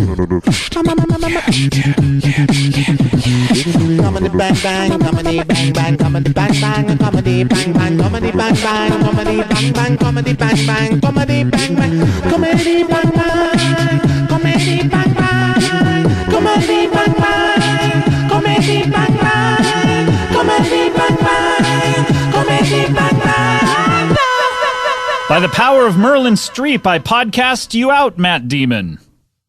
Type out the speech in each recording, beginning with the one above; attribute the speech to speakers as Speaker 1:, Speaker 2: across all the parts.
Speaker 1: Comedy bang bang, comedy bang bang, comedy bang bang, comedy bang bang, comedy bang bang, comedy bang bang, comedy bang bang, comedy bang bang, comedy bang bang, comedy bang bang, comedy bang bang, comedy bang bang, comedy bang bang, comedy bang bang.
Speaker 2: By the power of Merlin Streep, I podcast you out, Matt Damon.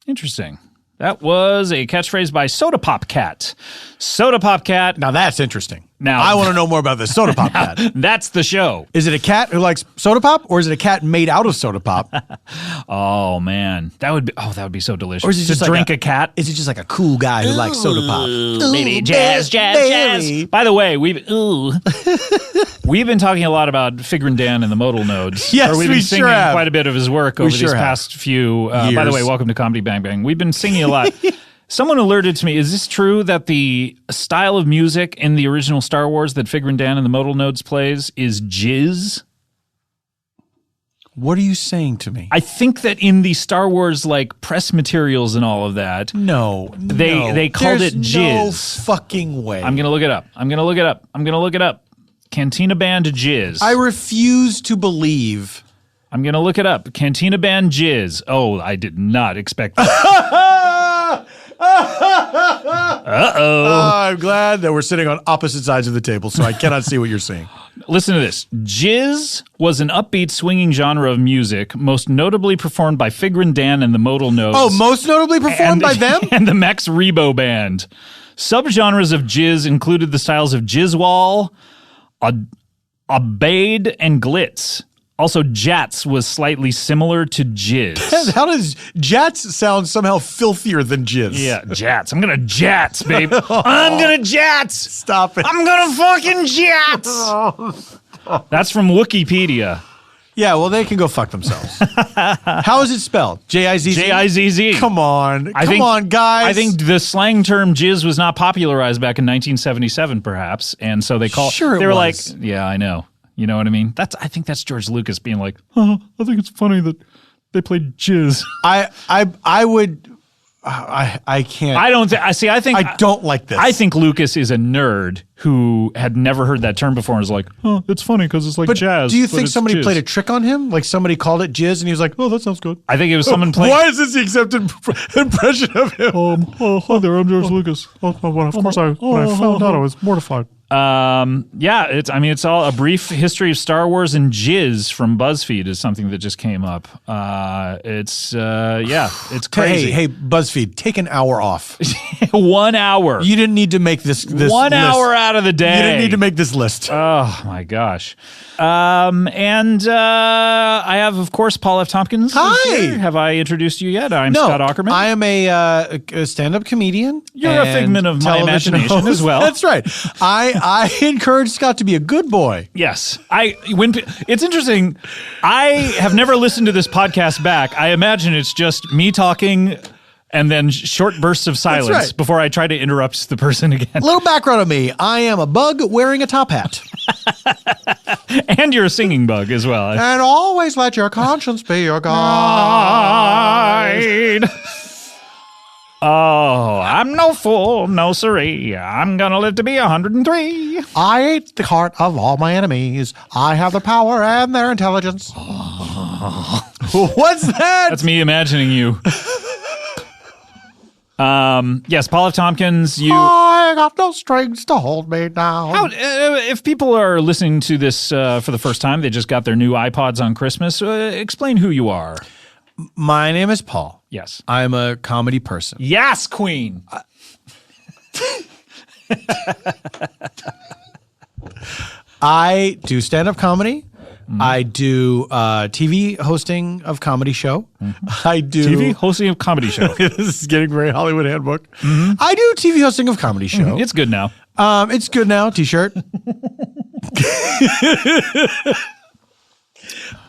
Speaker 2: Interesting. That was a catchphrase by Soda Pop Cat. Soda Pop Cat.
Speaker 3: Now that's interesting.
Speaker 2: Now
Speaker 3: I want to know more about this Soda Pop Cat.
Speaker 2: That's the show.
Speaker 3: Is it a cat who likes soda pop, or is it a cat made out of soda pop?
Speaker 2: Oh man, that would be so delicious.
Speaker 3: Or is it just
Speaker 2: to
Speaker 3: like
Speaker 2: drink a cat?
Speaker 3: Is it just like a cool guy who likes soda pop?
Speaker 2: Baby, jazz. By the way, we've been talking a lot about Figrin Dan and the modal nodes.
Speaker 3: Yes,
Speaker 2: we've been
Speaker 3: we
Speaker 2: singing
Speaker 3: sure have.
Speaker 2: quite a bit of his work over these past few. By the way, welcome to Comedy Bang Bang. We've been singing a lot. Someone alerted to me, is this true that the style of music in the original Star Wars that Figrin Dan and the modal nodes plays is jizz?
Speaker 3: What are you saying to me?
Speaker 2: I think that in the Star Wars like press materials and all of that, they called it jizz.
Speaker 3: No fucking way.
Speaker 2: I'm gonna look it up. Cantina Band Jizz.
Speaker 3: I refuse to believe.
Speaker 2: I'm gonna look it up. Cantina Band Jizz. Oh, I did not expect that.
Speaker 3: I'm glad that we're sitting on opposite sides of the table, so I cannot see what you're saying.
Speaker 2: Listen to this. Jizz was an upbeat swinging genre of music, most notably performed by Figrin Dan and the Modal Nodes.
Speaker 3: Oh, most notably performed by them?
Speaker 2: And the Max Rebo Band. Subgenres of jizz included the styles of jizzwall, abade, and glitz. Also, jats was slightly similar to jizz.
Speaker 3: How does jats sound somehow filthier than jizz?
Speaker 2: Yeah, jats. I'm gonna jats, babe. I'm gonna jats.
Speaker 3: Stop it.
Speaker 2: I'm gonna fucking jats. That's from Wikipedia.
Speaker 3: Yeah, well, they can go fuck themselves. How is it spelled? J-I-Z-Z?
Speaker 2: J-I-Z-Z.
Speaker 3: Come on, guys.
Speaker 2: I think the slang term jizz was not popularized back in 1977, perhaps, and so they were like, yeah, I know. You know what I mean? I think that's George Lucas being like, I think it's funny that they played jizz.
Speaker 3: I can't.
Speaker 2: I
Speaker 3: don't like this.
Speaker 2: I think Lucas is a nerd who had never heard that term before and was like, oh, it's funny because it's like jazz.
Speaker 3: Do you think somebody
Speaker 2: jizz.
Speaker 3: played a trick on him? Like somebody called it jizz and he was like, oh, that sounds good.
Speaker 2: I think it was someone playing.
Speaker 3: Why is this the accepted impression of him?
Speaker 4: Hi there, I'm George Lucas. When I found out, I was mortified.
Speaker 2: It's all a brief history of Star Wars and jizz from BuzzFeed is something that just came up. It's crazy.
Speaker 3: Hey, BuzzFeed, take an hour off.
Speaker 2: 1 hour.
Speaker 3: You didn't need to make this
Speaker 2: 1
Speaker 3: list.
Speaker 2: hour out of the day.
Speaker 3: You didn't need to make this list.
Speaker 2: Oh my gosh. I have, of course, Paul F. Tompkins.
Speaker 3: Hi.
Speaker 2: Here. Have I introduced you yet? I'm Scott Aukerman.
Speaker 3: I am a stand-up comedian.
Speaker 2: You're a figment of my imagination as well.
Speaker 3: That's right. I encourage Scott to be a good boy.
Speaker 2: Yes. It's interesting. I have never listened to this podcast back. I imagine it's just me talking and then short bursts of silence before I try to interrupt the person again.
Speaker 3: Little background on me. I am a bug wearing a top hat.
Speaker 2: And you're a singing bug as well.
Speaker 3: And always let your conscience be your guide.
Speaker 2: Oh, I'm no fool, no siree. I'm gonna live to be 103.
Speaker 3: I ate the heart of all my enemies. I have the power and their intelligence. What's that?
Speaker 2: That's me imagining you. Yes, Paul F. Tompkins,
Speaker 3: I got no strings to hold me down.
Speaker 2: If people are listening to this for the first time, they just got their new iPods on Christmas, explain who you are.
Speaker 3: My name is Paul.
Speaker 2: Yes.
Speaker 3: I'm a comedy person.
Speaker 2: Yes, Queen.
Speaker 3: I do stand-up comedy. I do TV hosting of comedy show. I do
Speaker 2: TV hosting of comedy show.
Speaker 3: This is getting very Hollywood Handbook. I do TV hosting of comedy show.
Speaker 2: It's good now.
Speaker 3: It's good now. T-shirt.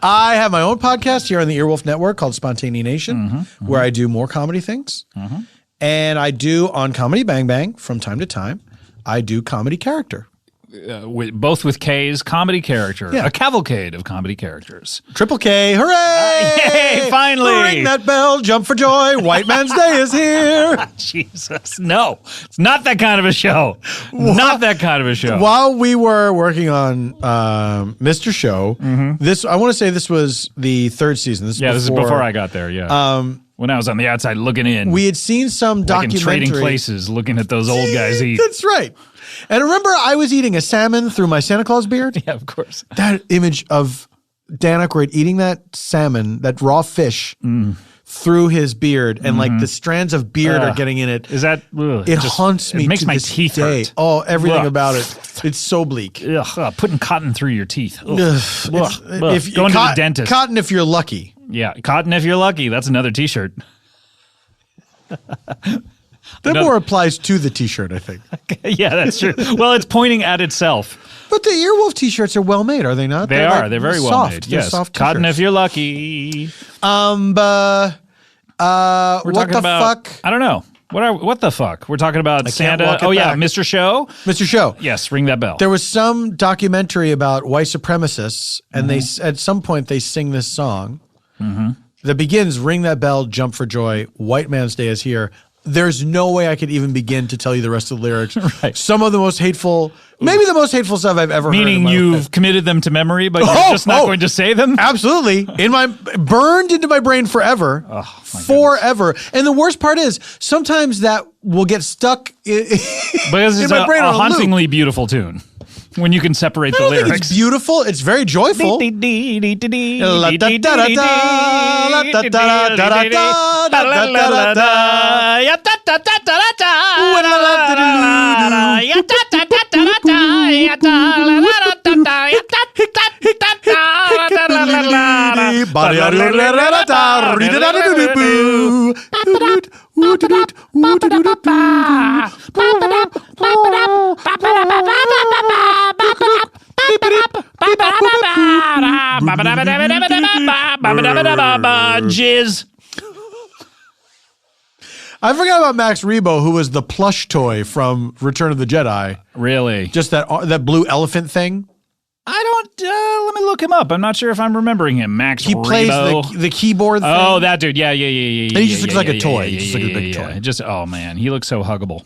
Speaker 3: I have my own podcast here on the Earwolf Network called Spontaneous Nation, where I do more comedy things. And I do on Comedy Bang Bang from time to time. I do comedy character.
Speaker 2: both with K's, comedy character.
Speaker 3: Yeah.
Speaker 2: A cavalcade of comedy characters.
Speaker 3: Triple K, hooray!
Speaker 2: Yay, finally!
Speaker 3: Ring that bell, jump for joy, White Man's Day is here.
Speaker 2: Jesus, no. It's not that kind of a show. Not that kind of a show.
Speaker 3: While we were working on Mr. Show, I want to say this was the third season. This We had seen some
Speaker 2: like
Speaker 3: documentary.
Speaker 2: in Trading Places, looking at those old guys eat.
Speaker 3: That's right. And remember, I was eating a salmon through my Santa Claus beard?
Speaker 2: Yeah, of course.
Speaker 3: That image of Dan Aykroyd eating that salmon, that raw fish, through his beard, and like the strands of beard are getting in it.
Speaker 2: Is that?
Speaker 3: It haunts me.
Speaker 2: It makes
Speaker 3: to
Speaker 2: my
Speaker 3: this
Speaker 2: teeth
Speaker 3: day.
Speaker 2: hurt.
Speaker 3: Oh, everything about it. It's so bleak.
Speaker 2: Ugh, putting cotton through your teeth. Ugh.
Speaker 3: If
Speaker 2: Going to the dentist.
Speaker 3: Cotton if you're lucky.
Speaker 2: Yeah, cotton if you're lucky. That's another T-shirt.
Speaker 3: That more applies to the T-shirt, I think.
Speaker 2: Yeah, that's true. Well, it's pointing at itself.
Speaker 3: But the Earwolf T-shirts are well made, are they not?
Speaker 2: They are. They're very well made.
Speaker 3: They're
Speaker 2: Yes,
Speaker 3: soft
Speaker 2: cotton
Speaker 3: T-shirts.
Speaker 2: if you're lucky.
Speaker 3: We're
Speaker 2: Talking about, I don't know. What the fuck? We're talking about Santa. Oh yeah, Mr. Show.
Speaker 3: Mr. Show.
Speaker 2: Yes, ring that bell.
Speaker 3: There was some documentary about white supremacists, and they at some point they sing this song that begins, "Ring that bell, jump for joy, White Man's Day is here." There's no way I could even begin to tell you the rest of the lyrics.
Speaker 2: Right.
Speaker 3: Some of the most hateful, maybe the most hateful stuff I've ever heard.
Speaker 2: Meaning you've committed them to memory, but you're just not going to say them?
Speaker 3: Absolutely. Burned into my brain forever. Forever. And the worst part is, sometimes that will get stuck
Speaker 2: because it's
Speaker 3: my brain
Speaker 2: a
Speaker 3: on a loop.
Speaker 2: hauntingly beautiful tune. When you can separate the lyrics.
Speaker 3: Think it's beautiful. It's very joyful.
Speaker 2: Jizz.
Speaker 3: I forgot about Max Rebo, who was the plush toy from Return of the Jedi.
Speaker 2: Really?
Speaker 3: Just that blue elephant thing.
Speaker 2: I don't. Let me look him up. I'm not sure if I'm remembering him. Max
Speaker 3: He plays
Speaker 2: Rebo.
Speaker 3: the keyboard thing.
Speaker 2: Oh, that dude. Yeah.
Speaker 3: And he just looks like a toy. He just looks like a big toy.
Speaker 2: Just, oh man, he looks so huggable.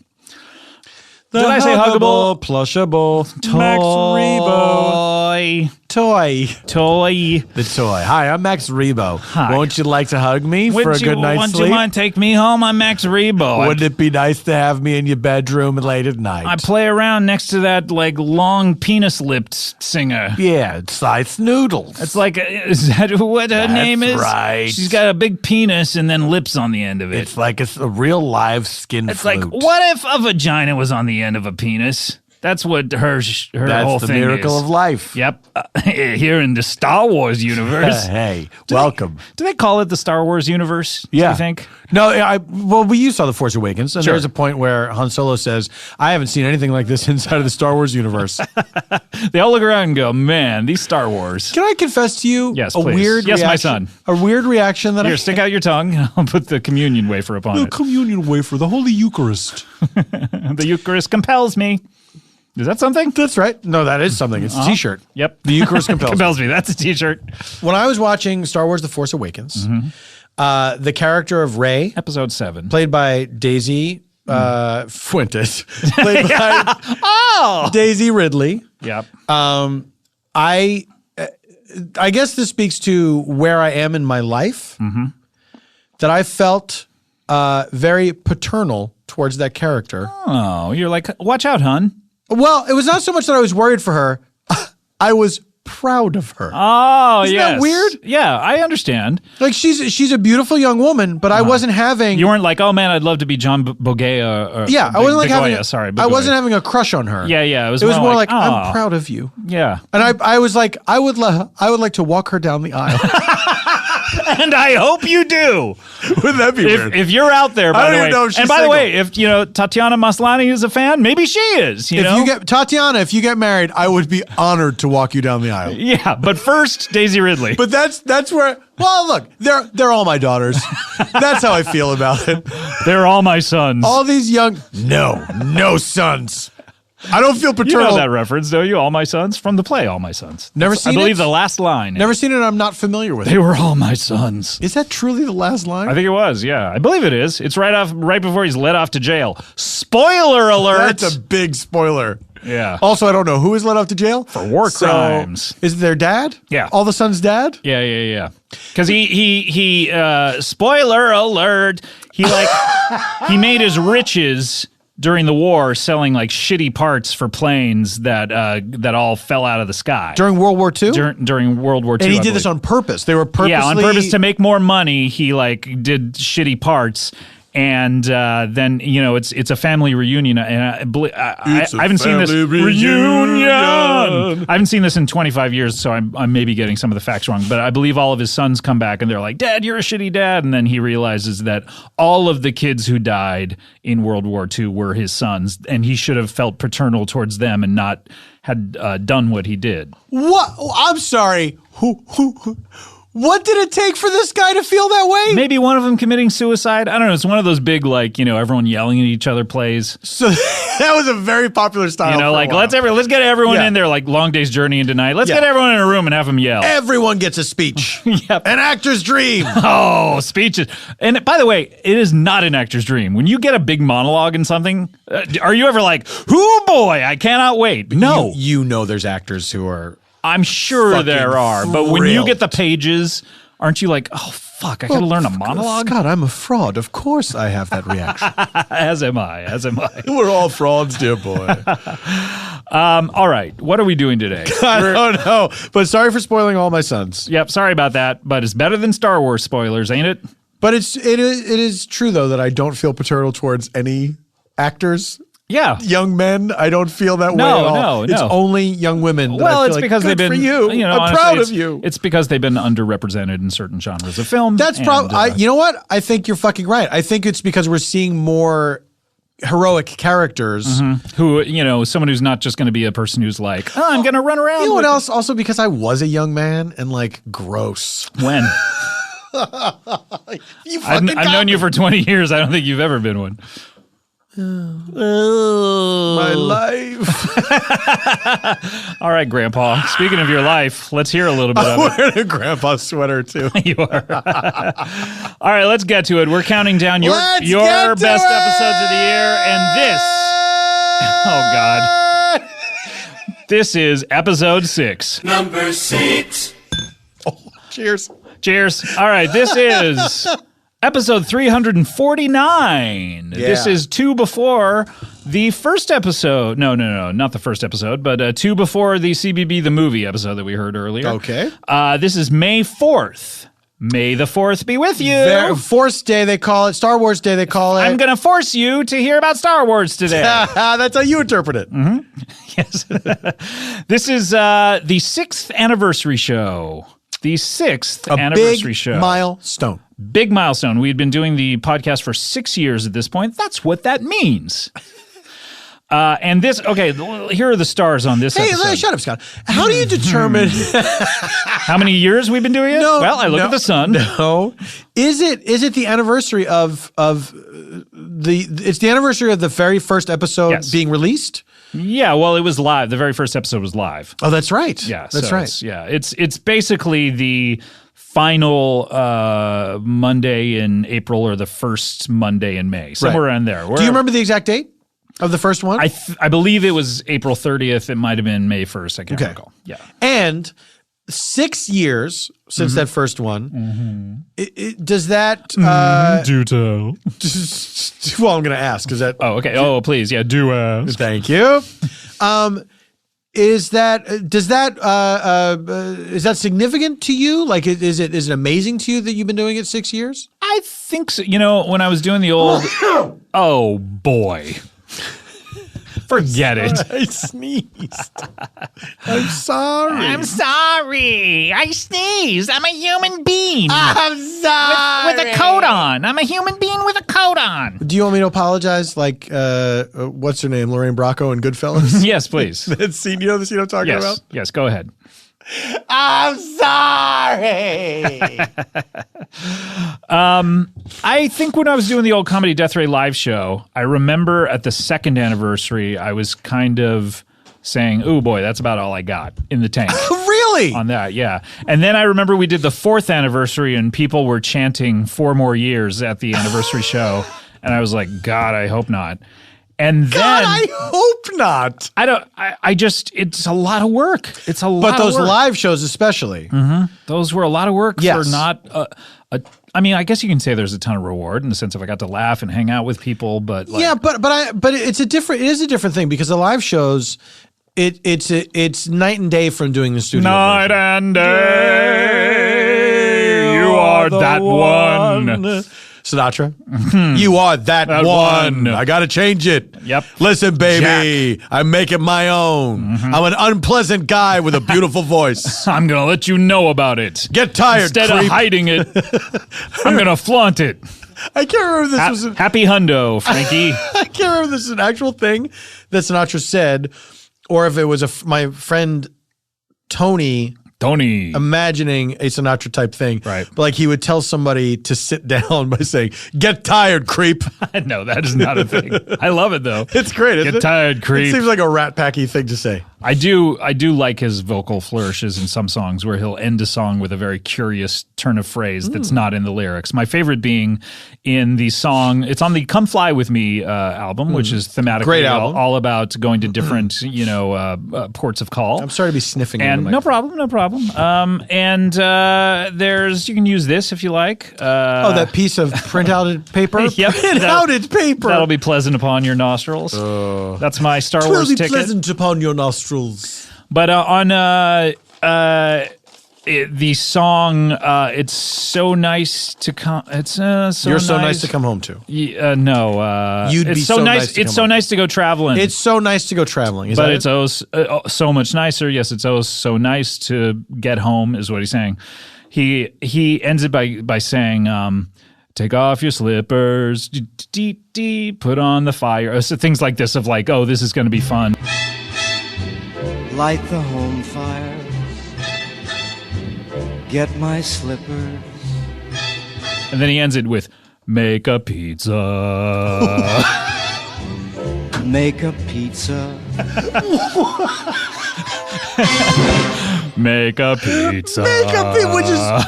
Speaker 3: Did
Speaker 2: I say huggable?
Speaker 3: Plushable.
Speaker 2: Max
Speaker 3: Rebo. Toy.
Speaker 2: The
Speaker 3: toy. Hi, I'm Max Rebo.
Speaker 2: Hi.
Speaker 3: Won't you like to hug me for a good night's sleep?
Speaker 2: Would you mind take me home? I'm Max Rebo.
Speaker 3: Wouldn't it be nice to have me in your bedroom late at night?
Speaker 2: I play around next to that like long penis-lipped singer.
Speaker 3: Yeah, it's Slice Noodles.
Speaker 2: It's like, is that what her name is?
Speaker 3: Right.
Speaker 2: She's got a big penis and then lips on the end of it.
Speaker 3: It's like it's a real live skin
Speaker 2: It's
Speaker 3: flute.
Speaker 2: like, what if a vagina was on the end of a penis? That's what her
Speaker 3: That's
Speaker 2: whole
Speaker 3: the
Speaker 2: thing
Speaker 3: miracle
Speaker 2: is.
Speaker 3: of life.
Speaker 2: Yep. Here in the Star Wars universe.
Speaker 3: Hey, welcome.
Speaker 2: Do they call it the Star Wars universe?
Speaker 3: Yeah.
Speaker 2: Do you think?
Speaker 3: No, you saw The Force Awakens, and there's a point where Han Solo says, I haven't seen anything like this inside of the Star Wars universe.
Speaker 2: They all look around and go, man, these Star Wars.
Speaker 3: Can I confess to you
Speaker 2: Yes,
Speaker 3: a
Speaker 2: please.
Speaker 3: weird
Speaker 2: Yes,
Speaker 3: reaction?
Speaker 2: my son.
Speaker 3: A weird reaction that
Speaker 2: Here, stick out your tongue, and I'll put the communion wafer upon it.
Speaker 4: Communion wafer, the Holy Eucharist.
Speaker 2: The Eucharist compels me. Is that something?
Speaker 3: That's right. No, that is something. It's a T-shirt.
Speaker 2: Yep.
Speaker 3: The Eucharist compels
Speaker 2: me. That's a T-shirt.
Speaker 3: When I was watching Star Wars The Force Awakens, the character of Rey,
Speaker 2: Episode 7.
Speaker 3: played by Daisy Fuentes, played by Daisy Ridley.
Speaker 2: Yep.
Speaker 3: I guess this speaks to where I am in my life, that I felt very paternal towards that character.
Speaker 2: Oh, you're like, watch out, hun.
Speaker 3: Well, it was not so much that I was worried for her. I was proud of her.
Speaker 2: Oh,
Speaker 3: Isn't
Speaker 2: yes.
Speaker 3: that weird?
Speaker 2: Yeah, I understand.
Speaker 3: Like she's a beautiful young woman, but I wasn't having.
Speaker 2: You weren't like, oh man, I'd love to be John Bogea.
Speaker 3: Yeah, I wasn't like having.
Speaker 2: Sorry,
Speaker 3: I wasn't having a crush on her.
Speaker 2: Yeah. It was
Speaker 3: more like
Speaker 2: "Aw."
Speaker 3: I'm proud of you.
Speaker 2: Yeah,
Speaker 3: And I was like, I would like to walk her down the aisle.
Speaker 2: and I hope you do.
Speaker 3: Wouldn't that be weird?
Speaker 2: If you're out there, by
Speaker 3: I
Speaker 2: the
Speaker 3: don't
Speaker 2: way,
Speaker 3: even know if she's
Speaker 2: and by the
Speaker 3: single.
Speaker 2: way, if Tatiana Maslany is a fan, maybe she is. You know,
Speaker 3: If you get Tatiana, if you get married, I would be honored to walk you down the aisle.
Speaker 2: yeah. But first, Daisy Ridley.
Speaker 3: But that's where. Well, look, they're all my daughters. That's how I feel about it.
Speaker 2: They're all my sons.
Speaker 3: All these young. No sons. I don't feel paternal.
Speaker 2: You know that reference, don't you? All My Sons from the play All My Sons.
Speaker 3: Never seen it?
Speaker 2: I believe the last line.
Speaker 3: Never seen it. I'm not familiar with it.
Speaker 2: They were all my sons.
Speaker 3: Is that truly the last line?
Speaker 2: I think it was, yeah. I believe it is. It's right before he's let off to jail. Spoiler alert!
Speaker 3: That's a big spoiler.
Speaker 2: Yeah.
Speaker 3: Also, I don't know who is let off to jail
Speaker 2: For war crimes.
Speaker 3: Is it their dad?
Speaker 2: Yeah.
Speaker 3: All the sons' dad?
Speaker 2: Yeah. Because he spoiler alert, he made his riches during the war selling like shitty parts for planes that all fell out of the sky.
Speaker 3: During World War II?
Speaker 2: During World War II.
Speaker 3: And he did this on purpose. They were purposely...
Speaker 2: Yeah, on purpose to make more money, he did shitty parts. And then it's a family reunion, and I haven't seen this reunion. I haven't seen this in 25 years, so I'm maybe getting some of the facts wrong. But I believe all of his sons come back, and they're like, "Dad, you're a shitty dad." And then he realizes that all of the kids who died in World War II were his sons, and he should have felt paternal towards them and not had done what he did.
Speaker 3: What? I'm sorry. What did it take for this guy to feel that way?
Speaker 2: Maybe one of them committing suicide. I don't know. It's one of those big, everyone yelling at each other plays.
Speaker 3: So that was a very popular style.
Speaker 2: Let's get everyone in there, like Long Day's Journey into Night. Let's get everyone in a room and have them yell.
Speaker 3: Everyone gets a speech.
Speaker 2: Yep.
Speaker 3: An actor's dream.
Speaker 2: Oh, speeches. And by the way, it is not an actor's dream. When you get a big monologue in something, are you ever like, "Oh boy, I cannot wait"? No.
Speaker 3: You know there's actors who are...
Speaker 2: I'm sure there are, but when you get the pages, aren't you like, "Oh, fuck, I gotta learn a monologue"?
Speaker 3: Scott, I'm a fraud. Of course I have that reaction.
Speaker 2: As am I.
Speaker 3: We're all frauds, dear boy.
Speaker 2: All right, what are we doing today?
Speaker 3: I don't know, but sorry for spoiling All My Sons.
Speaker 2: Yep, sorry about that, but it's better than Star Wars spoilers, ain't it?
Speaker 3: But it is true, though, that I don't feel paternal towards any actors.
Speaker 2: Yeah.
Speaker 3: Young men, I don't feel that way at all.
Speaker 2: No.
Speaker 3: It's only young women that
Speaker 2: well,
Speaker 3: I feel
Speaker 2: it's
Speaker 3: like,
Speaker 2: because
Speaker 3: good
Speaker 2: they've been,
Speaker 3: for you. I'm
Speaker 2: honestly,
Speaker 3: proud of you.
Speaker 2: It's because they've been underrepresented in certain genres of film.
Speaker 3: That's probably, you know what? I think you're fucking right. I think it's because we're seeing more heroic characters.
Speaker 2: Who, someone who's not just going to be a person who's like, "Oh, I'm going to run around."
Speaker 3: You know what else? Also because I was a young man and gross.
Speaker 2: When? I've known you for 20 years. I don't think you've ever been one.
Speaker 3: My life.
Speaker 2: All right, Grandpa. Speaking of your life, let's hear a little bit of it.
Speaker 3: I'm wearing a grandpa sweater, too.
Speaker 2: You are. All right, let's get to it. We're counting down your best episodes of the year, and this. Oh, God. This is episode 6.
Speaker 5: Number 6.
Speaker 3: Oh, cheers.
Speaker 2: Cheers. All right, this is episode 349.
Speaker 3: Yeah.
Speaker 2: This is 2 before the first episode. No, not the first episode, but 2 before the CBB the movie episode that we heard earlier.
Speaker 3: Okay.
Speaker 2: This is May 4th. May the 4th be with you.
Speaker 3: Force Day, they call it. Star Wars Day, they call it.
Speaker 2: I'm going to force you to hear about Star Wars today.
Speaker 3: That's how you interpret it.
Speaker 2: Mm-hmm. Yes. This is the 6th anniversary show. The 6th anniversary show.
Speaker 3: Milestone.
Speaker 2: Big milestone. We'd been doing the podcast for 6 years at this point. That's what that means. And this, okay, here are the stars on this episode.
Speaker 3: Hey, shut up, Scott. How do you determine
Speaker 2: how many years we've been doing it? Well, I look at the sun.
Speaker 3: No. Is it the anniversary of it's the anniversary of the very first episode being released?
Speaker 2: Yeah, well, it was live. The very first episode was live.
Speaker 3: Oh, that's right.
Speaker 2: Yeah,
Speaker 3: that's right.
Speaker 2: It's basically the final Monday in April or the first Monday in May, somewhere around there.
Speaker 3: Do you remember the exact date of the first one?
Speaker 2: I believe it was April 30th. It might have been May 1st. I can't recall. Yeah.
Speaker 3: And 6 years since that first one. Does that
Speaker 4: do tell?
Speaker 3: Well, I'm going to ask because that.
Speaker 2: Oh, okay. Oh, please, yeah.
Speaker 4: Do ask.
Speaker 3: Thank you. Is that significant to you? Like, is it amazing to you that you've been doing it 6 years?
Speaker 2: I think so. When I was doing the old, oh boy. Forget it.
Speaker 3: I sneezed. I'm sorry.
Speaker 2: I'm sorry. I sneezed. I'm a human being.
Speaker 3: I'm sorry.
Speaker 2: With a coat on. I'm a human being with a coat on.
Speaker 3: Do you want me to apologize? Like, what's her name? Lorraine Bracco in Goodfellas?
Speaker 2: Yes, please.
Speaker 3: That scene, you know the scene I'm talking about?
Speaker 2: Yes, go ahead.
Speaker 3: I'm sorry.
Speaker 2: I think when I was doing the old Comedy Death Ray live show, I remember at the second anniversary, I was kind of saying, "Oh boy, that's about all I got in the tank."
Speaker 3: Really?
Speaker 2: On that, yeah. And then I remember we did the fourth anniversary, and people were chanting 4 more years at the anniversary show, and I was like, "God, I hope not." And then
Speaker 3: God, I hope not.
Speaker 2: I just, it's a lot of work. It's a lot of work.
Speaker 3: But those live shows especially.
Speaker 2: Those were a lot of work
Speaker 3: Yes.
Speaker 2: for not I mean, I guess you can say there's a ton of reward in the sense of I got to laugh and hang out with people, but like,
Speaker 3: Yeah, but it is a different thing because the live shows it's night and day from doing the studio
Speaker 2: night
Speaker 3: version.
Speaker 2: and day, you are that one.
Speaker 3: Sinatra, you are that one. I got to change it.
Speaker 2: Yep.
Speaker 3: Listen, baby, I make it my own. I'm an unpleasant guy with a beautiful voice.
Speaker 2: I'm going to let you know about it.
Speaker 3: Get tired,
Speaker 2: Instead
Speaker 3: creep.
Speaker 2: of hiding it, I'm going to flaunt it.
Speaker 3: I can't remember if this was
Speaker 2: Happy hundo, Frankie.
Speaker 3: I can't remember if this is an actual thing that Sinatra said or if it was my friend Tony imagining a Sinatra type thing.
Speaker 2: Right.
Speaker 3: But like he would tell somebody to sit down by saying, "Get tired, creep."
Speaker 2: No, that is not a thing. I love it though.
Speaker 3: It's great, isn't it?
Speaker 2: Get tired, creep.
Speaker 3: It seems like a Rat Packy thing to say.
Speaker 2: I do like his vocal flourishes in some songs where he'll end a song with a very curious turn of phrase that's not in the lyrics. My favorite being in the song, it's on the Come Fly With Me album, which is thematically
Speaker 3: Great album.
Speaker 2: all about going to different, ports of call.
Speaker 3: I'm sorry to be sniffing.
Speaker 2: And no problem. And there's, you can use this if you like.
Speaker 3: That piece of printout paper?
Speaker 2: Yep.
Speaker 3: Printout paper.
Speaker 2: That'll be pleasant upon your nostrils. That's my Star Wars ticket.
Speaker 3: pleasant upon your nostrils.
Speaker 2: But on the song, it's so nice to come. It's so
Speaker 3: You're so nice to come home to.
Speaker 2: No,
Speaker 3: You'd
Speaker 2: it's
Speaker 3: be
Speaker 2: so
Speaker 3: so
Speaker 2: nice.
Speaker 3: nice to
Speaker 2: It's
Speaker 3: come
Speaker 2: so
Speaker 3: home.
Speaker 2: nice to go traveling.
Speaker 3: It's so nice to go traveling.
Speaker 2: But it's so much nicer. Yes, it's so nice to get home. Is what he's saying. He ends it by saying. Take off your slippers, put on the fire. So things like this of like, oh, this is going to be fun.
Speaker 5: Light the home fire. Get my slippers.
Speaker 2: And then he ends it with, make a pizza.
Speaker 5: Make a pizza.
Speaker 2: Make a pizza.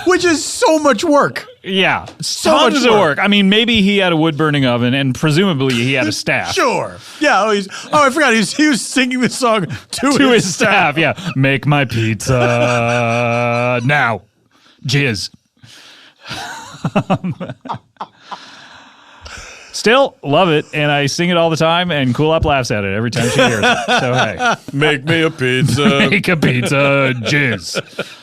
Speaker 3: which is so much work.
Speaker 2: Yeah,
Speaker 3: So
Speaker 2: tons
Speaker 3: much
Speaker 2: of
Speaker 3: work.
Speaker 2: work. I mean, maybe he had a wood burning oven, and presumably he had a staff.
Speaker 3: Sure. Yeah. I forgot. He was singing the song to
Speaker 2: his staff. Yeah, make my pizza now. Jizz. Still love it, and I sing it all the time, and Cool Up laughs at it every time she hears it. So hey,
Speaker 3: Make me a pizza.
Speaker 2: make a pizza, jizz.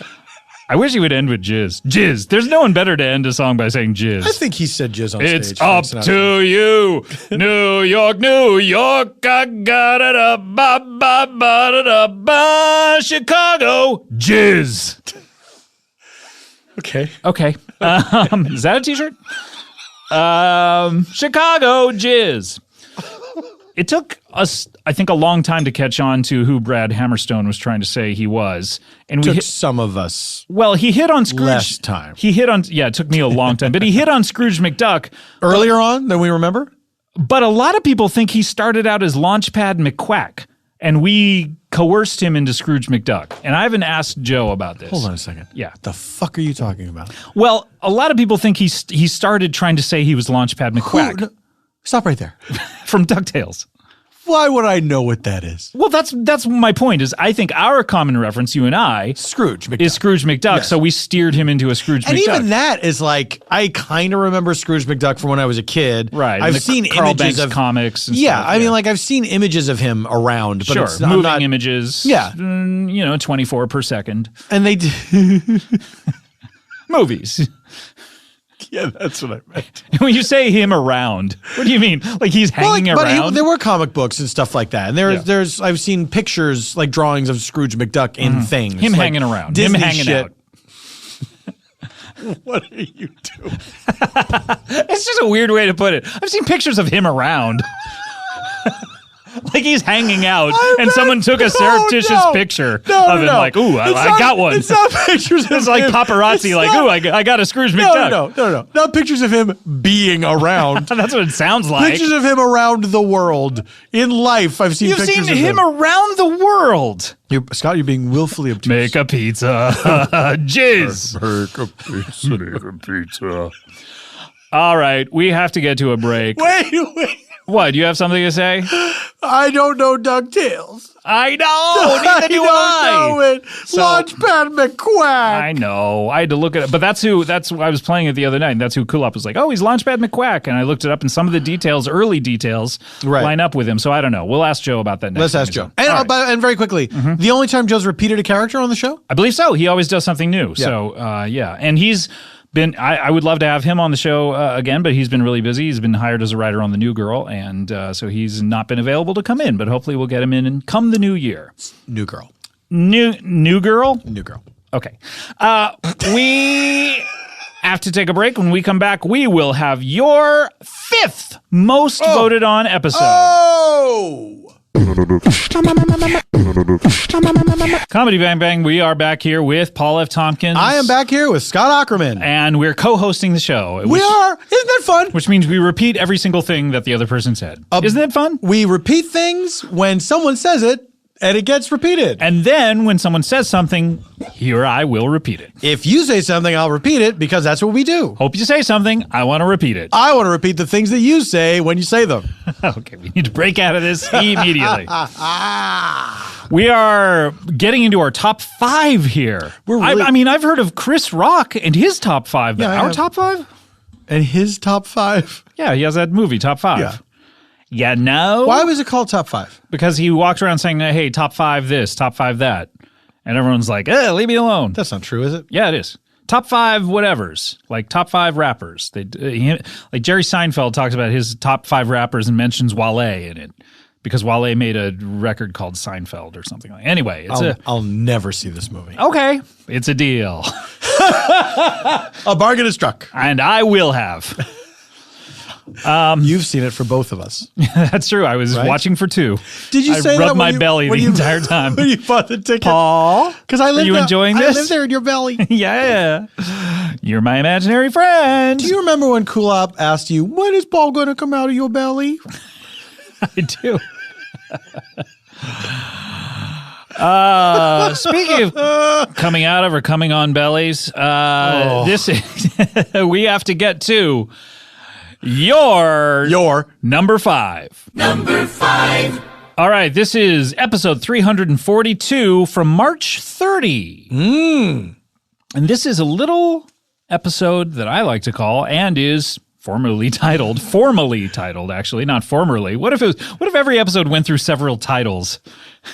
Speaker 2: I wish he would end with jizz. Jizz. There's no one better to end a song by saying jizz.
Speaker 3: I think he said jizz on
Speaker 2: It's
Speaker 3: stage.
Speaker 2: up to you, New York, New York. I got it up, ba ba ba da ba. Chicago, jizz.
Speaker 3: Okay.
Speaker 2: Is that a T-shirt? Chicago, jizz. It took us, I think, a long time to catch on to who Brad Hammerstone was trying to say he was, and we
Speaker 3: Took some of us.
Speaker 2: Well, he hit on Scrooge.
Speaker 3: Less time.
Speaker 2: It took me a long time, but he hit on Scrooge McDuck
Speaker 3: Earlier on than we remember?
Speaker 2: But a lot of people think he started out as Launchpad McQuack, and we coerced him into Scrooge McDuck. And I haven't asked Joe about this.
Speaker 3: Hold on a second.
Speaker 2: Yeah.
Speaker 3: The fuck are you talking about?
Speaker 2: Well, a lot of people think he started trying to say he was Launchpad McQuack
Speaker 3: No, stop right there.
Speaker 2: from DuckTales.
Speaker 3: Why would I know what that is?
Speaker 2: Well, that's my point. Is I think our common reference, you and I,
Speaker 3: Scrooge McDuck.
Speaker 2: is Scrooge McDuck.
Speaker 3: Yes.
Speaker 2: So we steered him into a Scrooge
Speaker 3: And
Speaker 2: McDuck.
Speaker 3: even that is like, I kind of remember Scrooge McDuck from when I was a kid.
Speaker 2: Right.
Speaker 3: I've
Speaker 2: and the
Speaker 3: seen
Speaker 2: Carl
Speaker 3: images
Speaker 2: Banks
Speaker 3: of
Speaker 2: comics. And
Speaker 3: Yeah,
Speaker 2: stuff,
Speaker 3: I mean, like I've seen images of him around, but
Speaker 2: sure,
Speaker 3: it's I'm
Speaker 2: moving
Speaker 3: not,
Speaker 2: images.
Speaker 3: Yeah.
Speaker 2: 24 per second.
Speaker 3: And they
Speaker 2: Movies.
Speaker 3: Yeah, that's what I meant.
Speaker 2: When you say him around, what do you mean? Like he's hanging around?
Speaker 3: There were comic books and stuff like that, and there's I've seen pictures like drawings of Scrooge McDuck in things.
Speaker 2: Him
Speaker 3: like
Speaker 2: hanging around.
Speaker 3: Disney
Speaker 2: him hanging
Speaker 3: shit.
Speaker 2: out.
Speaker 3: What are you doing?
Speaker 2: It's just a weird way to put it. I've seen pictures of him around. Like he's hanging out, and someone took a surreptitious picture of him, like, ooh, I got one.
Speaker 3: It's not pictures of
Speaker 2: It's like
Speaker 3: him.
Speaker 2: paparazzi, like, ooh, I got a Scrooge McDuck.
Speaker 3: No. Not pictures of him being around.
Speaker 2: That's what it sounds like.
Speaker 3: Pictures of him around the world. In life, I've seen
Speaker 2: You've
Speaker 3: pictures
Speaker 2: seen
Speaker 3: of
Speaker 2: him around the world.
Speaker 3: Scott, you're being willfully obtuse.
Speaker 2: Make a pizza. Jizz.
Speaker 4: Make a pizza.
Speaker 2: All right, we have to get to a break.
Speaker 3: Wait.
Speaker 2: What, do you have something to say?
Speaker 3: I don't know DuckTales.
Speaker 2: I know, neither do I.
Speaker 3: don't know it. Launchpad McQuack.
Speaker 2: I know. I had to look at it, but that's I was playing it the other night, and that's who Kulop was like, oh, he's Launchpad McQuack. And I looked it up, and some of the details, early details, line up with him. So I don't know. We'll ask Joe about that next
Speaker 3: Let's ask Joe. And, and very quickly, the only time Joe's repeated a character on the show?
Speaker 2: I believe so. He always does something new. Yeah. So, yeah. And he's been, I would love to have him on the show again, but he's been really busy. He's been hired as a writer on The New Girl, and so he's not been available to come in, but hopefully we'll get him in and come the new year.
Speaker 3: New Girl.
Speaker 2: New Girl?
Speaker 3: New Girl.
Speaker 2: Okay. We have to take a break. When we come back, we will have your 5th most voted on episode.
Speaker 3: Oh!
Speaker 2: Comedy Bang Bang, we are back here with Paul F. Tompkins.
Speaker 3: I am back here with Scott Aukerman.
Speaker 2: And we're co-hosting the show.
Speaker 3: We are. Isn't that fun?
Speaker 2: Which means we repeat every single thing that the other person said. Isn't that fun?
Speaker 3: We repeat things when someone says it, and it gets repeated.
Speaker 2: And then when someone says something, here I will repeat it.
Speaker 3: If you say something, I'll repeat it because that's what we do.
Speaker 2: Hope you say something. I want to repeat it.
Speaker 3: I want to repeat the things that you say when you say them.
Speaker 2: Okay, we need to break out of this immediately. We are getting into our top 5 here. I mean, I've heard of Chris Rock and his top 5.
Speaker 3: Yeah,
Speaker 2: our top 5?
Speaker 3: And his top 5?
Speaker 2: Yeah, he has that movie, Top 5.
Speaker 3: Yeah.
Speaker 2: Yeah, no.
Speaker 3: Why was it called Top 5?
Speaker 2: Because he walked around saying, hey, top 5 this, top 5 that. And everyone's like, leave me alone.
Speaker 3: That's not true, is it?
Speaker 2: Yeah, it is. Top 5 whatevers, like top 5 rappers. Like Jerry Seinfeld talks about his top 5 rappers and mentions Wale in it because Wale made a record called Seinfeld or something like that. Anyway,
Speaker 3: I'll never see this movie.
Speaker 2: Okay, it's a deal.
Speaker 3: A bargain is struck.
Speaker 2: And I will have.
Speaker 3: You've seen it for both of us.
Speaker 2: That's true. I was watching for 2.
Speaker 3: Did you say
Speaker 2: I
Speaker 3: that
Speaker 2: rubbed my belly the entire time.
Speaker 3: When you bought the ticket?
Speaker 2: Paul,
Speaker 3: because I live.
Speaker 2: Are you enjoying this?
Speaker 3: I live there in your belly.
Speaker 2: Yeah. You're my imaginary friend.
Speaker 3: Do you remember when Kulop asked you, when is Paul going to come out of your belly?
Speaker 2: I do. Speaking of coming out of or coming on bellies, this we have to get to your number 5.
Speaker 1: Number 5.
Speaker 2: All right, this is episode 342 from March 30. And this is a little episode that I like to call and is formally titled actually, not formerly. What if every episode went through several titles?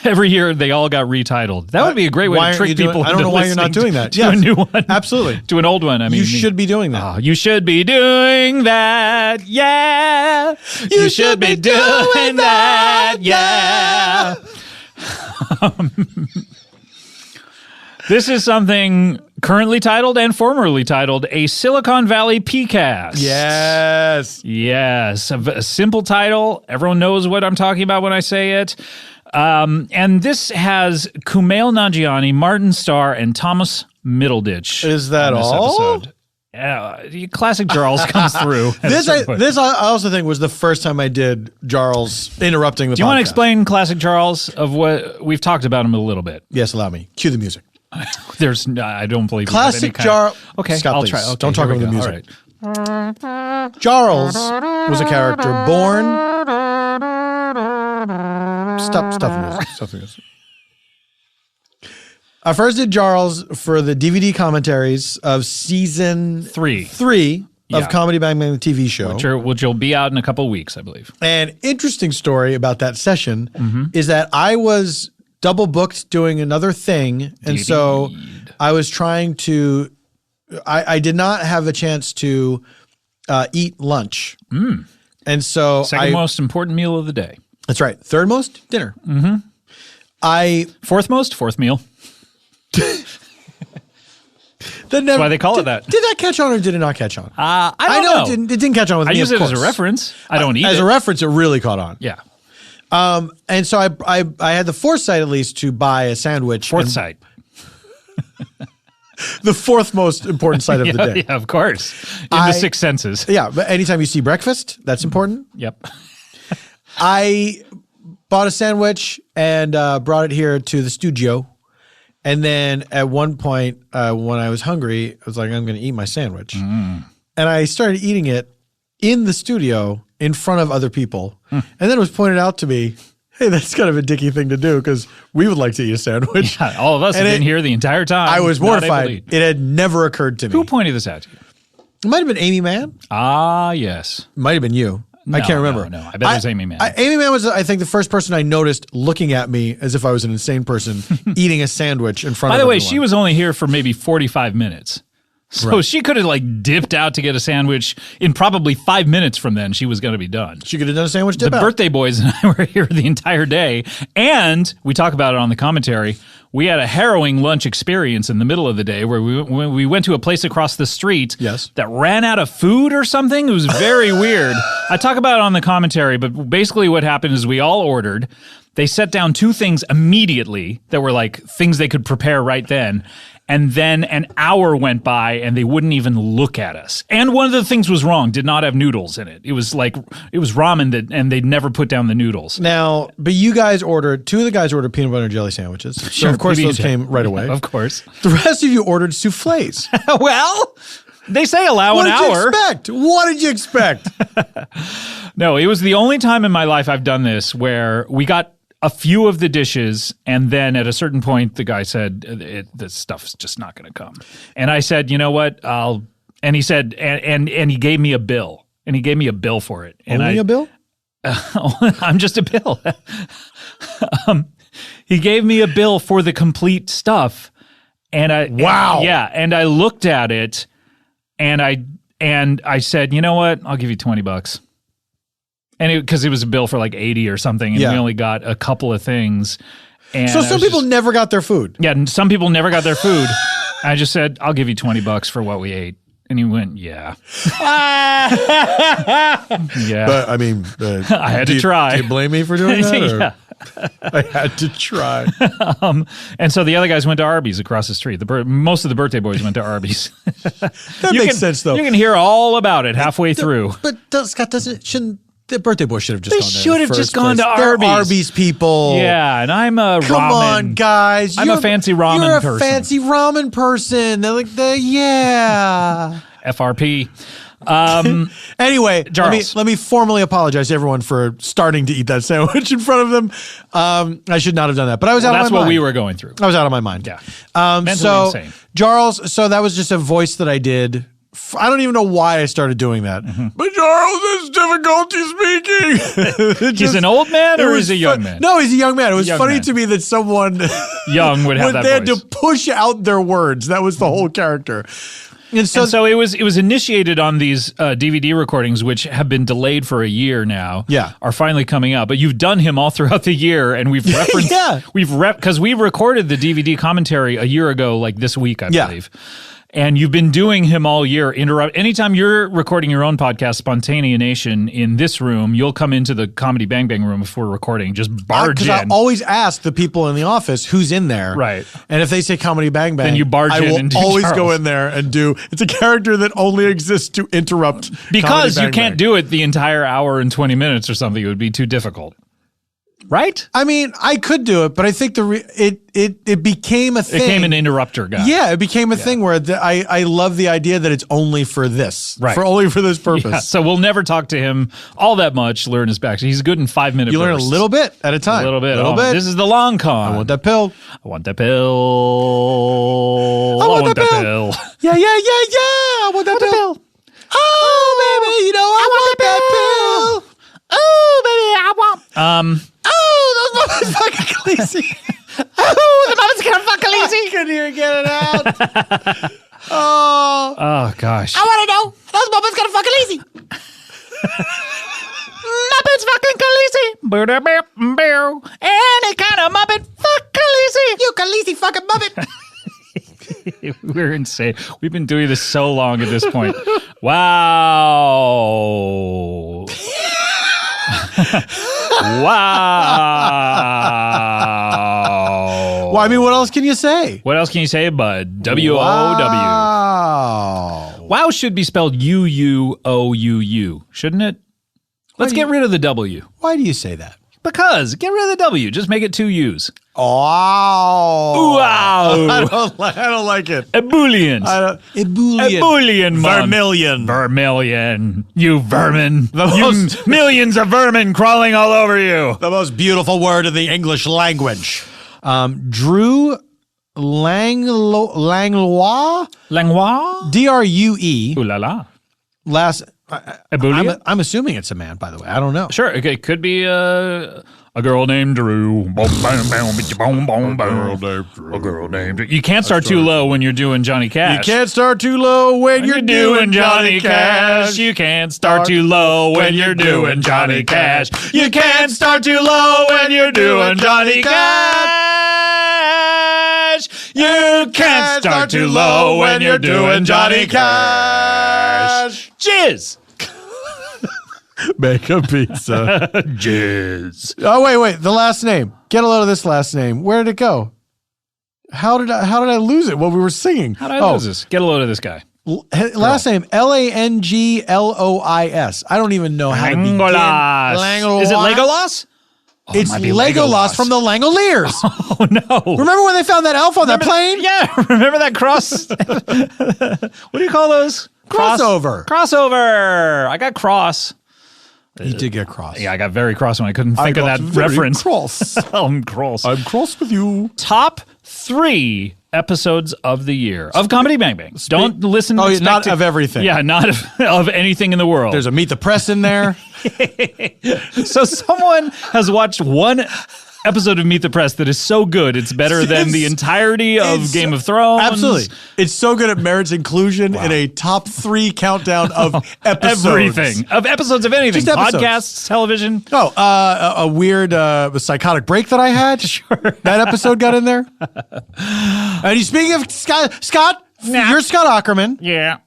Speaker 2: Every year they all got retitled. That would be a great way to trick people.
Speaker 3: I don't know why you're not doing that.
Speaker 2: To a new one.
Speaker 3: Absolutely.
Speaker 2: To an old one. I mean,
Speaker 3: you should be doing that.
Speaker 2: You should be doing that. Yeah. You should be doing that. Yeah. This is something currently titled and formerly titled a Silicon Valley PCast. Yes. A simple title. Everyone knows what I'm talking about when I say it. And this has Kumail Nanjiani, Martin Starr, and Thomas Middleditch.
Speaker 3: Is that all?
Speaker 2: Episode. Yeah, classic Jarls comes through.
Speaker 3: This I also think was the first time I did Jarls interrupting the podcast.
Speaker 2: Do you want to explain classic Jarls of what we've talked about him a little bit?
Speaker 3: Yes, allow me. Cue the music.
Speaker 2: I don't believe
Speaker 3: classic Jarls.
Speaker 2: Okay,
Speaker 3: Scott,
Speaker 2: I'll
Speaker 3: please.
Speaker 2: try. Okay,
Speaker 3: don't talk over the music. All right. Jarls was a character born. Stop the music. I first did Jarls for the DVD commentaries of season 3 of Comedy Bang Bang, the TV show.
Speaker 2: Which will be out in a couple of weeks, I believe.
Speaker 3: An interesting story about that session is that I was double booked doing another thing. And so I was trying to, I did not have a chance to eat lunch. And so
Speaker 2: Second most important meal of the day.
Speaker 3: That's right. Third most, dinner.
Speaker 2: Fourth most, fourth meal. That's why they call it that.
Speaker 3: Did that catch on or did it not catch on?
Speaker 2: I don't know.
Speaker 3: It didn't catch on with me.
Speaker 2: I use it as a reference. I don't eat it.
Speaker 3: As a reference, it really caught on.
Speaker 2: Yeah.
Speaker 3: And so I had the foresight at least to buy a sandwich.
Speaker 2: Foresight.
Speaker 3: The fourth most important sight of the day.
Speaker 2: Yeah, of course. In the six senses.
Speaker 3: Yeah, but anytime you see breakfast, that's important.
Speaker 2: Yep.
Speaker 3: I bought a sandwich and brought it here to the studio. And then at one point, when I was hungry, I was like, I'm going to eat my sandwich. And I started eating it in the studio in front of other people. And then it was pointed out to me, hey, that's kind of a dicky thing to do because we would like to eat a sandwich.
Speaker 2: Yeah, all of us have been here the entire time.
Speaker 3: I was mortified. It had never occurred to me.
Speaker 2: Who pointed this out to you?
Speaker 3: It might have been Amy Mann.
Speaker 2: Ah, yes.
Speaker 3: It might have been you. I can't remember.
Speaker 2: No. I bet it was Amy Mann.
Speaker 3: Amy Mann was, I think, the first person I noticed looking at me as if I was an insane person eating a sandwich in front of
Speaker 2: By the way,
Speaker 3: everyone.
Speaker 2: she was only here for maybe 45 minutes. So she could have like dipped out to get a sandwich in probably 5 minutes from then. She was going to be done.
Speaker 3: She could have done a sandwich dip
Speaker 2: The
Speaker 3: out.
Speaker 2: birthday boys and I were here the entire day. And we talk about it on the commentary. We had a harrowing lunch experience in the middle of the day where we went to a place across the street that ran out of food or something. It was very weird. I talk about it on the commentary, but basically what happened is we all ordered. They set down two things immediately that were like things they could prepare right then. And then an hour went by and they wouldn't even look at us. And one of the things was wrong, did not have noodles in it. It was ramen and they'd never put down the noodles.
Speaker 3: Now, but you guys two of the guys ordered peanut butter and jelly sandwiches. So of course those came right away.
Speaker 2: Of course.
Speaker 3: The rest of you ordered soufflés.
Speaker 2: Well, they say allow an hour.
Speaker 3: What did you expect?
Speaker 2: No, it was the only time in my life I've done this where we got a few of the dishes, and then at a certain point, the guy said, "This stuff's just not going to come." And I said, "You know what? I'll." And he said, and he gave me a bill, and he gave me a bill for it. And
Speaker 3: Only a bill?
Speaker 2: I'm just a bill. He gave me a bill for the complete stuff, and and I looked at it, and I said, "You know what? I'll give you $20." And because it was a bill for like 80 or something, and we only got a couple of things. And
Speaker 3: so some people never got their food.
Speaker 2: Yeah, and some people never got their food. I just said, I'll give you $20 for what we ate. And he went, yeah. Yeah.
Speaker 3: But I mean,
Speaker 2: I had to try.
Speaker 3: Do you blame me for doing that?
Speaker 2: Yeah.
Speaker 3: I had to try.
Speaker 2: And so the other guys went to Arby's across the street. Most of the birthday boys went to Arby's.
Speaker 3: That makes sense, though.
Speaker 2: You can hear all about it halfway through.
Speaker 3: But Scott, shouldn't the birthday boy should have just gone there?
Speaker 2: They should have just gone to Arby's.
Speaker 3: They're Arby's people.
Speaker 2: Yeah, and I'm a
Speaker 3: Come on, guys.
Speaker 2: I'm a fancy ramen person.
Speaker 3: You're a fancy ramen person. They're like,
Speaker 2: FRP.
Speaker 3: Anyway,
Speaker 2: Charles.
Speaker 3: let me formally apologize to everyone for starting to eat that sandwich in front of them. I should not have done that, but I was out of my mind.
Speaker 2: That's what we were going through.
Speaker 3: I was out of my mind.
Speaker 2: Yeah.
Speaker 3: So,
Speaker 2: insane.
Speaker 3: Charles, so that was just a voice that I did. I don't even know why I started doing that. But Charles has difficulty speaking.
Speaker 2: He's an old man or is he a young man?
Speaker 3: No, he's a young man. It was
Speaker 2: Young
Speaker 3: funny
Speaker 2: man.
Speaker 3: to me that someone
Speaker 2: young would have that
Speaker 3: they had
Speaker 2: voice.
Speaker 3: to push out their words. That was the whole character. And so
Speaker 2: it was initiated on these DVD recordings, which have been delayed for a year now.
Speaker 3: Yeah.
Speaker 2: Are finally coming out. But you've done him all throughout the year, and we've referenced. Because we recorded the DVD commentary a year ago, like this week, I believe. And you've been doing him all year. Anytime you're recording your own podcast, Spontaneation, in this room, you'll come into the Comedy Bang Bang room if we're recording. Just barge in.
Speaker 3: Because I always ask the people in the office who's in there.
Speaker 2: Right.
Speaker 3: And if they say Comedy Bang Bang,
Speaker 2: then you barge in and do
Speaker 3: I will always
Speaker 2: Charles.
Speaker 3: go in there and do. It's a character that only exists to interrupt.
Speaker 2: Because
Speaker 3: Comedy
Speaker 2: you
Speaker 3: Bang
Speaker 2: can't
Speaker 3: Bang.
Speaker 2: do it the entire hour and 20 minutes or something. It would be too difficult. Right?
Speaker 3: I mean, I could do it, but I think it became a thing.
Speaker 2: It became an interrupter guy.
Speaker 3: Yeah, it became a thing where I love the idea that it's only for this.
Speaker 2: Right.
Speaker 3: Only for this purpose.
Speaker 2: Yeah, so we'll never talk to him all that much, learn his back. He's good in 5 minutes.
Speaker 3: You learn a little bit at a time.
Speaker 2: A little bit.
Speaker 3: Little bit.
Speaker 2: This is the long con.
Speaker 3: I want that pill.
Speaker 2: I want that pill.
Speaker 3: I want that pill. Yeah. I want that pill. Oh, baby, you know I want that pill.
Speaker 2: Oh, baby, I want.
Speaker 3: Oh, those mama's fucking crazy.
Speaker 2: Oh, the mama's gonna fuck Khaleesi.
Speaker 3: I couldn't even get it out. Oh,
Speaker 2: gosh.
Speaker 3: I want to know. Those mama's gonna fuck Khaleesi.
Speaker 2: Muppets fucking Khaleesi. Any kind of Muppet fuck Khaleesi.
Speaker 3: You Khaleesi fucking Muppet.
Speaker 2: We're insane. We've been doing this so long at this point. Wow. Wow.
Speaker 3: Well, I mean, what else can you say?
Speaker 2: What else can you say but W-O-W?
Speaker 3: Wow.
Speaker 2: Wow should be spelled U-U-O-U-U, shouldn't it? Let's get rid of the W.
Speaker 3: Why do you say that?
Speaker 2: Because get rid of the W. Just make it 2 U's.
Speaker 3: Oh.
Speaker 2: Wow.
Speaker 3: I don't like it.
Speaker 2: Ebullience. Ebullient.
Speaker 3: Vermilion.
Speaker 2: Vermilion. You vermin.
Speaker 3: most-
Speaker 2: Millions of vermin crawling all over you.
Speaker 3: The most beautiful word in the English language. Drew Langlois?
Speaker 2: Langlois?
Speaker 3: D-R-U-E.
Speaker 2: Ooh la la.
Speaker 3: Last...
Speaker 2: Ebullient?
Speaker 3: I'm assuming it's a man, by the way. I don't know.
Speaker 2: Sure. Okay. Could be a girl named Drew. A girl named Drew. You can't start too low when you're doing Johnny Cash.
Speaker 3: You can't start too low when you're doing Johnny Cash.
Speaker 2: You can't start too low when you're doing Johnny Cash. You can't start too low when you're doing Johnny Cash. You can't start too low when you're doing Johnny Cash. Jizz.
Speaker 3: Make a pizza.
Speaker 2: Jizz.
Speaker 3: Oh, wait. The last name. Get a load of this last name. Where did it go? How did I lose it while we were singing?
Speaker 2: How did I lose this? Get a load of this guy.
Speaker 3: Last name, Langlois. I don't even know how to begin.
Speaker 2: Langlois. Is it Legolas? Oh,
Speaker 3: It's Legolas from the Langoliers.
Speaker 2: Oh, no.
Speaker 3: Remember when they found that elf on that plane?
Speaker 2: Yeah, remember that cross? What do you call those?
Speaker 3: Crossover.
Speaker 2: Crossover. I got cross.
Speaker 3: You did get cross.
Speaker 2: Yeah, I got very cross when I couldn't think of that reference.
Speaker 3: Cross.
Speaker 2: I'm cross.
Speaker 3: I'm cross with you.
Speaker 2: Top 3 episodes of the year of Comedy Bang Bang. Don't listen.
Speaker 3: Oh, not of everything.
Speaker 2: Yeah, not of anything in the world.
Speaker 3: There's a Meet the Press in there.
Speaker 2: So someone has watched one episode of Meet the Press that is so good it's better than the entirety of Game of Thrones.
Speaker 3: Absolutely. It's so good it merits inclusion in a top 3 countdown of episodes.
Speaker 2: Everything. Of episodes of anything.
Speaker 3: Just episodes.
Speaker 2: Podcasts, television.
Speaker 3: Oh, a weird psychotic break that I had.
Speaker 2: Sure.
Speaker 3: That episode got in there. And speaking of Scott, you're Scott Aukerman.
Speaker 2: Yeah.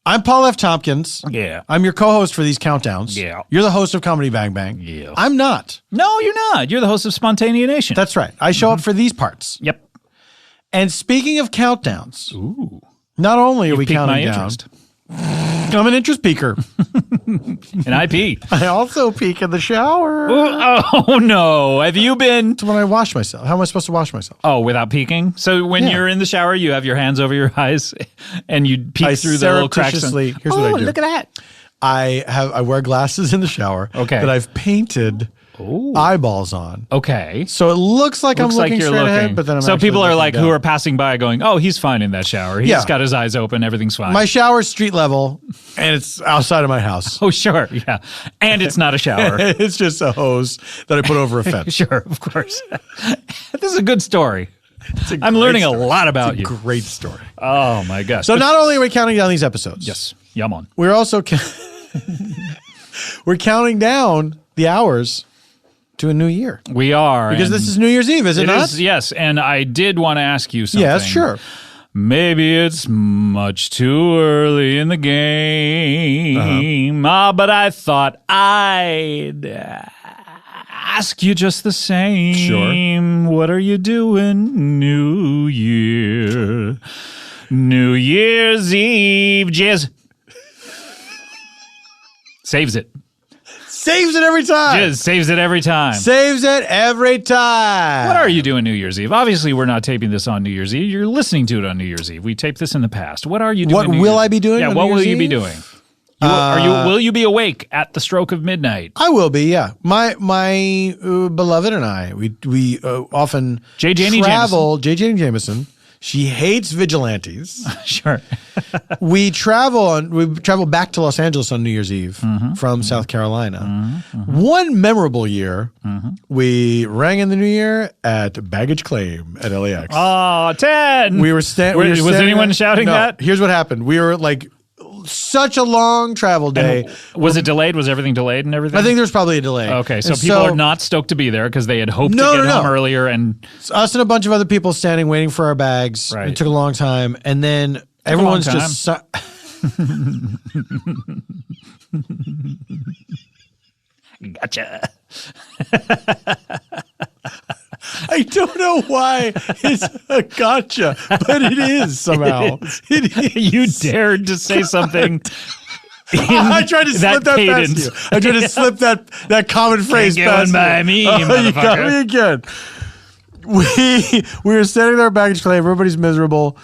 Speaker 3: I'm Paul F. Tompkins.
Speaker 2: Yeah.
Speaker 3: I'm your co-host for these countdowns.
Speaker 2: Yeah.
Speaker 3: You're the host of Comedy Bang Bang.
Speaker 2: Yeah.
Speaker 3: I'm not.
Speaker 2: No, you're not. You're the host of Spontanea Nation.
Speaker 3: That's right. I show up for these parts.
Speaker 2: Yep.
Speaker 3: And speaking of countdowns,
Speaker 2: Ooh.
Speaker 3: Not only are we
Speaker 2: Piqued
Speaker 3: counting
Speaker 2: my
Speaker 3: down,
Speaker 2: interest.
Speaker 3: I'm an interest peaker.
Speaker 2: And I pee.
Speaker 3: I also peek in the shower.
Speaker 2: Oh, no. Have you been?
Speaker 3: It's when I wash myself. How am I supposed to wash myself?
Speaker 2: Oh, without peeking? So when you're in the shower, you have your hands over your eyes and you peek through the little cracks.
Speaker 3: Surreptitiously, here's what I do.
Speaker 2: Look at that.
Speaker 3: I wear glasses in the shower that I've painted eyeballs on.
Speaker 2: Okay.
Speaker 3: So it looks like I'm looking straight ahead, but then I'm
Speaker 2: so
Speaker 3: actually
Speaker 2: people are
Speaker 3: looking
Speaker 2: like
Speaker 3: down.
Speaker 2: who are passing by going, oh, he's fine in that shower. He's got his eyes open. Everything's fine.
Speaker 3: My shower's street level, and it's outside of my house.
Speaker 2: Oh, sure. Yeah. And it's not a shower.
Speaker 3: It's just a hose that I put over a fence.
Speaker 2: Sure, of course. This is a good story. I'm learning a lot about you.
Speaker 3: Great story.
Speaker 2: Oh, my gosh.
Speaker 3: So not only are we counting down these episodes.
Speaker 2: Yes. Yum on.
Speaker 3: We're also we're counting down the hours to a new year.
Speaker 2: We are.
Speaker 3: Because this is New Year's Eve, is it not?
Speaker 2: Yes, and I did want to ask you something.
Speaker 3: Yes, sure.
Speaker 2: Maybe it's much too early in the game, but I thought I'd ask you just the same.
Speaker 3: Sure.
Speaker 2: What are you doing New Year? New Year's Eve, jizz. Saves it.
Speaker 3: Saves it every time.
Speaker 2: Jizz saves it every time.
Speaker 3: Saves it every time.
Speaker 2: What are you doing New Year's Eve? Obviously, we're not taping this on New Year's Eve. You're listening to it on New Year's Eve. We taped this in the past. What are you doing?
Speaker 3: What will I be doing?
Speaker 2: Yeah,
Speaker 3: on
Speaker 2: what
Speaker 3: New
Speaker 2: will
Speaker 3: Year's
Speaker 2: you be
Speaker 3: Eve?
Speaker 2: doing? Will you be awake at the stroke of midnight?
Speaker 3: I will be. Yeah, my beloved and I we often
Speaker 2: J.J.
Speaker 3: travel. J.J. Jameson. She hates vigilantes.
Speaker 2: Sure.
Speaker 3: We travel back to Los Angeles on New Year's Eve from South Carolina. One memorable year, we rang in the new year at baggage claim at LAX.
Speaker 2: Oh, 10.
Speaker 3: We were standing.
Speaker 2: Was anyone shouting that?
Speaker 3: Here's what happened. We were like such a long travel day.
Speaker 2: Was it delayed? Was everything delayed and everything?
Speaker 3: I think there's probably a delay.
Speaker 2: Okay, so people are not stoked to be there because they had hoped to get home earlier. And
Speaker 3: it's us and a bunch of other people standing waiting for our bags.
Speaker 2: Right.
Speaker 3: It took a long time. And then everyone's just...
Speaker 2: Gotcha.
Speaker 3: I don't know why it's a gotcha, but it is somehow. It is.
Speaker 2: You dared to say something.
Speaker 3: I tried to slip that past you. I tried to slip that common phrase past
Speaker 2: by me,
Speaker 3: you got
Speaker 2: motherfucker.
Speaker 3: me again. We were standing there at baggage claim. Everybody's miserable.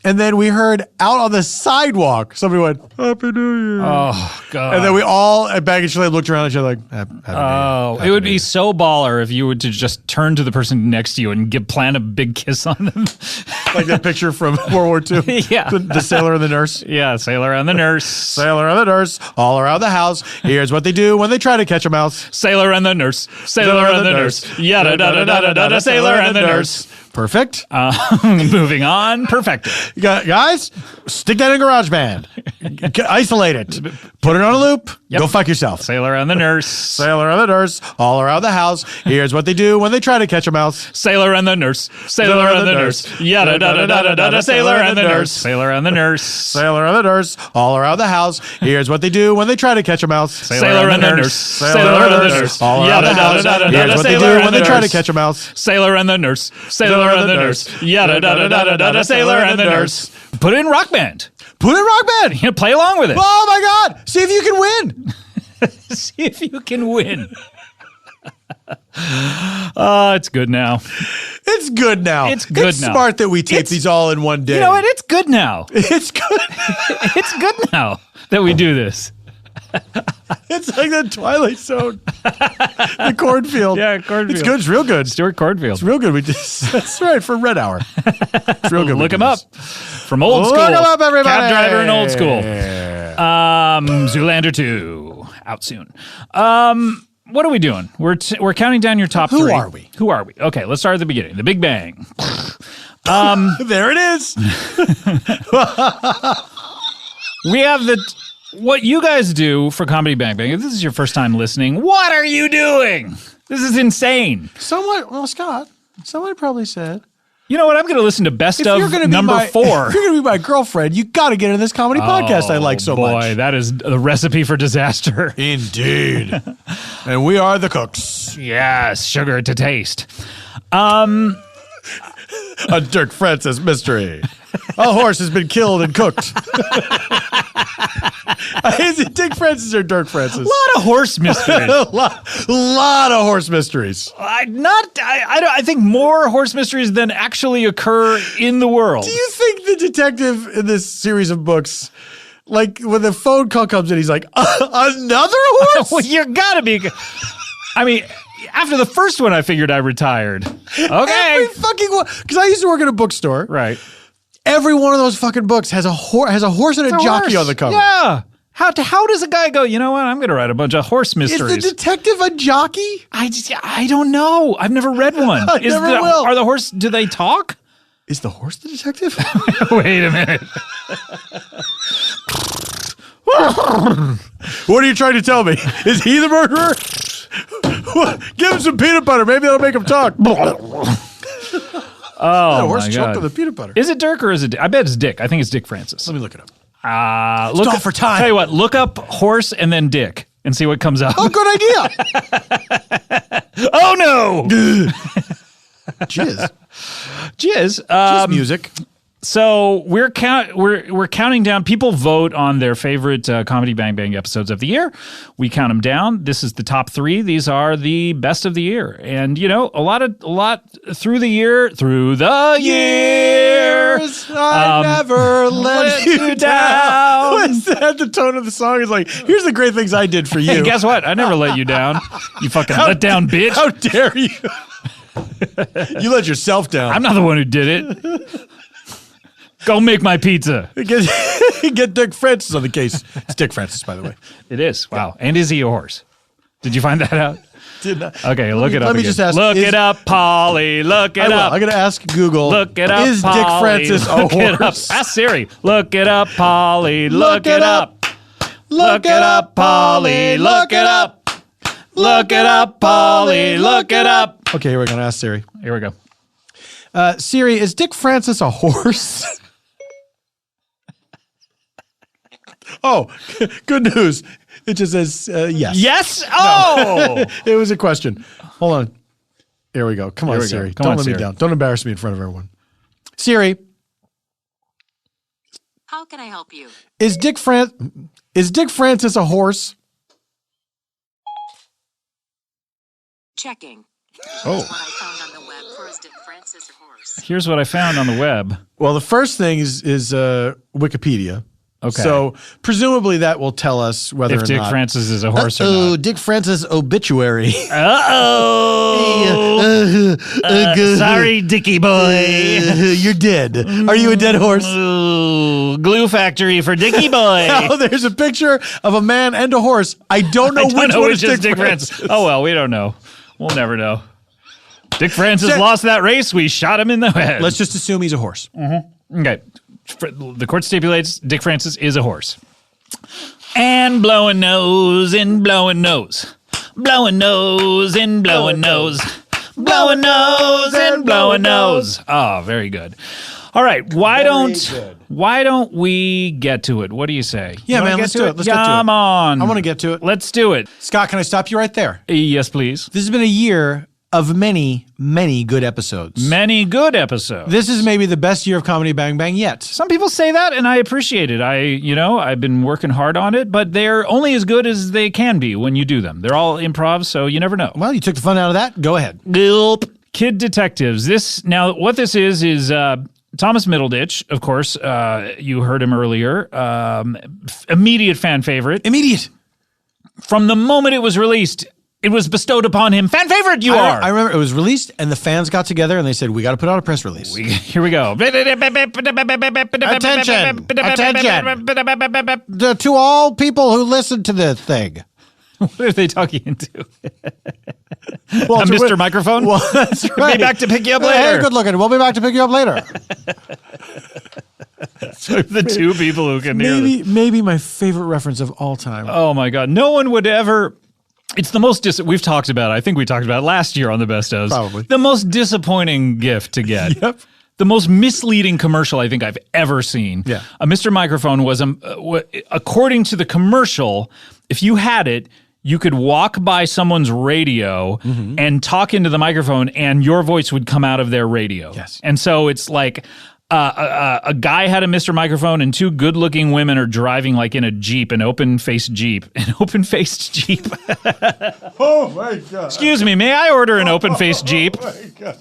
Speaker 3: And then we heard out on the sidewalk, somebody went, Happy New Year.
Speaker 2: Oh, God.
Speaker 3: And then we all at baggage claim looked around at each other like, Happy New Year.
Speaker 2: It would be so baller if you would to just turn to the person next to you and plant a big kiss on them.
Speaker 3: Like that picture from World War II.
Speaker 2: Yeah.
Speaker 3: The sailor and the nurse.
Speaker 2: Yeah, sailor and the nurse.
Speaker 3: Sailor and the nurse, all around the house. Here's what they do when they try to catch a mouse.
Speaker 2: Sailor and the nurse. Sailor and the nurse. Yada da da da da da da. Sailor and the nurse.
Speaker 3: Perfect.
Speaker 2: Moving on. Perfect.
Speaker 3: Guys, stick that in GarageBand. Isolate it. Put it on a loop.
Speaker 2: Yep.
Speaker 3: Go fuck yourself.
Speaker 2: Sailor and the nurse.
Speaker 3: Sailor and the nurse, all around the house. Here's what they do when they try to catch a mouse.
Speaker 2: Sailor and the nurse. Sailor and the nurse. Yada da da da da da da. Sailor and the nurse. Sailor and the nurse.
Speaker 3: Sailor and the nurse, all around the house. Here's what they do when they try to catch a mouse.
Speaker 2: Sailor and the nurse.
Speaker 3: Sailor and the nurse, all around the house. Here's what they do when they try to catch a mouse.
Speaker 2: Sailor and the nurse. Sailor and the nurse. Yada da da da da da da. Sailor and the nurse. Put it in Rock Band.
Speaker 3: Put it in Rock Band.
Speaker 2: You know, play along with it.
Speaker 3: Oh my God! See if you can win.
Speaker 2: See if you can win. It's good now.
Speaker 3: It's good now.
Speaker 2: It's good
Speaker 3: it's
Speaker 2: now.
Speaker 3: Smart that we tape these all in one day.
Speaker 2: You know what? It's good now.
Speaker 3: It's good.
Speaker 2: It's good now that we do this.
Speaker 3: It's like the Twilight Zone. The cornfield.
Speaker 2: Yeah, cornfield.
Speaker 3: It's good. It's real good.
Speaker 2: Stuart Cornfield.
Speaker 3: It's real good. We just, that's right, for Red Hour. It's real good.
Speaker 2: Look him up. From old school.
Speaker 3: Look him up, everybody.
Speaker 2: Cab driver in old school. Zoolander 2. Out soon. What are we doing? We're counting down your top three.
Speaker 3: Who are we?
Speaker 2: Who are we? Okay, let's start at the beginning. The Big Bang.
Speaker 3: There it is.
Speaker 2: We have what you guys do for Comedy Bang Bang. If this is your first time listening, what are you doing? This is insane.
Speaker 3: Scott, someone probably said,
Speaker 2: You know what? I'm going to listen to best
Speaker 3: if
Speaker 2: of
Speaker 3: you're gonna be
Speaker 2: number 4.
Speaker 3: If you're going to be my girlfriend, you got to get in this comedy podcast I like so much.
Speaker 2: Boy, that is the recipe for disaster.
Speaker 3: Indeed. And we are the cooks.
Speaker 2: Yes, sugar to taste.
Speaker 3: A Dirk Francis mystery. A horse has been killed and cooked. Is it Dick Francis or Dirk Francis?
Speaker 2: A lot of horse mysteries.
Speaker 3: a lot of horse mysteries.
Speaker 2: I think more horse mysteries than actually occur in the world.
Speaker 3: Do you think the detective in this series of books, like when the phone call comes in, he's like, another horse?
Speaker 2: Well, you gotta be. I mean, after the first one, I figured I retired. Okay.
Speaker 3: Every fucking one. Because I used to work at a bookstore.
Speaker 2: Right.
Speaker 3: Every one of those fucking books has a horse and a jockey on the cover.
Speaker 2: Yeah. How does a guy go, you know what, I'm going to write a bunch of horse mysteries.
Speaker 3: Is the detective a jockey?
Speaker 2: I don't know. I've never read one.
Speaker 3: I never will.
Speaker 2: Are the horse, do they talk?
Speaker 3: Is the horse the detective?
Speaker 2: Wait a minute.
Speaker 3: What are you trying to tell me? Is he the murderer? Give him some peanut butter. Maybe that'll make him talk.
Speaker 2: Oh,
Speaker 3: the horse
Speaker 2: my
Speaker 3: choked
Speaker 2: God.
Speaker 3: with the peanut butter.
Speaker 2: Is it Dirk or is it Dick? I bet it's Dick. I think it's Dick Francis.
Speaker 3: Let me look it up.
Speaker 2: Look
Speaker 3: Stall for time.
Speaker 2: Tell you what, look up horse and then Dick and see what comes up.
Speaker 3: Oh, good idea.
Speaker 2: Oh, no.
Speaker 3: Jizz.
Speaker 2: Jizz.
Speaker 3: Music.
Speaker 2: So we're counting down. People vote on their favorite Comedy Bang Bang episodes of the year. We count them down. This is the top 3. These are the best of the year, and you know, a lot through the year.
Speaker 3: I never let you down. What's that? The tone of the song is like, here's the great things I did for you.
Speaker 2: Hey, guess what? I never let you down. You fucking let down bitch.
Speaker 3: How dare you? You let yourself down.
Speaker 2: I'm not the one who did it. Go make my pizza.
Speaker 3: Get Dick Francis on the case. It's Dick Francis, by the way.
Speaker 2: It is. Wow. And is he a horse? Did you find that out?
Speaker 3: Did not.
Speaker 2: Okay, look it up.
Speaker 3: Let me
Speaker 2: again.
Speaker 3: just ask.
Speaker 2: Look it up, Polly. Look it up.
Speaker 3: I'm going to ask Google.
Speaker 2: Look it up,
Speaker 3: Is
Speaker 2: Polly.
Speaker 3: Dick Francis a
Speaker 2: Look it up.
Speaker 3: horse?
Speaker 2: Ask Siri. Look it up, Polly. Look it up.
Speaker 3: Look
Speaker 2: it up, Polly. Look it up. Look it up, Polly. Look it up.
Speaker 3: Okay, here we're going to ask Siri.
Speaker 2: Here we go.
Speaker 3: Siri, is Dick Francis a horse? Oh, good news. It just says yes.
Speaker 2: Yes? Oh!
Speaker 3: It was a question. Hold on. Here we go. Come on, Siri. Don't let me down. Don't embarrass me in front of everyone. Siri.
Speaker 6: How can I help you?
Speaker 3: Is Dick Francis a horse?
Speaker 6: Checking.
Speaker 3: Oh.
Speaker 6: What I found on the web for is Dick Francis a horse.
Speaker 2: Here's what I found on the web.
Speaker 3: Well, the first thing is Wikipedia.
Speaker 2: Okay.
Speaker 3: So presumably that will tell us whether
Speaker 2: if
Speaker 3: or
Speaker 2: Dick
Speaker 3: not.
Speaker 2: Francis is a horse or
Speaker 3: Oh,
Speaker 2: not.
Speaker 3: Dick Francis obituary.
Speaker 2: Sorry, Dickie boy.
Speaker 3: You're dead. Are you a dead horse?
Speaker 2: Ooh, glue factory for Dickie boy.
Speaker 3: Oh, there's a picture of a man and a horse. I don't know which one is Dick Francis.
Speaker 2: Oh, well, we don't know. We'll never know. Dick Francis lost that race. We shot him in the head.
Speaker 3: Let's just assume he's a horse.
Speaker 2: Okay. The court stipulates Dick Francis is a horse. And blowing nose and blowing nose. Blowing nose and blowing nose. Blowing nose and blowing nose. Oh, very good. All right, why don't we get to it? What do you say?
Speaker 3: Yeah,
Speaker 2: You wanna
Speaker 3: man, let's do it. Let's get to it.
Speaker 2: Come on.
Speaker 3: I want to get to it.
Speaker 2: Let's do it.
Speaker 3: Scott, can I stop you right there?
Speaker 2: Yes, please.
Speaker 3: This has been a year of many, many good episodes.
Speaker 2: Many good episodes.
Speaker 3: This is maybe the best year of Comedy Bang Bang yet.
Speaker 2: Some people say that, and I appreciate it. I've been working hard on it, but they're only as good as they can be when you do them. They're all improv, so you never know.
Speaker 3: Well, you took the fun out of that. Go ahead.
Speaker 2: Gulp. Kid detectives. What this is Thomas Middleditch, of course. You heard him earlier. Immediate fan favorite.
Speaker 3: Immediate.
Speaker 2: From the moment it was released, it was bestowed upon him. Fan favorite you are.
Speaker 3: I remember it was released and the fans got together and they said, we got to put out a press release.
Speaker 2: Here we go.
Speaker 3: Attention. To all people who listen to this thing.
Speaker 2: What are they talking into?
Speaker 3: Well,
Speaker 2: Mr. Microphone?
Speaker 3: Well, that's right.
Speaker 2: We'll be back to pick you up later.
Speaker 3: Hey, good looking. We'll be back to pick you up later.
Speaker 2: The two people who can hear this.
Speaker 3: Maybe my favorite reference of all time.
Speaker 2: Oh my God. No one would ever. It's the most we've talked about it. I think we talked about it last year on the Best ofs.
Speaker 3: Probably.
Speaker 2: The most disappointing gift to get.
Speaker 3: Yep.
Speaker 2: The most misleading commercial I think I've ever seen.
Speaker 3: Yeah.
Speaker 2: A Mr. Microphone was, according to the commercial, if you had it, you could walk by someone's radio and talk into the microphone and your voice would come out of their radio.
Speaker 3: Yes.
Speaker 2: And so it's like a guy had a Mr. Microphone and two good-looking women are driving like in a Jeep, an open-faced Jeep. An open-faced Jeep.
Speaker 3: Oh, my God.
Speaker 2: Excuse me, may I order an open-faced Jeep?
Speaker 3: Oh, my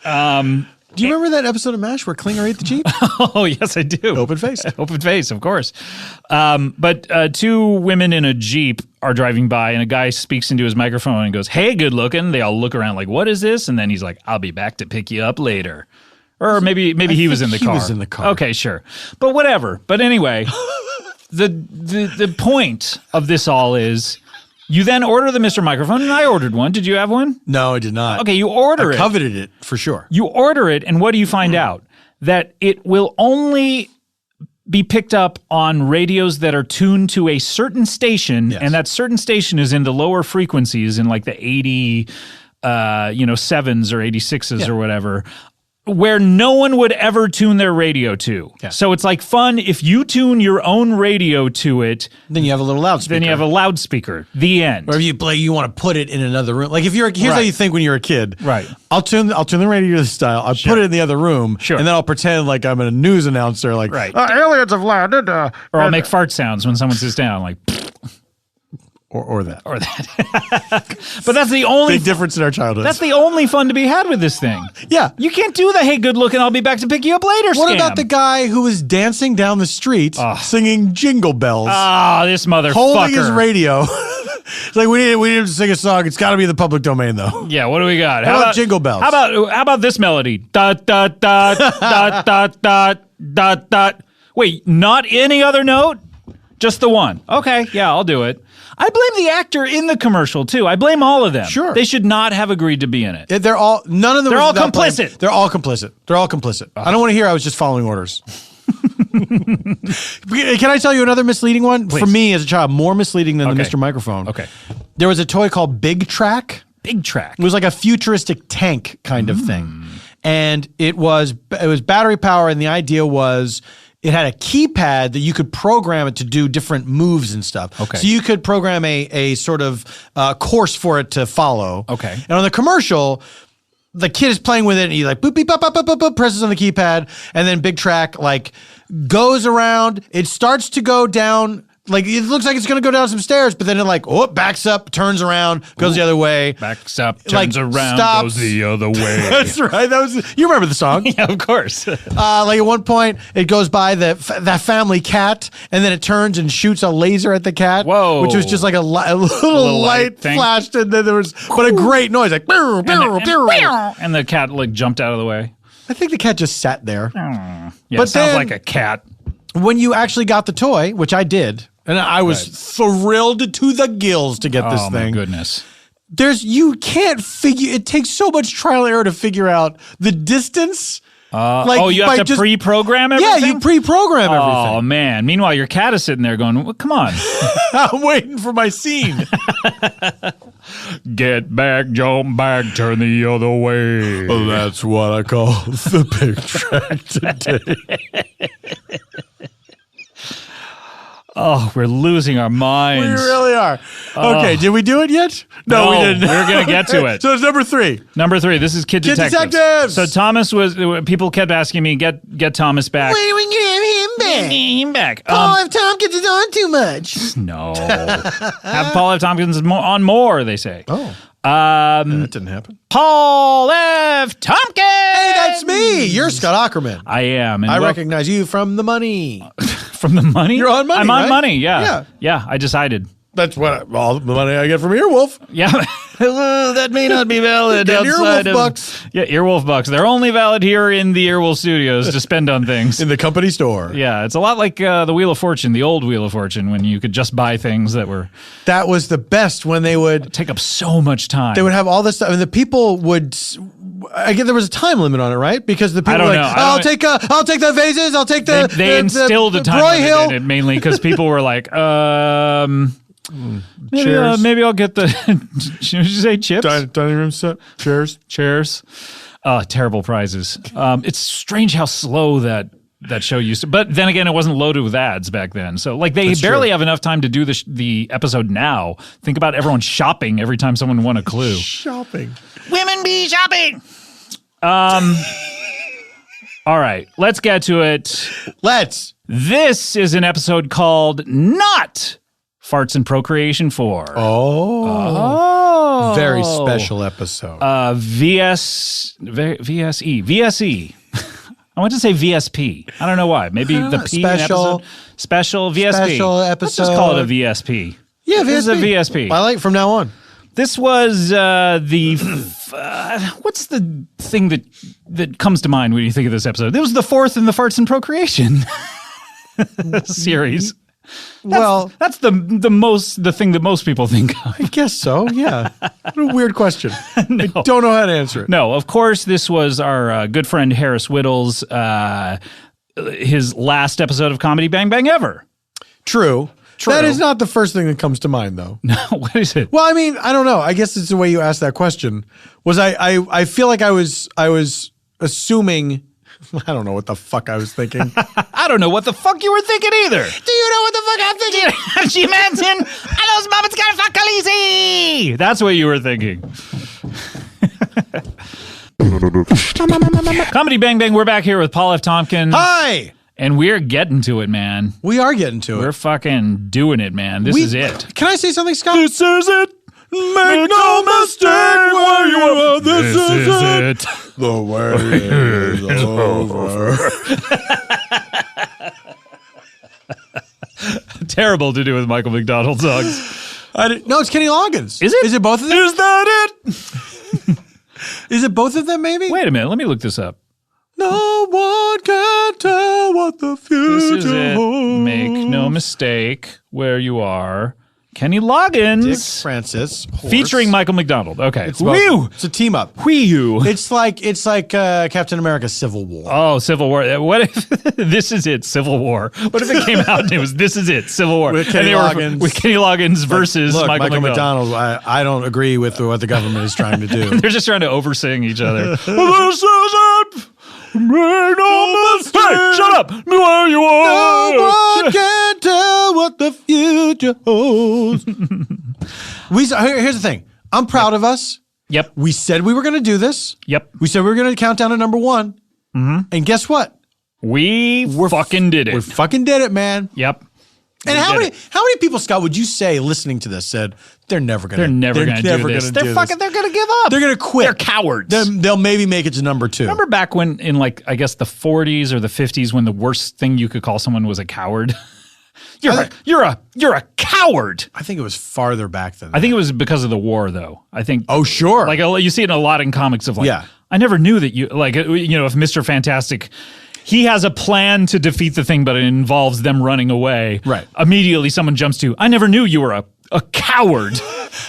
Speaker 3: God. Do you remember that episode of MASH where Klinger ate the Jeep?
Speaker 2: Oh, yes, I do.
Speaker 3: Open face.
Speaker 2: Open face, of course. But two women in a Jeep are driving by, and a guy speaks into his microphone and goes, "Hey, good looking." They all look around like, "What is this?" And then he's like, "I'll be back to pick you up later." Or maybe he was in the car.
Speaker 3: He was in the car.
Speaker 2: Okay, sure. But whatever. But anyway, the point of this all is you then order the Mr. Microphone, and I ordered one. Did you have one?
Speaker 3: No, I did not.
Speaker 2: Okay, you order
Speaker 3: I
Speaker 2: it.
Speaker 3: coveted it for sure.
Speaker 2: You order it, and what do you find out? That it will only be picked up on radios that are tuned to a certain station, and that certain station is in the lower frequencies, in like the 80, 7s or 86s or whatever, where no one would ever tune their radio to. Yeah. So it's like fun if you tune your own radio to it.
Speaker 3: Then you have a little loudspeaker.
Speaker 2: Then you have a loudspeaker. The end.
Speaker 3: Or if you want to put it in another room. Like if here's how you think when you're a kid.
Speaker 2: Right.
Speaker 3: I'll tune the radio to this style. I'll put it in the other room.
Speaker 2: Sure.
Speaker 3: And then I'll pretend like I'm a news announcer. Like,
Speaker 2: right.
Speaker 3: Aliens have landed.
Speaker 2: Or I'll make fart sounds when someone sits down. Like,
Speaker 3: Or that.
Speaker 2: Or that. But that's the only
Speaker 3: big difference in our childhood.
Speaker 2: That's the only fun to be had with this thing.
Speaker 3: Yeah.
Speaker 2: You can't do the "hey, good looking, I'll be back to pick you up later"
Speaker 3: What
Speaker 2: scam.
Speaker 3: about the guy who was dancing down the street singing Jingle Bells?
Speaker 2: This motherfucker.
Speaker 3: Holding his radio. It's like we need to sing a song. It's got to be in the public domain, though.
Speaker 2: Yeah, what do we got?
Speaker 3: How about Jingle Bells?
Speaker 2: How about this melody? Dot dot dot dot dot dot dot dot. Wait, not any other note? Just the one. Okay, yeah, I'll do it. I blame the actor in the commercial too. I blame all of them.
Speaker 3: Sure.
Speaker 2: They should not have agreed to be in it.
Speaker 3: They're all none of them.
Speaker 2: They're
Speaker 3: was
Speaker 2: all
Speaker 3: without blame.
Speaker 2: complicit.
Speaker 3: They're all complicit. They're all complicit. I don't want to hear I was just following orders. Can I tell you another misleading one?
Speaker 2: Please.
Speaker 3: For me as a child, more misleading than the Mr. Microphone.
Speaker 2: Okay.
Speaker 3: There was a toy called Big Track.
Speaker 2: Big Track.
Speaker 3: It was like a futuristic tank kind of thing. And it was battery power, and the idea was it had a keypad that you could program it to do different moves and stuff.
Speaker 2: Okay.
Speaker 3: So you could program a sort of course for it to follow.
Speaker 2: Okay.
Speaker 3: And on the commercial, the kid is playing with it and he like boop beep bop bop bop bop bop, presses on the keypad, and then Big Track like goes around. It starts to go down. Like it looks like it's gonna go down some stairs, but then it like backs up, turns around, goes the other way.
Speaker 2: Backs up, turns
Speaker 3: Like,
Speaker 2: around,
Speaker 3: stops.
Speaker 2: goes the other way.
Speaker 3: That's right. You remember the song?
Speaker 2: Yeah, of course.
Speaker 3: Like at one point, it goes by that family cat, and then it turns and shoots a laser at the cat.
Speaker 2: Whoa.
Speaker 3: Which was just like a little light
Speaker 2: thing.
Speaker 3: flashed, and then there was a great noise like.
Speaker 2: And the cat like jumped out of the way.
Speaker 3: I think the cat just sat there.
Speaker 2: Yeah,
Speaker 3: But
Speaker 2: sounds
Speaker 3: then-
Speaker 2: like a cat.
Speaker 3: When you actually got the toy, which I did, and I was thrilled to the gills to get this
Speaker 2: Oh
Speaker 3: thing.
Speaker 2: my goodness.
Speaker 3: You can't figure. It takes so much trial and error to figure out the distance.
Speaker 2: You have
Speaker 3: by
Speaker 2: to
Speaker 3: just-
Speaker 2: pre-program everything?
Speaker 3: Yeah, you pre-program everything.
Speaker 2: Oh, man. Meanwhile, your cat is sitting there going, well, come on.
Speaker 3: I'm waiting for my scene.
Speaker 2: Get back, jump back, turn the other way.
Speaker 3: Well, that's what I call the Big Track today.
Speaker 2: Oh, we're losing our minds.
Speaker 3: We really are. Okay, did we do it yet?
Speaker 2: No,
Speaker 3: we didn't.
Speaker 2: we're going to get to it.
Speaker 3: So it's number 3.
Speaker 2: Number 3, this is Kid Detectives.
Speaker 3: Detectives!
Speaker 2: So Thomas people kept asking me, get Thomas back.
Speaker 3: When are we going to have him back?
Speaker 2: Him back.
Speaker 3: Paul F. Tompkins is on too much.
Speaker 2: No. Have Paul F. Tompkins on more, they say.
Speaker 3: Oh. That didn't happen.
Speaker 2: Paul F. Tompkins!
Speaker 3: Hey, that's me. You're Scott Aukerman.
Speaker 2: I am. And
Speaker 3: I recognize you from the money.
Speaker 2: From the money?
Speaker 3: You're on money,
Speaker 2: I'm on
Speaker 3: right?
Speaker 2: money, yeah. Yeah, I decided.
Speaker 3: That's what all the money I get from Earwolf.
Speaker 2: Yeah. That may not be valid
Speaker 3: Get
Speaker 2: outside
Speaker 3: Earwolf
Speaker 2: of...
Speaker 3: bucks.
Speaker 2: Yeah, Earwolf bucks. They're only valid here in the Earwolf studios to spend on things.
Speaker 3: In the company store.
Speaker 2: Yeah, it's a lot like the Wheel of Fortune, the old Wheel of Fortune, when you could just buy things that were...
Speaker 3: That was the best when they would...
Speaker 2: Take up so much time.
Speaker 3: They would have all this stuff, and the people would... I guess there was a time limit on it, right? Because the people
Speaker 2: don't
Speaker 3: were
Speaker 2: know.
Speaker 3: like, I'll take the vases, I'll take the...
Speaker 2: They instilled a time
Speaker 3: Broy
Speaker 2: limit
Speaker 3: Hill.
Speaker 2: in it mainly because people were like,
Speaker 3: Chairs.
Speaker 2: maybe I'll get the... Should you say chips?
Speaker 3: Dining room set. Chairs.
Speaker 2: Terrible prizes. It's strange how slow that show used to. But then again, it wasn't loaded with ads back then. So like they barely have enough time to do the episode now. Think about everyone shopping every time someone won a clue.
Speaker 3: Shopping.
Speaker 2: Women be shopping. All right, let's get to it.
Speaker 3: Let's.
Speaker 2: This is an episode called Not Farts and Procreation 4.
Speaker 3: Oh. Very special episode.
Speaker 2: VSE. I want to say VSP. I don't know why. Maybe the P in episode. Special VSP.
Speaker 3: Special
Speaker 2: Let's just call it a
Speaker 3: episode.
Speaker 2: VSP.
Speaker 3: Yeah,
Speaker 2: This is a VSP.
Speaker 3: I like it from now on.
Speaker 2: This was what's the thing that comes to mind when you think of this episode? It was the fourth in the Farts and Procreation series. That's the thing that most people think of.
Speaker 3: I guess so, yeah. What a weird question.
Speaker 2: No.
Speaker 3: I don't know how to answer it.
Speaker 2: No, of course, this was our good friend Harris Whittle's his last episode of Comedy Bang Bang ever.
Speaker 3: True. That is not the first thing that comes to mind, though.
Speaker 2: No, what is it?
Speaker 3: Well, I mean, I don't know. I guess it's the way you asked that question. Was I feel like I was assuming. I don't know what the fuck I was thinking.
Speaker 2: I don't know what the fuck you were thinking either.
Speaker 3: Do you know what the fuck I'm thinking?
Speaker 2: She Manson, and those Muppets got fuck easy. That's what you were thinking. Comedy Bang Bang, we're back here with Paul F. Tompkins.
Speaker 3: Hi!
Speaker 2: And we're getting to it, man.
Speaker 3: We are getting to it.
Speaker 2: We're fucking doing it, man. This is it.
Speaker 3: Can I say something, Scott?
Speaker 2: This is it.
Speaker 3: Make no mistake where you are. This is it. The wait is over.
Speaker 2: Terrible to do with Michael McDonald songs.
Speaker 3: No, it's Kenny Loggins.
Speaker 2: Is it?
Speaker 3: Is it both of them?
Speaker 2: Is that it?
Speaker 3: Is it both of them, maybe?
Speaker 2: Wait a minute. Let me look this up.
Speaker 3: No one can tell what the future
Speaker 2: This is it.
Speaker 3: holds.
Speaker 2: Make no mistake where you are. Kenny Loggins.
Speaker 3: Dick Francis. Horse.
Speaker 2: Featuring Michael McDonald. Okay.
Speaker 3: It's both.
Speaker 2: Whew.
Speaker 3: It's a team up.
Speaker 2: Whew.
Speaker 3: It's like Captain America Civil War.
Speaker 2: Oh, Civil War. What if this is it, Civil War? What if it came out and it was this is it, Civil War?
Speaker 3: With Kenny Loggins.
Speaker 2: With Kenny Loggins versus
Speaker 3: Look,
Speaker 2: Michael McDonald.
Speaker 3: I don't agree with what the government is trying to do.
Speaker 2: They're just trying to oversing each other. This is it. Make no mistake Hey, shut up! Where you are?
Speaker 3: No one can tell what the future holds. Here's the thing. I'm proud of us.
Speaker 2: Yep.
Speaker 3: We said we were going to do this.
Speaker 2: Yep.
Speaker 3: We said we were going to count down to number one. Mm-hmm. And guess what?
Speaker 2: We fucking did it.
Speaker 3: We fucking did it, man.
Speaker 2: Yep.
Speaker 3: And how many people, Scott, would you say listening to this said they're never going to do this?
Speaker 2: They're going to give up.
Speaker 3: They're going to quit.
Speaker 2: They're cowards.
Speaker 3: They'll maybe make it to number two.
Speaker 2: Remember back when in like I guess the 40s or the 50s when the worst thing you could call someone was a coward? You're a coward.
Speaker 3: I think it was farther back than that.
Speaker 2: I think it was because of the war though. I think
Speaker 3: Oh, sure.
Speaker 2: like you see it a lot in comics of like I never knew that you like if Mr. Fantastic he has a plan to defeat the thing, but it involves them running away.
Speaker 3: Right.
Speaker 2: Immediately someone jumps to, I never knew you were a coward.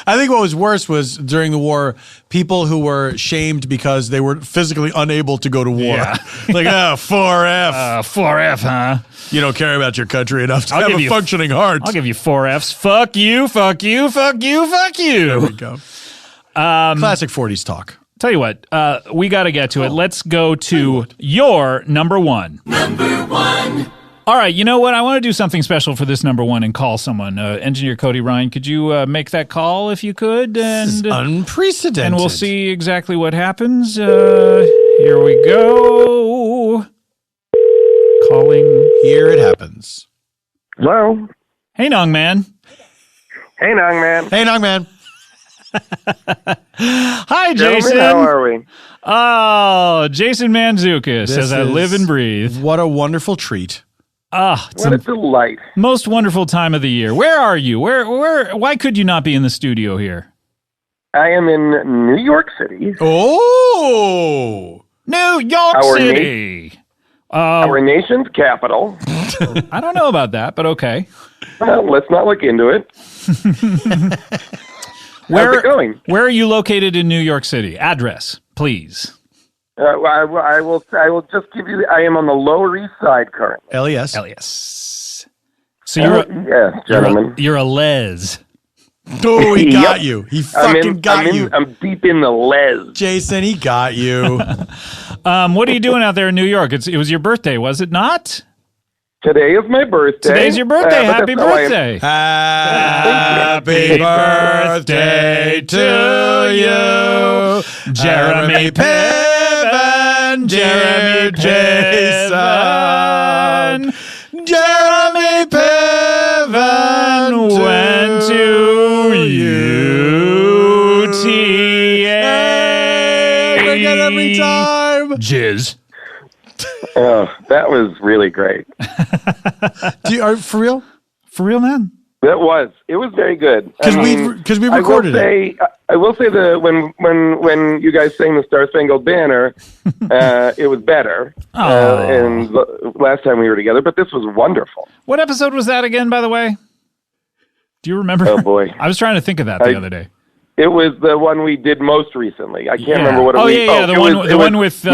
Speaker 3: I think what was worse was during the war, people who were shamed because they were physically unable to go to war.
Speaker 2: Yeah.
Speaker 3: Like, 4F.
Speaker 2: 4F, huh?
Speaker 3: You don't care about your country enough to
Speaker 2: I'll
Speaker 3: have
Speaker 2: give
Speaker 3: a
Speaker 2: you-
Speaker 3: functioning heart.
Speaker 2: I'll give you 4 Fs. Fuck you, fuck you, fuck you, fuck you.
Speaker 3: There we go. Classic 40s talk.
Speaker 2: Tell you what, we got to get to it. Let's go to your number one. Number one. All right, you know what? I want to do something special for this number one and call someone. Engineer Cody Ryan, could you make that call if you could? And,
Speaker 3: This is unprecedented.
Speaker 2: and we'll see exactly what happens. Here we go. Calling.
Speaker 3: Here it happens.
Speaker 7: Hello.
Speaker 2: Hey, Nong Man.
Speaker 7: Hey, Nong Man.
Speaker 3: Hey, Nog Man.
Speaker 2: Hi,
Speaker 7: Gentlemen,
Speaker 2: Jason.
Speaker 7: how are we?
Speaker 2: Oh, Jason Mantzoukas says I live and breathe.
Speaker 3: What a wonderful treat.
Speaker 2: It's
Speaker 7: What
Speaker 2: a
Speaker 7: a delight.
Speaker 2: most wonderful time of the year. Where are you? Why could you not be in the studio here?
Speaker 7: I am in New York City,
Speaker 3: Oh!
Speaker 2: New York
Speaker 7: Our
Speaker 2: City.
Speaker 7: our nation's capital.
Speaker 2: I don't know about that, but okay.
Speaker 7: Well, let's not look into it. How's it going?
Speaker 2: Where are you located in New York City? Address, please.
Speaker 7: I will just give you. I am on the Lower East Side currently.
Speaker 3: LES.
Speaker 2: Elias. So you're
Speaker 7: Yes, gentlemen.
Speaker 2: you're a les.
Speaker 3: Oh, he got
Speaker 7: Yep.
Speaker 3: you. He fucking got you.
Speaker 7: I'm deep in the les.
Speaker 3: Jason, he got you.
Speaker 2: What are you doing out there in New York? It was your birthday, was it not?
Speaker 7: Today is my birthday.
Speaker 2: Today's your birthday.
Speaker 7: but
Speaker 2: Happy
Speaker 7: that's how I am.
Speaker 2: birthday.
Speaker 3: Happy birthday to you, Jeremy Piven, Jeremy Jason. Jeremy Piven
Speaker 2: went to UTA.
Speaker 3: I get every time.
Speaker 2: Jizz.
Speaker 7: Oh, that was really great.
Speaker 3: For real?
Speaker 2: For real, man?
Speaker 7: It was very good.
Speaker 3: Because we recorded it.
Speaker 7: I will say that when you guys sang the Star Spangled Banner, it was better. And last time we were together, but this was wonderful.
Speaker 2: What episode was that again, by the way? Do you remember?
Speaker 7: Oh boy,
Speaker 2: I was trying to think of that the other day.
Speaker 7: it was the one we did most recently. I can't remember what it was.
Speaker 2: The one with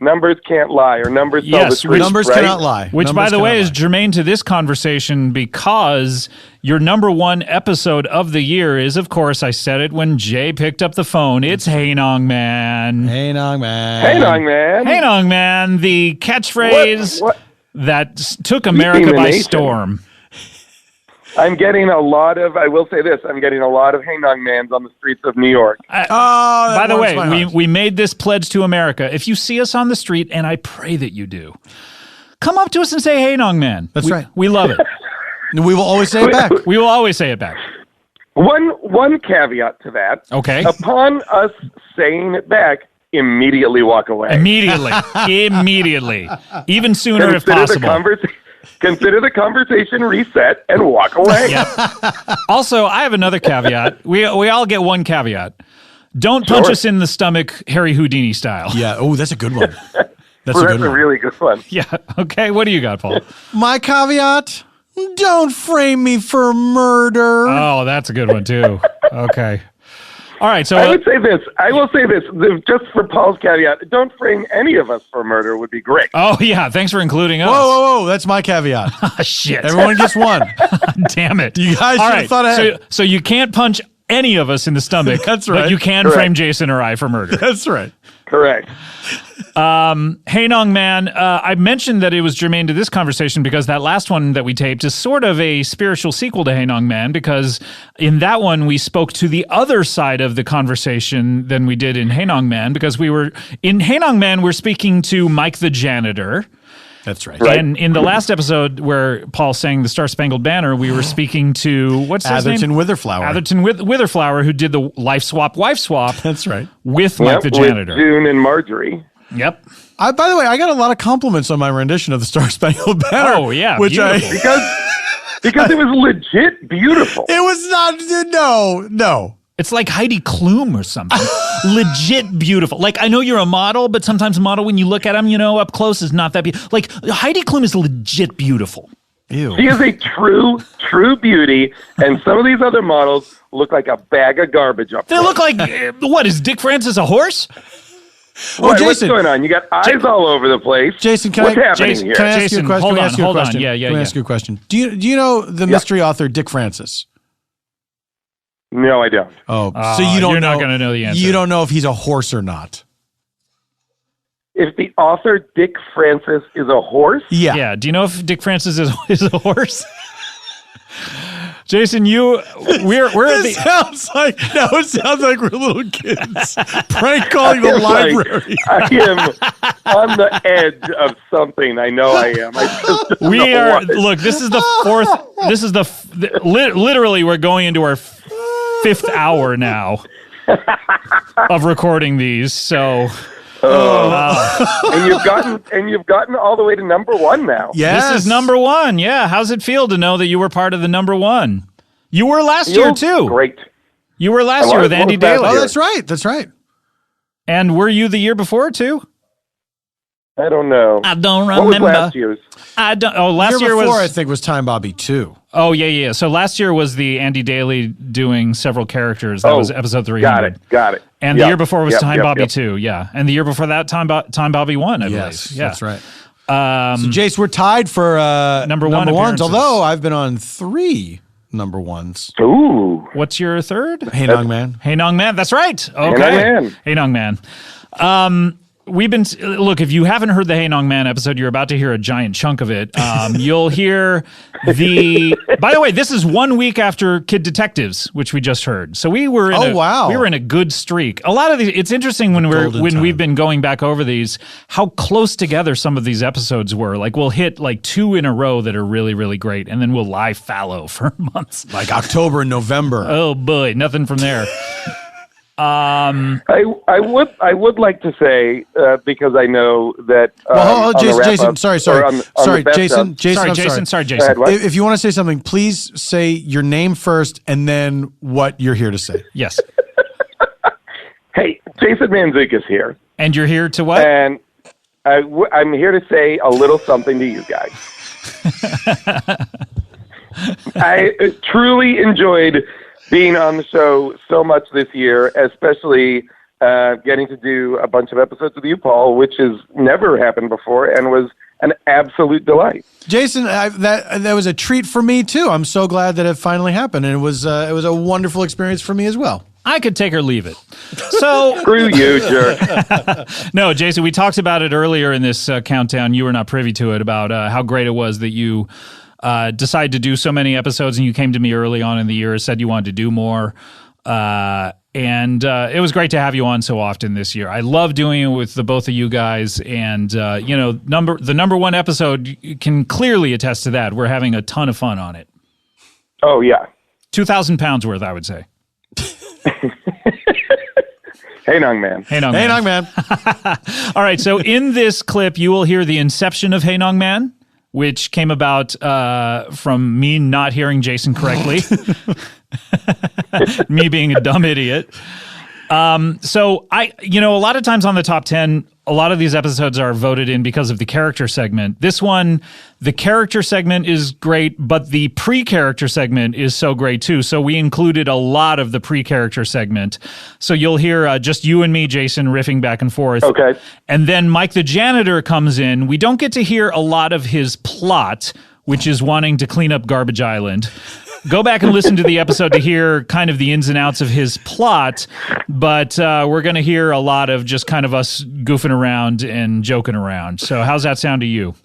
Speaker 7: Numbers can't lie, or numbers tell the truth.
Speaker 3: Numbers
Speaker 7: right?
Speaker 3: cannot lie.
Speaker 2: Which,
Speaker 3: Numbers
Speaker 2: by the way,
Speaker 3: cannot
Speaker 2: is
Speaker 3: lie.
Speaker 2: germane to this conversation because your number one episode of the year is, of course, I said it when Jay picked up the phone. It's Hey Nong Man.
Speaker 3: Hey, Nog Man.
Speaker 7: Hey, Nong Man.
Speaker 2: Hey Nong Man, the catchphrase that took America by
Speaker 7: nation.
Speaker 2: storm.
Speaker 7: I'm getting a lot of, I will say this, I'm getting a lot of Hey Nong Mans on the streets of New York.
Speaker 2: By the way, we made this pledge to America. If you see us on the street, and I pray that you do, come up to us and say, Hey Nong Man.
Speaker 3: That's right.
Speaker 2: We love it.
Speaker 3: We will always say it back.
Speaker 2: We will always say it back.
Speaker 7: One caveat to that.
Speaker 2: Okay.
Speaker 7: Upon us saying it back, immediately walk away.
Speaker 2: Immediately. Even sooner if possible.
Speaker 7: Consider the conversation reset and walk away.
Speaker 2: Yeah. Also, I have another caveat. We all get one caveat. Don't punch us in the stomach Harry Houdini style.
Speaker 3: Yeah. Oh, that's a good one. That's
Speaker 7: That's a really good one.
Speaker 2: Yeah. Okay. What do you got, Paul?
Speaker 3: My caveat: don't frame me for murder.
Speaker 2: Oh, that's a good one too. Okay. All right. So
Speaker 7: I will say this, just for Paul's caveat, don't frame any of us for murder would be great.
Speaker 2: oh yeah. Thanks for including us.
Speaker 3: Whoa! That's my caveat.
Speaker 2: Shit.
Speaker 3: Everyone gets one.
Speaker 2: Damn it.
Speaker 3: You guys
Speaker 2: All
Speaker 3: should have thought ahead.
Speaker 2: So you can't punch any of us in the stomach.
Speaker 3: That's right.
Speaker 2: But you can
Speaker 7: Correct.
Speaker 2: frame Jason or I for murder.
Speaker 3: That's right.
Speaker 7: Correct.
Speaker 2: Hey Nong Man, I mentioned that it was germane to this conversation because that last one that we taped is sort of a spiritual sequel to Hey Nong Man, because in that one we spoke to the other side of the conversation than we did in Hey Nong Man, because in Hey Nong Man we're speaking to Mike the janitor.
Speaker 3: That's right.
Speaker 2: And in the last episode where Paul sang the Star Spangled Banner, we were speaking to, what's his name?
Speaker 3: Atherton Witherflower.
Speaker 2: Atherton Witherflower, who did the wife swap
Speaker 3: That's right.
Speaker 2: with Mike the
Speaker 7: With
Speaker 2: janitor.
Speaker 7: June and Marjorie.
Speaker 2: Yep.
Speaker 3: By the way, I got a lot of compliments on my rendition of the Star Spangled Banner.
Speaker 2: Oh, yeah,
Speaker 3: which
Speaker 2: beautiful.
Speaker 7: Because it was legit beautiful.
Speaker 3: it was not. No.
Speaker 2: It's like Heidi Klum or something. Legit beautiful. Like, I know you're a model, but sometimes a model, when you look at them, up close, is not that beautiful. Like, Heidi Klum is legit beautiful.
Speaker 3: Ew.
Speaker 7: She is a true beauty, and some of these other models look like a bag of garbage up
Speaker 2: They
Speaker 7: there.
Speaker 2: look like, what, is Dick Francis a horse?
Speaker 7: What's
Speaker 3: Jason.
Speaker 7: going on? You got eyes all over the place.
Speaker 3: Jason,
Speaker 7: What's happening
Speaker 2: Jason,
Speaker 7: here?
Speaker 3: Can I ask you a
Speaker 2: Jason,
Speaker 3: question?
Speaker 2: hold
Speaker 3: Can I
Speaker 2: on,
Speaker 3: ask you a
Speaker 2: hold on.
Speaker 3: question?
Speaker 2: Yeah,
Speaker 3: Can I ask you a question? Do you know the mystery author Dick Francis?
Speaker 7: No, I don't.
Speaker 3: Oh, so you don't
Speaker 2: you're
Speaker 3: know.
Speaker 2: not gonna know the answer.
Speaker 3: You don't know if he's a horse or not.
Speaker 7: If the author Dick Francis is a horse,
Speaker 3: Yeah.
Speaker 2: Yeah. Do you know if Dick Francis is a horse? Jason, we're at the.
Speaker 3: It sounds like we're little kids prank calling the
Speaker 7: I'm like,
Speaker 3: library.
Speaker 7: I am on the edge of something. I know I am. I just don't
Speaker 2: We
Speaker 7: know
Speaker 2: are.
Speaker 7: what.
Speaker 2: Look, this is the fourth. This is literally we're going into our fifth hour now of recording these. So
Speaker 7: And you've gotten all the way to number one now.
Speaker 3: Yes.
Speaker 2: this is number one. Yeah. How's it feel to know that you were part of the number one? You were last year too.
Speaker 7: Great.
Speaker 2: You were last
Speaker 7: I
Speaker 2: year
Speaker 7: was.
Speaker 2: with Andy
Speaker 7: What was that
Speaker 2: Daly.
Speaker 3: Oh,
Speaker 7: year?
Speaker 3: that's right. That's right.
Speaker 2: And were you the year before too?
Speaker 7: I don't know.
Speaker 2: I don't
Speaker 7: What was
Speaker 2: remember.
Speaker 7: last year's?
Speaker 2: I don't. Oh, last year
Speaker 3: before, I
Speaker 2: was.
Speaker 3: think, was Time Bobby 2.
Speaker 2: Oh yeah. So last year was the Andy Daly doing several characters. That was episode 300.
Speaker 7: Got it.
Speaker 2: And the
Speaker 7: Yep,
Speaker 2: year before was
Speaker 7: yep,
Speaker 2: Time
Speaker 7: yep,
Speaker 2: Bobby
Speaker 7: yep.
Speaker 2: 2. Yeah. And the year before that, Time Bobby 1. I
Speaker 3: Yes,
Speaker 2: believe. Yeah.
Speaker 3: that's right. So, Jace, we're tied for
Speaker 2: Number one
Speaker 3: ones,
Speaker 2: appearances.
Speaker 3: although I've been on 3 number ones.
Speaker 7: Ooh.
Speaker 2: What's your third?
Speaker 3: Hey, Nong Man.
Speaker 2: Hey Nong Man. That's right. Okay.
Speaker 7: Man.
Speaker 2: Hey Nong Man. We've been look. If you haven't heard the Hey Nong Man episode, you're about to hear a giant chunk of it. You'll hear the. By the way, this is 1 week after Kid Detectives, which we just heard. So we were. We were in a good streak. A lot of these. It's interesting when we've been going back over these, how close together some of these episodes were. Like we'll hit like 2 in a row that are really really great, and then we'll lie fallow for months.
Speaker 3: Like October and November.
Speaker 2: Oh boy, nothing from there.
Speaker 7: I would like to say because I know that.
Speaker 3: Well,
Speaker 7: on the wrap
Speaker 3: Jason.
Speaker 7: up,
Speaker 3: Sorry.
Speaker 7: or on
Speaker 3: Sorry,
Speaker 7: the best
Speaker 3: Jason.
Speaker 7: of-
Speaker 3: Jason.
Speaker 2: Sorry,
Speaker 7: Go
Speaker 2: Jason.
Speaker 7: ahead, what?
Speaker 3: If you want to say something, please say your name first and then what you're here to say.
Speaker 2: Yes.
Speaker 7: Hey, Jason Mantzoukas here,
Speaker 2: And you're here to what?
Speaker 7: and I'm here to say a little something to you guys. I truly enjoyed being on the show so much this year, especially getting to do a bunch of episodes with you, Paul, which has never happened before and was an absolute delight.
Speaker 3: Jason, that was a treat for me too. I'm so glad that it finally happened, and it was a wonderful experience for me as well.
Speaker 2: I could take or leave it. So,
Speaker 7: Screw you, jerk.
Speaker 2: no, Jason, we talked about it earlier in this countdown. You were not privy to it, about how great it was that you decided to do so many episodes, and you came to me early on in the year, said you wanted to do more. And it was great to have you on so often this year. I love doing it with the both of you guys, and the number one episode can clearly attest to that. We're having a ton of fun on it.
Speaker 7: Oh, yeah.
Speaker 2: 2,000 pounds worth, I would say.
Speaker 7: Hey, Nong Man.
Speaker 2: Hey, Nong
Speaker 3: Hey,
Speaker 2: Man.
Speaker 3: Nong Man.
Speaker 2: All right, so in this clip, you will hear the inception of Hey Nong Man, which came about from me not hearing Jason correctly. Me being a dumb idiot. So a lot of times on the top 10, a lot of these episodes are voted in because of the character segment. This one, the character segment is great, but the pre-character segment is so great too. So we included a lot of the pre-character segment. So you'll hear just you and me, Jason, riffing back and forth.
Speaker 7: Okay.
Speaker 2: And then Mike the janitor comes in. We don't get to hear a lot of his plot, which is wanting to clean up Garbage Island. Go back and listen to the episode to hear kind of the ins and outs of his plot, but we're going to hear a lot of just kind of us goofing around and joking around. So how's that sound to you?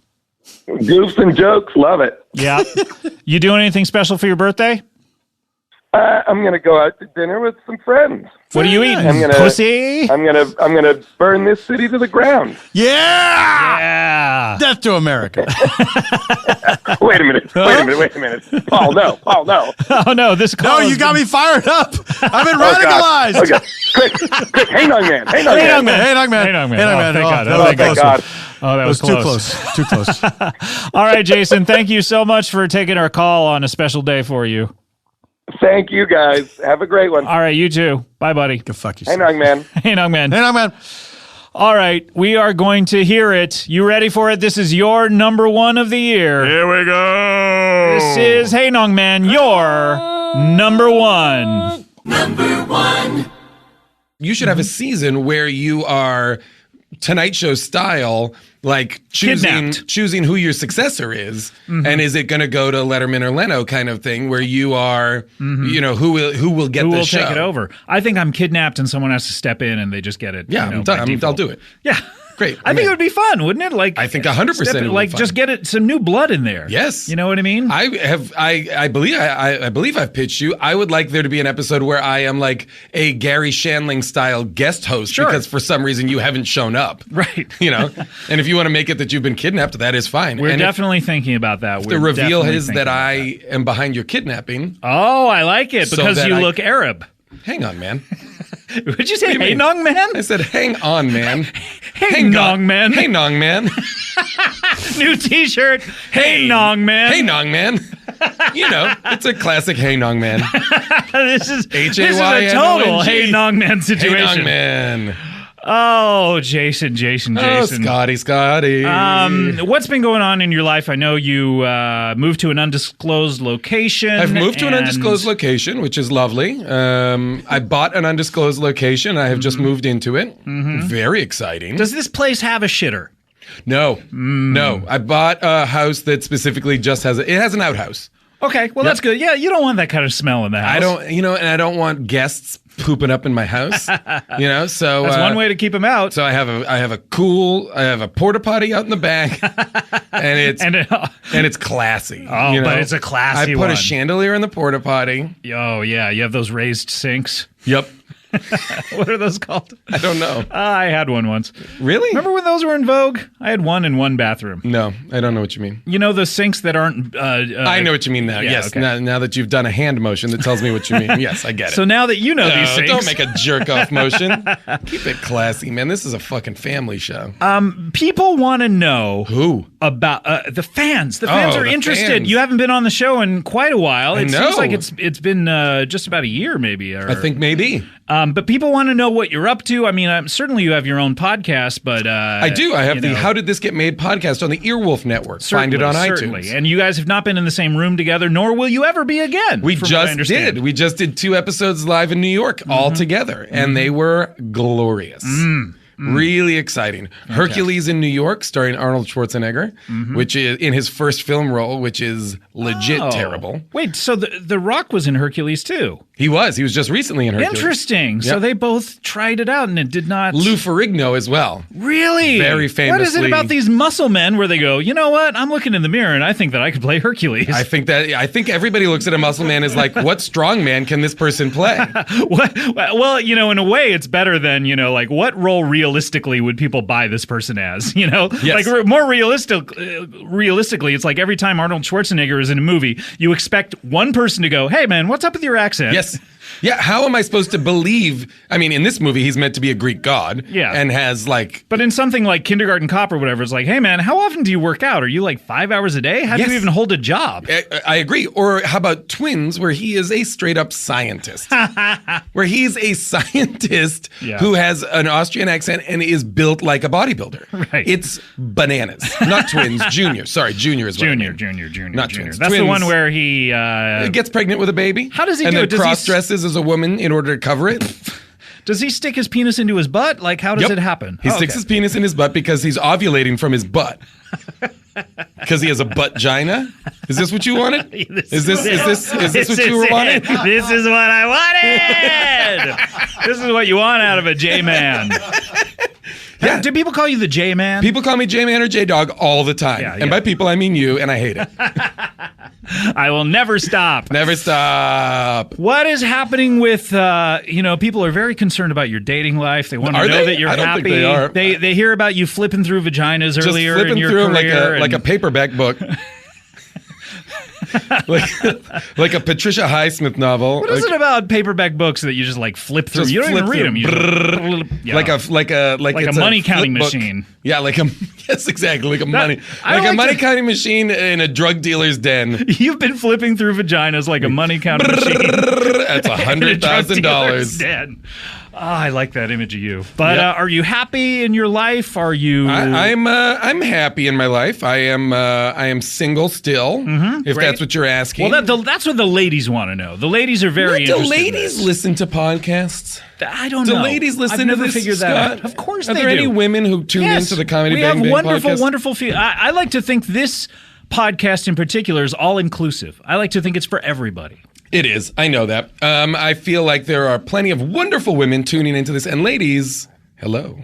Speaker 7: Goofs and jokes, love it.
Speaker 2: Yeah. You doing anything special for your birthday?
Speaker 7: I'm gonna go out to dinner with some friends.
Speaker 2: What are you eating? Pussy?
Speaker 7: I'm gonna burn this city to the ground.
Speaker 3: Yeah! Death to America.
Speaker 7: Wait a minute. Paul, no.
Speaker 2: Oh no, this call.
Speaker 3: No, you got me fired up. I've been radicalized.
Speaker 7: Okay. Quick. Hey, Nog Man.
Speaker 3: Hey, Nog Man.
Speaker 2: Oh, thank God.
Speaker 3: Thank God.
Speaker 2: Oh, that was close.
Speaker 3: Too close.
Speaker 2: All right, Jason, thank you so much for taking our call on a special day for you.
Speaker 7: Thank you, guys. Have a great one.
Speaker 2: All right, you too. Bye, buddy.
Speaker 3: Go fuck yourself.
Speaker 7: Hey, Nog Man.
Speaker 2: Hey, Nog Man.
Speaker 3: Hey, Nog Man.
Speaker 2: All right, we are going to hear it. You ready for it? This is your number one of the year.
Speaker 4: Here we go.
Speaker 2: This is Hey Nong Man, your number one.
Speaker 8: Number one. You should have a season where you are Tonight Show style, like choosing who your successor is, and is it going to go to Letterman or Leno kind of thing, where you are, you know, who will get the show,
Speaker 2: take it over. I think I'm kidnapped and someone has to step in and they just get it.
Speaker 8: Yeah, I'm done. I'll do it.
Speaker 2: Yeah.
Speaker 8: Great.
Speaker 2: I think it would be fun, wouldn't it? Like
Speaker 8: I think 100%.
Speaker 2: Like just get some new blood in there.
Speaker 8: Yes.
Speaker 2: You know what I mean?
Speaker 8: I believe I've pitched you. I would like there to be an episode where I am like a Gary Shandling style guest host because for some reason you haven't shown up.
Speaker 2: Right.
Speaker 8: You know, and if you want to make it that you've been kidnapped, that is fine.
Speaker 2: We're definitely thinking about that.
Speaker 8: The reveal is that I am behind your kidnapping.
Speaker 2: Oh, I like it because you look Arab.
Speaker 8: Hang on, man.
Speaker 2: Would you say hey Nong Man?
Speaker 8: I said hang on, man.
Speaker 2: Hey Nong Man.
Speaker 8: Hey Nong Man.
Speaker 2: New t-shirt. Hey Nong Man.
Speaker 8: Hey Nong Man. You know, it's a classic Hey Nong Man.
Speaker 2: This is
Speaker 8: H-A-Y-N-O-N-G.
Speaker 2: a total Hey Nong Man situation.
Speaker 8: Hey Nong Man.
Speaker 2: Oh, Jason.
Speaker 8: Oh, Scotty.
Speaker 2: What's been going on in your life? I know you moved to an undisclosed location.
Speaker 8: I've moved to an undisclosed location, which is lovely. I bought an undisclosed location. I have just moved into it. Very exciting.
Speaker 2: Does this place have a shitter?
Speaker 8: No. I bought a house that specifically just has it has an outhouse.
Speaker 2: Okay, well that's good. Yeah, you don't want that kind of smell in the house.
Speaker 8: I don't want guests pooping up in my house. You know, so
Speaker 2: that's one way to keep them out.
Speaker 8: So I have a porta potty out in the back, and it's classy.
Speaker 2: Oh,
Speaker 8: you know?
Speaker 2: But it's a classy
Speaker 8: one. I put a chandelier in the porta potty.
Speaker 2: Oh yeah, you have those raised sinks.
Speaker 8: Yep.
Speaker 2: What are those called?
Speaker 8: I don't know.
Speaker 2: I had one once.
Speaker 8: Really?
Speaker 2: Remember when those were in vogue? I had one in one bathroom.
Speaker 8: No, I don't know what you mean.
Speaker 2: You know the sinks that aren't...
Speaker 8: I know what you mean now.
Speaker 2: Yeah,
Speaker 8: yes,
Speaker 2: okay.
Speaker 8: now that you've done a hand motion that tells me what you mean. Yes, I get it.
Speaker 2: So now that you know these sinks...
Speaker 8: Don't make a jerk-off motion. Keep it classy, man. This is a fucking family show.
Speaker 2: People want to know...
Speaker 8: Who?
Speaker 2: About the fans. The fans are interested.
Speaker 8: Fans.
Speaker 2: You haven't been on the show in quite a while. It
Speaker 8: I know.
Speaker 2: seems like it's been just about a year, maybe.
Speaker 8: I think maybe.
Speaker 2: But people want to know what you're up to. I mean, certainly you have your own podcast, but
Speaker 8: I do. I have the How Did This Get Made podcast on the Earwolf Network. Find it on iTunes.
Speaker 2: And you guys have not been in the same room together, nor will you ever be again.
Speaker 8: We just did. We just did 2 episodes live in New York all together, and they were glorious. Really exciting. Fantastic. Hercules in New York, starring Arnold Schwarzenegger, which is in his first film role, which is legit terrible.
Speaker 2: Wait, so the Rock was in Hercules too?
Speaker 8: He was just recently in Hercules.
Speaker 2: Interesting. Yep. So they both tried it out and it did not...
Speaker 8: Lou Ferrigno as well.
Speaker 2: Really?
Speaker 8: Very famously.
Speaker 2: What is it about these muscle men where they go, you know what? I'm looking in the mirror and I think that I could play Hercules.
Speaker 8: I think everybody looks at a muscle man as like, what strong man can this person play?
Speaker 2: Well, you know, in a way it's better than, you know, like what role realistically would people buy this person as, you know?
Speaker 8: Yes.
Speaker 2: Like more realistically, it's like every time Arnold Schwarzenegger is in a movie, you expect one person to go, hey man, what's up with your accent?
Speaker 8: Yes. Yeah, how am I supposed to believe? I mean, in this movie, he's meant to be a Greek god.
Speaker 2: Yeah.
Speaker 8: And has like...
Speaker 2: But in something like Kindergarten Cop or whatever, it's like, hey man, how often do you work out? Are you like 5 hours a day? How do you even hold a job?
Speaker 8: I agree. Or how about Twins, where he is a straight up scientist? Where he's a scientist who has an Austrian accent and is built like a bodybuilder.
Speaker 2: Right.
Speaker 8: It's bananas. Not Twins, Junior. Sorry, Junior is what I mean.
Speaker 2: Junior.
Speaker 8: Not
Speaker 2: Junior.
Speaker 8: Twins.
Speaker 2: That's
Speaker 8: Twins,
Speaker 2: the one where he...
Speaker 8: gets pregnant with a baby.
Speaker 2: How does he
Speaker 8: do
Speaker 2: it?
Speaker 8: And then cross-dresses as a woman in order to cover it.
Speaker 2: Does he stick his penis into his butt? Like, how does it happen?
Speaker 8: He sticks his penis in his butt because he's ovulating from his butt. Because he has a butt-gina? Is this what you wanted? Is this what you were wanting?
Speaker 2: This is what I wanted. This is what you want out of a J-man.
Speaker 8: Yeah.
Speaker 2: Do people call you the J-man?
Speaker 8: People call me J-man or J-dog all the time.
Speaker 2: Yeah,
Speaker 8: and by people, I mean you, and I hate it.
Speaker 2: I will never stop.
Speaker 8: Never stop.
Speaker 2: What is happening with, people are very concerned about your dating life. They want to know that you're
Speaker 8: I don't
Speaker 2: happy.
Speaker 8: think they are.
Speaker 2: They hear about you flipping through vaginas earlier in your
Speaker 8: through
Speaker 2: career.
Speaker 8: like a paperback book. like a Patricia Highsmith novel.
Speaker 2: What is it about paperback books that you just like flip through? You don't even read them. You
Speaker 8: like a
Speaker 2: money counting machine.
Speaker 8: Yeah, yes, exactly, like a money counting machine in a drug dealer's den.
Speaker 2: You've been flipping through vaginas like a money counting machine.
Speaker 8: That's $100,000.
Speaker 2: Oh, I like that image of you. But are you happy in your life? Are you?
Speaker 8: I'm happy in my life. I am single still. If that's what you're asking.
Speaker 2: Well, that's what the ladies want to know. The ladies are very interested.
Speaker 8: Do ladies listen to podcasts?
Speaker 2: I don't know.
Speaker 8: Do ladies listen
Speaker 2: I've
Speaker 8: to
Speaker 2: never
Speaker 8: this,
Speaker 2: figured
Speaker 8: Scott?
Speaker 2: that out. Of course they do.
Speaker 8: Are there any women who tune into the Comedy Bang Bang podcast?
Speaker 2: We have wonderful. I like to think this podcast in particular is all inclusive. I like to think it's for everybody.
Speaker 8: It is. I know that. I feel like there are plenty of wonderful women tuning into this. And ladies, hello.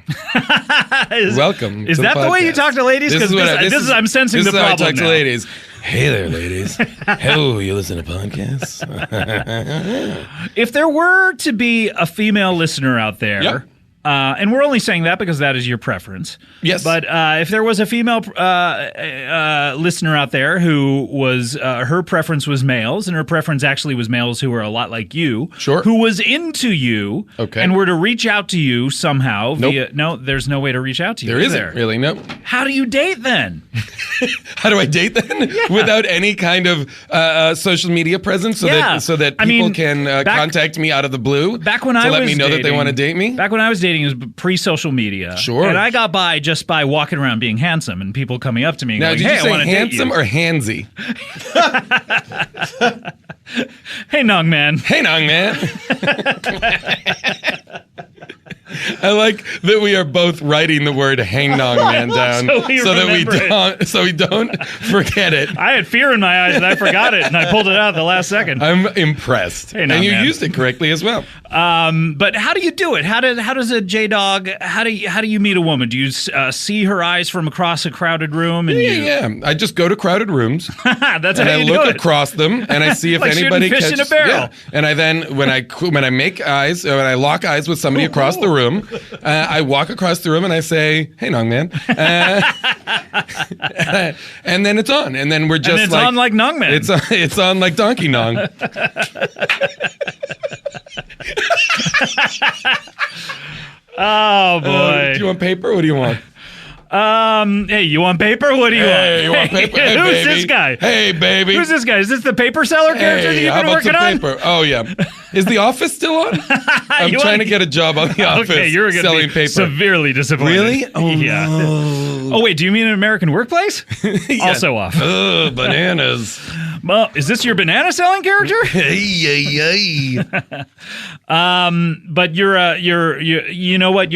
Speaker 8: Welcome.
Speaker 2: Is that the way you talk to ladies? Because I'm sensing the problem.
Speaker 8: This is how I talk to ladies. Hey there, ladies. Hello, you listen to podcasts?
Speaker 2: If there were to be a female listener out there, and we're only saying that because that is your preference.
Speaker 8: Yes.
Speaker 2: But if there was a female listener out there who was her preference was males, and her preference actually was males who were a lot like you,
Speaker 8: sure,
Speaker 2: who was into you, and were to reach out to you somehow via there's no way to reach out to you.
Speaker 8: There isn't really. Nope.
Speaker 2: How do you date then?
Speaker 8: How do I date then? Yeah. Without any kind of social media presence, so that people can contact me out of the blue.
Speaker 2: Back when I was
Speaker 8: let me know that they want to date me.
Speaker 2: Back when I was dating, it was pre-social media.
Speaker 8: Sure.
Speaker 2: And I got by just by walking around being handsome and people coming up to me and
Speaker 8: now,
Speaker 2: going,
Speaker 8: did
Speaker 2: hey,
Speaker 8: you say
Speaker 2: I want to date you.
Speaker 8: handsome or handsy?
Speaker 2: Hey, Nong Man.
Speaker 8: Hey, Nong Man. I like that we are both writing the word "hang nong man" down so we don't forget it.
Speaker 2: I had fear in my eyes and I forgot it and I pulled it out at the last second.
Speaker 8: I'm impressed,
Speaker 2: hey,
Speaker 8: and you used it correctly as well.
Speaker 2: But how do you do it? How does a J-Dog? How do you meet a woman? Do you see her eyes from across a crowded room? And
Speaker 8: I just go to crowded rooms.
Speaker 2: That's
Speaker 8: and
Speaker 2: how you
Speaker 8: I look
Speaker 2: do it.
Speaker 8: across them and I see if
Speaker 2: like
Speaker 8: anybody
Speaker 2: fish
Speaker 8: catches.
Speaker 2: In a barrel.
Speaker 8: Yeah. And I then when I make eyes, when I lock eyes with somebody across the room, I walk across the room and I say, "Hey, Nong Man," and then it's on, and then we're just
Speaker 2: it's on like Nong Man.
Speaker 8: It's on like Donkey Nong.
Speaker 2: Oh boy!
Speaker 8: Do you want paper? What do you want?
Speaker 2: Hey, you want paper? What do you want?
Speaker 8: Hey, you want paper? Hey,
Speaker 2: who's
Speaker 8: baby.
Speaker 2: this guy?
Speaker 8: Hey, baby.
Speaker 2: Who's this guy? Is this the paper seller character that you've been working on?
Speaker 8: Paper? Oh, yeah. Is The Office still on? I'm trying to get a job on The Office.
Speaker 2: Okay, you're going to be
Speaker 8: paper.
Speaker 2: Severely disappointed.
Speaker 8: Really? Oh,
Speaker 2: yeah.
Speaker 8: no.
Speaker 2: Oh, wait, do you mean an American Workplace?
Speaker 8: Yeah.
Speaker 2: Also off.
Speaker 8: Ugh, bananas.
Speaker 2: Well, is this your banana selling character?
Speaker 8: Hey.
Speaker 2: But you know what?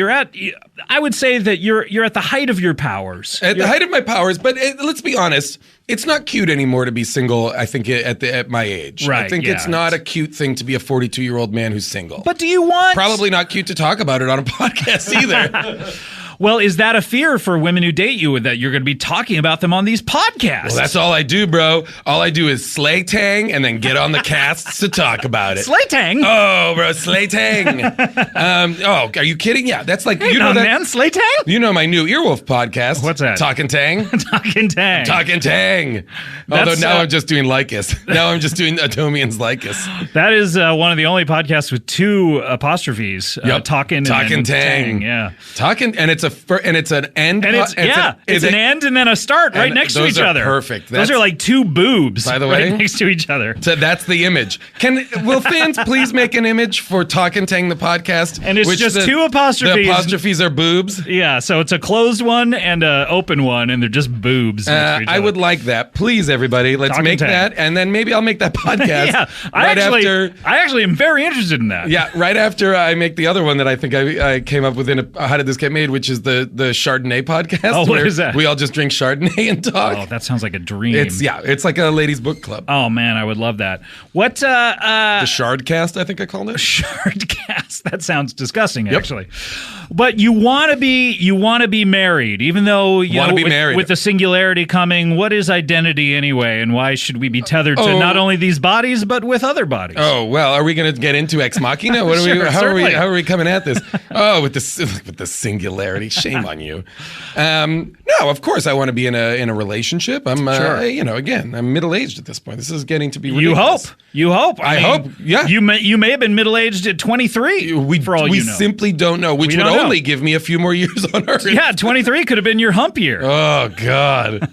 Speaker 2: I would say that you're at the height of your powers.
Speaker 8: At the height of my powers, but let's be honest, it's not cute anymore to be single, I think, at my age.
Speaker 2: Right,
Speaker 8: I think it's not a cute thing to be a 42-year-old man who's single.
Speaker 2: But do you want...
Speaker 8: Probably not cute to talk about it on a podcast either.
Speaker 2: Well, is that a fear for women who date you that you're going to be talking about them on these podcasts?
Speaker 8: Well, that's all I do, bro. All I do is slay tang and then get on the casts to talk about it.
Speaker 2: Slay tang?
Speaker 8: Oh, bro, slay tang. Are you kidding? Yeah, that's like,
Speaker 2: hey, you know that, man, slay tang?
Speaker 8: You know my new Earwolf podcast.
Speaker 2: What's that?
Speaker 8: Talkin' Tang.
Speaker 2: Talkin' Tang.
Speaker 8: Talkin' Tang. Although now I'm just doing Lycus. Now I'm just doing Atomian's Lycus.
Speaker 2: That is one of the only podcasts with two apostrophes.
Speaker 8: Yep.
Speaker 2: Talkin'
Speaker 8: Tang.
Speaker 2: Yeah.
Speaker 8: Talkin', and it's an end.
Speaker 2: And it's an end and then a start right next to each other.
Speaker 8: Perfect.
Speaker 2: Those are like two boobs,
Speaker 8: by the way,
Speaker 2: right next to each other.
Speaker 8: So that's the image. Will fans please make an image for Talkin' Tang the podcast?
Speaker 2: And it's just two apostrophes.
Speaker 8: The apostrophes are boobs.
Speaker 2: Yeah, so it's a closed one and an open one, and they're just boobs.
Speaker 8: I would like that. Please, everybody, let's make that, and then maybe I'll make that podcast.
Speaker 2: Yeah, I actually am very interested in that.
Speaker 8: Yeah, right after I make the other one that I think I came up with in How Did This Get Made, which is the Chardonnay podcast.
Speaker 2: Oh, what
Speaker 8: where
Speaker 2: is that?
Speaker 8: We all just drink Chardonnay and talk.
Speaker 2: Oh, that sounds like a dream.
Speaker 8: It's like a ladies' book club.
Speaker 2: Oh man, I would love that. What
Speaker 8: the Shardcast, I think I called it.
Speaker 2: Shardcast. That sounds disgusting, actually. But you want to be married, even though you want to be married. With the singularity coming, what is identity anyway, and why should we be tethered to not only these bodies but with other bodies?
Speaker 8: Oh well, are we going to get into Ex Machina? What are how are we coming at this? Oh, with the singularity. Shame on you. No, of course I want to be in a relationship. I'm again, I'm middle aged at this point. This is getting to be ridiculous.
Speaker 2: You hope.
Speaker 8: I hope. Yeah.
Speaker 2: You may have been middle aged at 23. For all you know,
Speaker 8: we simply don't know. Which would only give me a few more years on Earth.
Speaker 2: Yeah, 23 could have been your hump year.
Speaker 8: Oh God.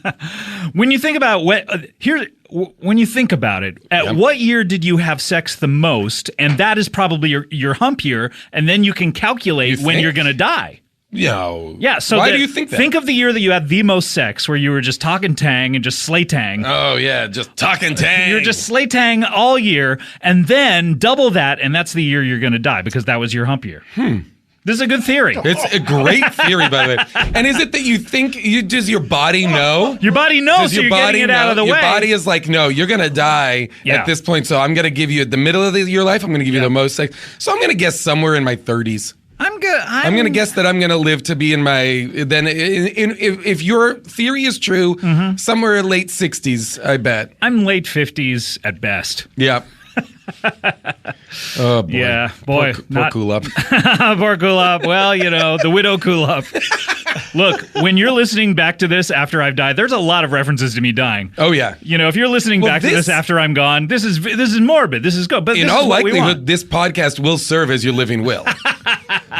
Speaker 2: When you think about when you think about it, at what year did you have sex the most? And that is probably your hump year, and then you can calculate when you're going to die.
Speaker 8: Yeah.
Speaker 2: So
Speaker 8: why do you think that?
Speaker 2: Think of the year that you had the most sex, where you were just talking tang and just slay tang.
Speaker 8: Oh yeah, just talking tang.
Speaker 2: You're just slay tang all year, and then double that, and that's the year you're going to die because that was your hump year. This is a good theory.
Speaker 8: It's a great theory, by the way. And is it that you think, does your body know?
Speaker 2: Your body knows, so you're getting it out of the way.
Speaker 8: Your body is like, no, you're going to die at this point, so I'm going to give you, at the middle of your life, I'm going to give you the most sex. So I'm going to guess somewhere in my 30s. I'm going to guess that I'm going to live to be in my, then if your theory is true, somewhere late 60s, I bet.
Speaker 2: I'm late 50s at best.
Speaker 8: Yeah. Oh boy.
Speaker 2: Yeah, boy.
Speaker 8: Poor Kulop.
Speaker 2: Poor Kulop. Well, the widow Kulop. Look, when you're listening back to this after I've died, there's a lot of references to me dying.
Speaker 8: Oh yeah.
Speaker 2: If you're listening back to this after I'm gone, this is morbid. This is good. But
Speaker 8: in all likelihood, this podcast will serve as your living will.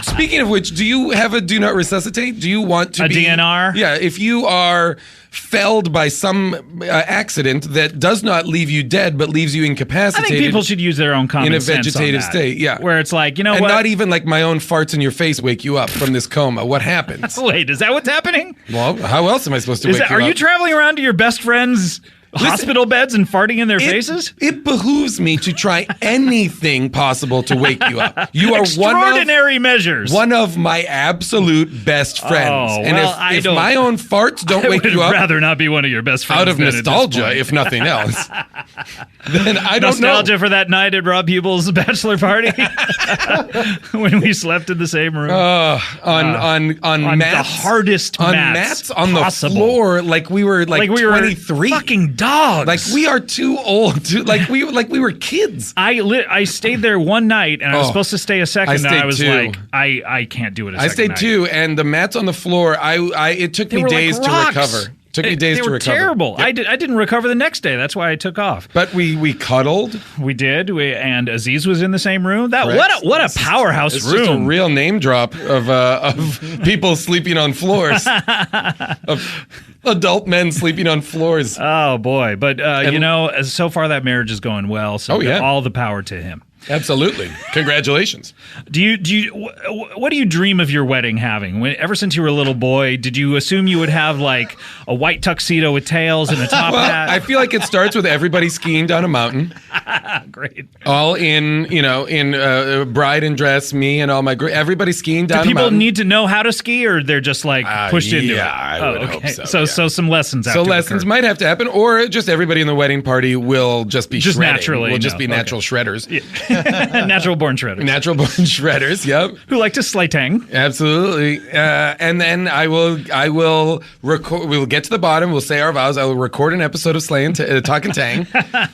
Speaker 8: Speaking of which, do you have a do not resuscitate? Do you want to be
Speaker 2: DNR?
Speaker 8: Yeah, if you are felled by some accident that does not leave you dead but leaves you incapacitated.
Speaker 2: I think people should use their own common sense
Speaker 8: in a vegetative state. Yeah,
Speaker 2: where it's like,
Speaker 8: and not even like my own farts in your face wake you up from this coma. What happens?
Speaker 2: Wait, is that what's happening?
Speaker 8: Well, how else am I supposed to wake you up?
Speaker 2: Are you traveling around to your best friends' hospital beds and farting in their faces?
Speaker 8: It behooves me to try anything possible to wake you up. You are
Speaker 2: extraordinary measures.
Speaker 8: One of my absolute best friends.
Speaker 2: Oh,
Speaker 8: and if my own farts don't wake you up,
Speaker 2: I would rather not be one of your best friends.
Speaker 8: Out of nostalgia, if nothing else. Then I don't know.
Speaker 2: Nostalgia for that night at Rob Hubel's bachelor party when we slept in the same room.
Speaker 8: On mats,
Speaker 2: the hardest mats
Speaker 8: on
Speaker 2: possible.
Speaker 8: The floor, like we were 23.
Speaker 2: Fucking dogs.
Speaker 8: Like we are too old to like we were kids.
Speaker 2: I stayed there one night and I was supposed to stay a second. And I was
Speaker 8: two.
Speaker 2: Like, I can't do it.
Speaker 8: I stayed two, and the mats on the floor. It took me days to recover. Took me days to recover.
Speaker 2: They were terrible. Yep. I didn't recover the next day. That's why I took off.
Speaker 8: But we cuddled.
Speaker 2: We did. And Aziz was in the same room. What a powerhouse room.
Speaker 8: It's just a real name drop of people sleeping on floors. Of adult men sleeping on floors.
Speaker 2: Oh boy! But so far that marriage is going well. So all the power to him.
Speaker 8: Absolutely. Congratulations.
Speaker 2: What do you dream of your wedding having? Ever since you were a little boy, did you assume you would have like a white tuxedo with tails and a top hat?
Speaker 8: I feel like it starts with everybody skiing down a mountain.
Speaker 2: Great.
Speaker 8: All in bride and dress, me and all my everybody skiing down a mountain.
Speaker 2: Do people need to know how to ski, or they're just like pushed into it?
Speaker 8: Yeah, I would hope so.
Speaker 2: So some lessons have to
Speaker 8: lessons
Speaker 2: occur.
Speaker 8: Might have to happen, or just everybody in the wedding party will just be
Speaker 2: just
Speaker 8: shredding.
Speaker 2: Naturally.
Speaker 8: We'll just be natural shredders.
Speaker 2: Yeah. Natural born shredders.
Speaker 8: Natural born shredders, yep.
Speaker 2: Who like to slay tang.
Speaker 8: Absolutely. And then I will record, we'll get to the bottom, we'll say our vows, I will record an episode of Talking Tang,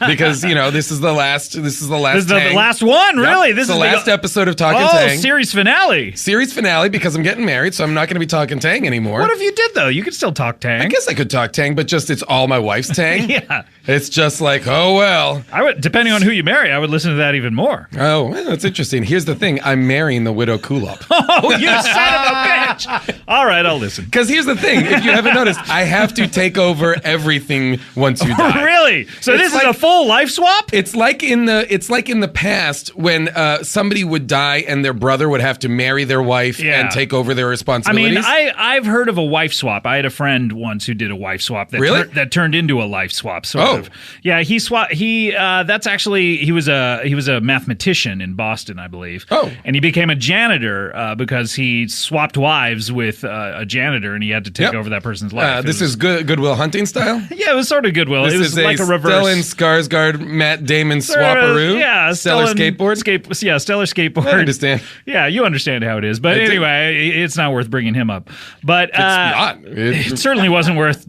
Speaker 8: because, this is the last
Speaker 2: the last one, really?
Speaker 8: Yep.
Speaker 2: This
Speaker 8: is the last episode of Talking Tang.
Speaker 2: Series finale.
Speaker 8: Series finale, because I'm getting married, so I'm not going to be talking Tang anymore.
Speaker 2: What if you did, though? You could still talk Tang.
Speaker 8: I guess I could talk Tang, but just it's all my wife's Tang.
Speaker 2: Yeah.
Speaker 8: It's just like, oh, well.
Speaker 2: Depending on who you marry, I would listen to that even more.
Speaker 8: Oh, well, that's interesting. Here's the thing. I'm marrying the widow Kulop.
Speaker 2: Oh, you son of a bitch. All right, I'll listen.
Speaker 8: Because here's the thing. If you haven't noticed, I have to take over everything once you die.
Speaker 2: Really? So this is a full life swap?
Speaker 8: It's like in the past when somebody would die and their brother would have to marry their wife and take over their responsibilities.
Speaker 2: I mean, I've heard of a wife swap. I had a friend once who did a wife swap that turned into a life swap. Sort of. Yeah, he swapped. He was a mathematician in Boston, I believe.
Speaker 8: Oh.
Speaker 2: And he became a janitor because he swapped wives with a janitor, and he had to take over that person's life.
Speaker 8: This is Goodwill Hunting style?
Speaker 2: Yeah, it was sort of Goodwill.
Speaker 8: This
Speaker 2: it was
Speaker 8: is
Speaker 2: like a reverse.
Speaker 8: Stellan Skarsgård, Matt Damon swaparoo?
Speaker 2: Yeah.
Speaker 8: Stellar skateboard?
Speaker 2: Stellar skateboard.
Speaker 8: I understand.
Speaker 2: Yeah, you understand how it is. But anyway, it's not worth bringing him up. But
Speaker 8: It's not.
Speaker 2: It certainly wasn't worth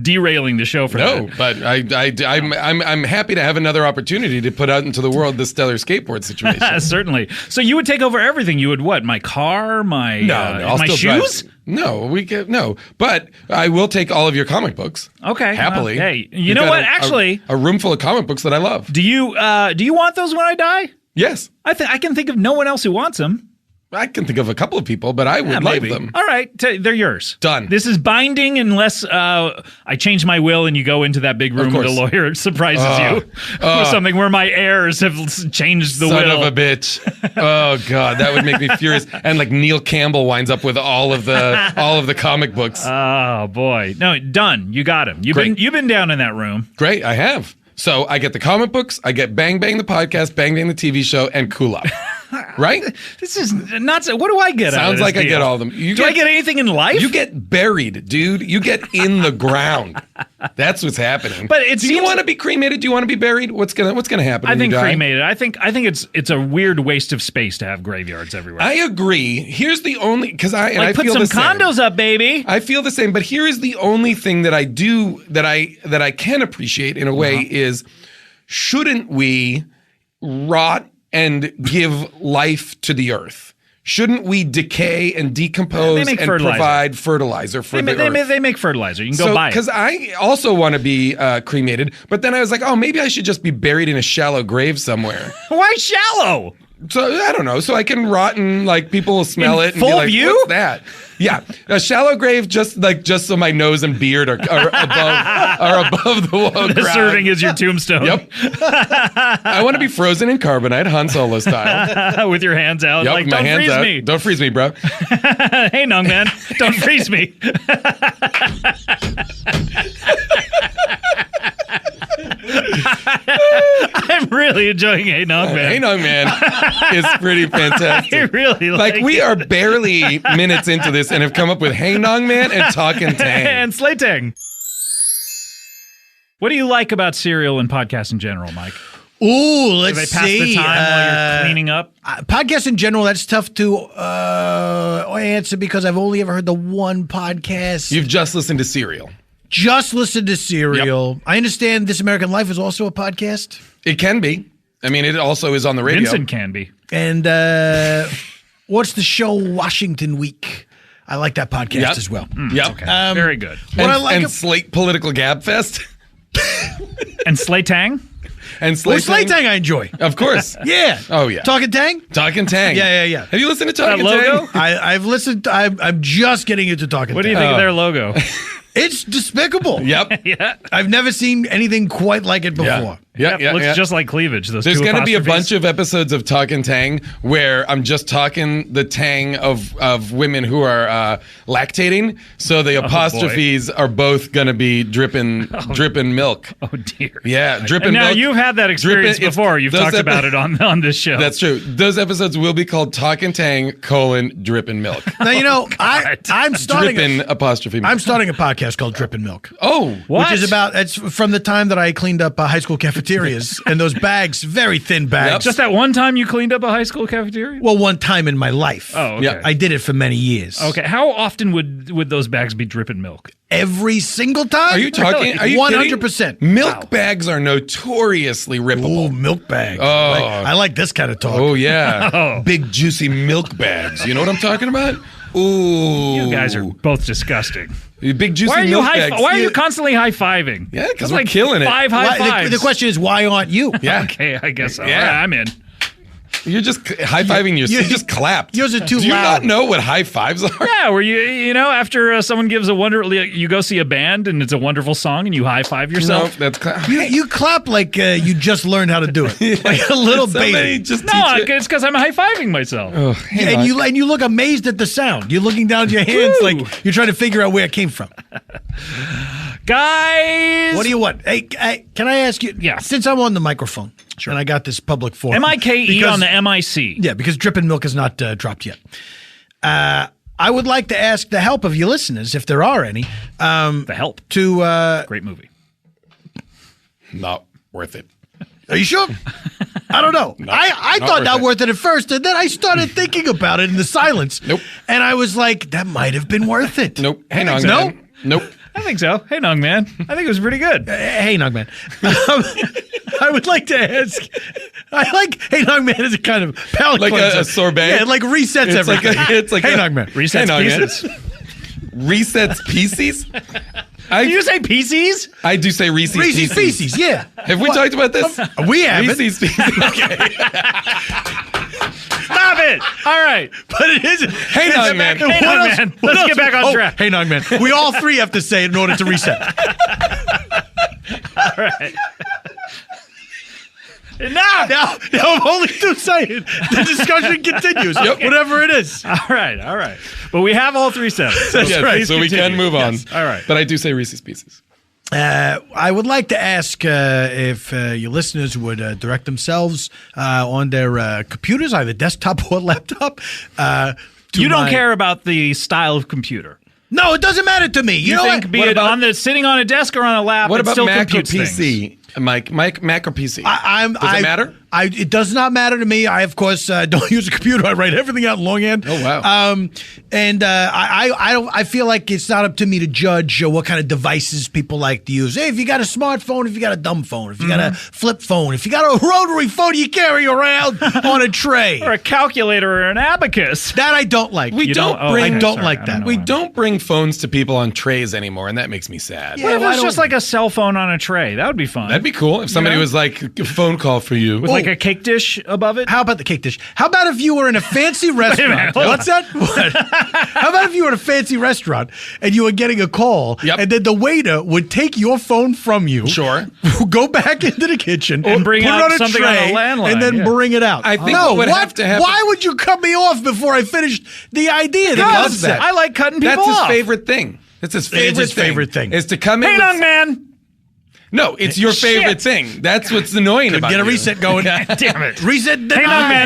Speaker 2: derailing the show for that.
Speaker 8: No, but I'm happy to have another opportunity to put out into the world the stellar skateboard situation.
Speaker 2: Certainly. So you would take over everything. You would what? My car? My
Speaker 8: I'll
Speaker 2: my
Speaker 8: still
Speaker 2: shoes?
Speaker 8: drive. No, but I will take all of your comic books.
Speaker 2: Okay,
Speaker 8: happily.
Speaker 2: Hey, you know what? Actually,
Speaker 8: a room full of comic books that I love.
Speaker 2: Do you want those when I die?
Speaker 8: Yes,
Speaker 2: I can think of no one else who wants them.
Speaker 8: I can think of a couple of people, but I would like them.
Speaker 2: All right, they're yours.
Speaker 8: Done.
Speaker 2: This is binding unless I change my will and you go into that big room and the lawyer surprises you with something where my heirs have changed the will.
Speaker 8: Son of a bitch. Oh, God, that would make me furious. And like Neil Campbell winds up with all of the comic books.
Speaker 2: Oh, boy. No, done. You got him. You've been down in that room.
Speaker 8: Great, I have. So I get the comic books, I get Bang Bang the podcast, Bang Bang the TV show, and Kulop. Right?
Speaker 2: This is not so. What do I get?
Speaker 8: Sounds like
Speaker 2: deal?
Speaker 8: I get all of them.
Speaker 2: Do I get anything in life?
Speaker 8: You get buried, dude. You get in the ground. That's what's happening.
Speaker 2: But
Speaker 8: do you want to be cremated? Do you want to be buried? What's gonna happen?
Speaker 2: I
Speaker 8: when
Speaker 2: think
Speaker 8: you die?
Speaker 2: cremated. I think it's a weird waste of space to have graveyards everywhere.
Speaker 8: I agree. Here's the only I
Speaker 2: put
Speaker 8: feel
Speaker 2: some
Speaker 8: the same.
Speaker 2: condos up, baby.
Speaker 8: I feel the same. But here is the only thing that I do that I can appreciate in a way is, shouldn't we rot and give life to the earth? Shouldn't we decay and decompose and provide fertilizer for the earth?
Speaker 2: They make fertilizer. You can go buy it.
Speaker 8: Because I also want to be cremated, but then I was like, oh, maybe I should just be buried in a shallow grave somewhere.
Speaker 2: Why shallow?
Speaker 8: So I don't know. So I can rot and like people will smell it and
Speaker 2: full
Speaker 8: be like,
Speaker 2: view?
Speaker 8: What's that? Yeah, a shallow grave, just so my nose and beard are above the wall.
Speaker 2: The serving is your tombstone.
Speaker 8: Yep. I want to be frozen in carbonite, Han Solo style,
Speaker 2: with your hands out.
Speaker 8: Yep,
Speaker 2: like,
Speaker 8: my
Speaker 2: don't
Speaker 8: hands
Speaker 2: freeze
Speaker 8: out.
Speaker 2: me.
Speaker 8: Don't freeze me, bro.
Speaker 2: Hey, Nung Man, don't freeze me. I'm really enjoying Hey Nung Man.
Speaker 8: Hey Nung Man is pretty fantastic.
Speaker 2: I really like
Speaker 8: we are barely minutes into this and have come up with Hey Nung Man and Talkin' Tang.
Speaker 2: And Slaytang. What do you like about Serial and podcasts in general, Mike?
Speaker 3: Ooh, let's see.
Speaker 2: Do they pass the time while you're cleaning up?
Speaker 3: Podcasts in general, that's tough to answer because I've only ever heard the one podcast.
Speaker 8: You've just listened to Serial.
Speaker 3: Just listened to Serial. Yep. I understand This American Life is also a podcast.
Speaker 8: It can be. I mean, it also is on the radio.
Speaker 2: Vincent can be.
Speaker 3: And what's the show Washington Week? I like that podcast as well.
Speaker 8: Yep.
Speaker 2: Okay. Very good.
Speaker 8: And Slate Political Gab Fest.
Speaker 2: And Slaytang?
Speaker 8: And
Speaker 3: Slaytang I enjoy.
Speaker 8: Of course.
Speaker 3: Yeah.
Speaker 8: Oh, yeah.
Speaker 3: Talkin' Tang?
Speaker 8: Talkin' Tang.
Speaker 3: Yeah.
Speaker 8: Have you listened to Talkin'
Speaker 2: logo?
Speaker 8: Tang?
Speaker 3: I've listened. I'm just getting into Talkin' Tang.
Speaker 2: What do you think of their logo?
Speaker 3: It's despicable.
Speaker 8: Yep.
Speaker 2: Yeah.
Speaker 3: I've never seen anything quite like it before.
Speaker 8: Yeah.
Speaker 2: Looks just like cleavage. There's
Speaker 8: going to be a bunch of episodes of Talkin' Tang where I'm just talking the tang of women who are lactating. So the apostrophes are both going to be dripping milk.
Speaker 2: Oh dear.
Speaker 8: Yeah, dripping
Speaker 2: milk. Now you've had that experience
Speaker 8: dripping,
Speaker 2: before. You've talked about it on this show.
Speaker 8: That's true. Those episodes will be called Talkin' Tang: dripping milk.
Speaker 3: Now I'm starting
Speaker 8: dripping apostrophe milk.
Speaker 3: I'm starting a podcast called Drippin' Milk.
Speaker 8: Oh,
Speaker 2: what?
Speaker 3: Which is it's from the time that I cleaned up high school cafeterias and those bags, very thin bags.
Speaker 8: Yep.
Speaker 2: Just that one time you cleaned up a high school cafeteria?
Speaker 3: Well, one time in my life.
Speaker 2: Oh, okay.
Speaker 8: Yeah.
Speaker 3: I did it for many years.
Speaker 2: Okay. How often would those bags be dripping milk?
Speaker 3: Every single time?
Speaker 8: Are you talking? Are you
Speaker 3: 100%.
Speaker 8: Milk bags are notoriously rippable.
Speaker 3: Ooh, milk bags.
Speaker 8: Oh.
Speaker 3: I like this kind of talk.
Speaker 8: Oh, yeah. Big, juicy milk bags. You know what I'm talking about? Ooh.
Speaker 2: You guys are both disgusting.
Speaker 8: Big, juicy milk bags.
Speaker 2: Why are you constantly high-fiving?
Speaker 8: Yeah, because we're killing it.
Speaker 2: Five high fives.
Speaker 3: The question is, why aren't you?
Speaker 8: Yeah.
Speaker 2: Okay, I guess so.
Speaker 8: Yeah.
Speaker 2: I'm in.
Speaker 8: You're just high-fiving yourself. You just clapped.
Speaker 3: Yours are too
Speaker 8: Do you
Speaker 3: loud.
Speaker 8: not know what high fives are?
Speaker 2: Yeah, where you know, after someone gives you go see a band and it's a wonderful song and you high-five yourself.
Speaker 8: No, that's
Speaker 3: You clap like you just learned how to do it. Like a little baby.
Speaker 8: Just
Speaker 2: No, it's because I'm high-fiving myself.
Speaker 8: Oh,
Speaker 3: And you look amazed at the sound. You're looking down at your hands like you're trying to figure out where it came from.
Speaker 2: Guys!
Speaker 3: What do you want? Hey, can I ask you?
Speaker 2: Yeah.
Speaker 3: Since I'm on the microphone, and I got this public forum.
Speaker 2: MIKE on the MIC.
Speaker 3: Yeah, because Drippin' Milk is not dropped yet. I would like to ask the help of you listeners, if there are any.
Speaker 2: The Help. Great movie.
Speaker 8: Not worth it.
Speaker 3: Are you sure? I don't know. I thought not worth it at first, and then I started thinking about it in the silence.
Speaker 8: Nope.
Speaker 3: And I was like, that might have been worth it.
Speaker 8: Nope. Hey, Nong
Speaker 3: No?
Speaker 8: Man. Nope.
Speaker 2: I think so. Hey, Nong Man. I think it was pretty good.
Speaker 3: Hey, Nog Man. I would like to ask. I like Hey, Nog Man is a kind of palate
Speaker 8: Like
Speaker 3: cleanser.
Speaker 8: a sorbet?
Speaker 3: Yeah, it like resets
Speaker 8: It's
Speaker 3: everything.
Speaker 8: it's like
Speaker 3: Hey,
Speaker 8: a-
Speaker 3: Nog Man.
Speaker 2: Resets
Speaker 8: Hey, Nong Man.
Speaker 2: pieces.
Speaker 8: Resets pieces?
Speaker 2: Did you say PCs?
Speaker 8: I do say Reese's
Speaker 3: Reese's
Speaker 8: Pieces.
Speaker 3: Pieces, yeah.
Speaker 8: Have we talked about this?
Speaker 3: We haven't.
Speaker 8: Reese's Pieces. Okay.
Speaker 2: Stop it. All right.
Speaker 3: But it isn't.
Speaker 8: Hey,
Speaker 3: It's
Speaker 8: Nog
Speaker 3: a-
Speaker 8: Man.
Speaker 3: What
Speaker 2: Hey, Nog
Speaker 3: else-
Speaker 2: Man.
Speaker 3: what
Speaker 2: Let's get
Speaker 3: else-
Speaker 2: back on track.
Speaker 3: Hey, Nog Man. We all three have to say it in order to reset.
Speaker 2: All right. Enough.
Speaker 3: Now I'm only to say it. The discussion continues. Whatever it is.
Speaker 2: All right. But we have all 3 sets. So
Speaker 8: Yes,
Speaker 2: please
Speaker 8: so we can
Speaker 2: continue.
Speaker 8: move on.
Speaker 2: Yes. All right.
Speaker 8: But I do say Reese's Pieces.
Speaker 3: I would like to ask if your listeners would direct themselves on their computers, either desktop or laptop.
Speaker 2: You don't care about the style of computer.
Speaker 3: No, it doesn't matter to me. You know
Speaker 2: think
Speaker 3: what?
Speaker 2: be
Speaker 8: What
Speaker 2: it
Speaker 8: about-
Speaker 2: on the sitting on a desk or on a lap,
Speaker 8: What
Speaker 2: it
Speaker 8: about
Speaker 2: still
Speaker 8: Mac or
Speaker 2: computes things.
Speaker 8: PC? Mac or PC?
Speaker 3: Does
Speaker 8: it matter?
Speaker 3: It does not matter to me. I, of course, don't use a computer. I write everything out in longhand.
Speaker 8: Oh, wow.
Speaker 3: I feel like it's not up to me to judge what kind of devices people like to use. Hey, if you got a smartphone, if you got a dumb phone, if you got a flip phone, if you got a rotary phone you carry around on a tray.
Speaker 2: Or a calculator or an abacus.
Speaker 3: That I don't like.
Speaker 8: We
Speaker 2: You
Speaker 8: don't
Speaker 2: don't- oh,
Speaker 8: bring.
Speaker 3: I don't
Speaker 2: sorry,
Speaker 3: like
Speaker 2: I
Speaker 3: that.
Speaker 2: don't know
Speaker 8: We
Speaker 2: why.
Speaker 8: don't bring phones to people on trays anymore, and that makes me sad.
Speaker 3: Yeah,
Speaker 2: What if
Speaker 3: why
Speaker 2: it's just
Speaker 3: don't-
Speaker 2: like a cell phone on a tray? That would be fun.
Speaker 8: That'd be cool if somebody
Speaker 2: Yeah.
Speaker 8: was like a phone call for you.
Speaker 2: With like a cake dish above it.
Speaker 3: How about the cake dish? How about if you were in a fancy restaurant?
Speaker 2: hold on.
Speaker 3: What's that? What? How about if you were in a fancy restaurant and you were getting a call,
Speaker 8: Yep.
Speaker 3: and then the waiter would take your phone from you,
Speaker 8: Sure.
Speaker 3: go back into the kitchen,
Speaker 2: And bring
Speaker 3: put it
Speaker 2: out
Speaker 3: on a
Speaker 2: something on a
Speaker 3: tray,
Speaker 2: landline,
Speaker 3: and then
Speaker 2: yeah.
Speaker 3: bring it out.
Speaker 8: I think
Speaker 3: no,
Speaker 8: what would
Speaker 3: what?
Speaker 8: have to happen-
Speaker 3: Why would you cut me off before I finished the idea? The
Speaker 8: Because
Speaker 3: concept?
Speaker 8: that.
Speaker 2: I like cutting people
Speaker 8: That's his
Speaker 2: off.
Speaker 8: favorite thing. That's his favorite
Speaker 3: his favorite thing.
Speaker 8: Is to come in.
Speaker 2: Hey,
Speaker 8: with-
Speaker 2: Nong Man.
Speaker 8: No, it's your favorite thing. That's what's annoying about
Speaker 3: Get a
Speaker 8: you.
Speaker 3: reset going.
Speaker 2: Damn it.
Speaker 3: Reset denied.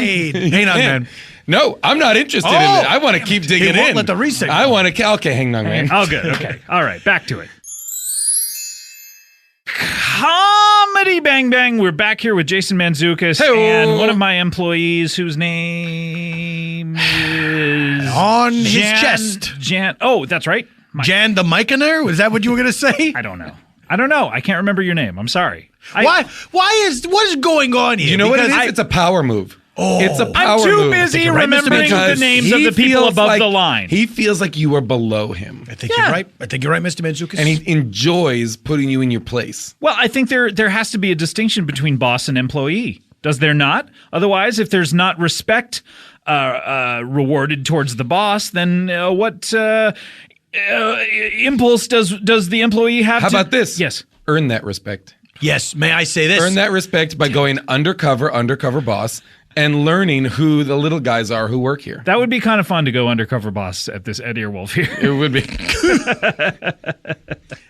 Speaker 2: Hey, Nog Man.
Speaker 3: Hey, Nog Man.
Speaker 8: No, I'm not interested in
Speaker 3: Oh.
Speaker 8: it. I want to keep digging
Speaker 3: He won't
Speaker 8: in.
Speaker 3: let the reset
Speaker 8: I
Speaker 3: go.
Speaker 8: want to. Okay, hang on, man.
Speaker 2: Oh, good. Okay. All right. Back to it. Comedy Bang Bang. We're back here with Jason Mantzoukas
Speaker 8: Hey-o.
Speaker 2: and one of my employees whose name is
Speaker 3: On his chest.
Speaker 2: Jan. Oh, that's right.
Speaker 3: Jan the Mikener? Was that what you were going to say?
Speaker 2: I don't know. I can't remember your name. I'm sorry.
Speaker 3: What is going on here?
Speaker 8: You know what it is?
Speaker 3: Because
Speaker 8: It's a power move.
Speaker 3: Oh.
Speaker 8: It's a power
Speaker 2: I'm too
Speaker 8: move.
Speaker 2: busy
Speaker 3: you're right, Mr.
Speaker 2: remembering the
Speaker 8: Because
Speaker 2: names
Speaker 8: he
Speaker 2: of the people
Speaker 8: feels
Speaker 2: above
Speaker 8: like-
Speaker 2: the line.
Speaker 8: He feels like you are below him.
Speaker 3: I think you're right. I think you're right, Mr. Mantzoukas.
Speaker 8: And he enjoys putting you in your place.
Speaker 2: Well, I think there has to be a distinction between boss and employee. Does there not? Otherwise, if there's not respect rewarded towards the boss, then what impulse does the employee have?
Speaker 8: How about this?
Speaker 2: Yes.
Speaker 8: Earn that respect.
Speaker 3: Yes, may I say this?
Speaker 8: Earn that respect by going undercover boss, and learning who the little guys are who work here.
Speaker 2: That would be kind of fun to go undercover boss at this Ed Earwolf here.
Speaker 8: It would be.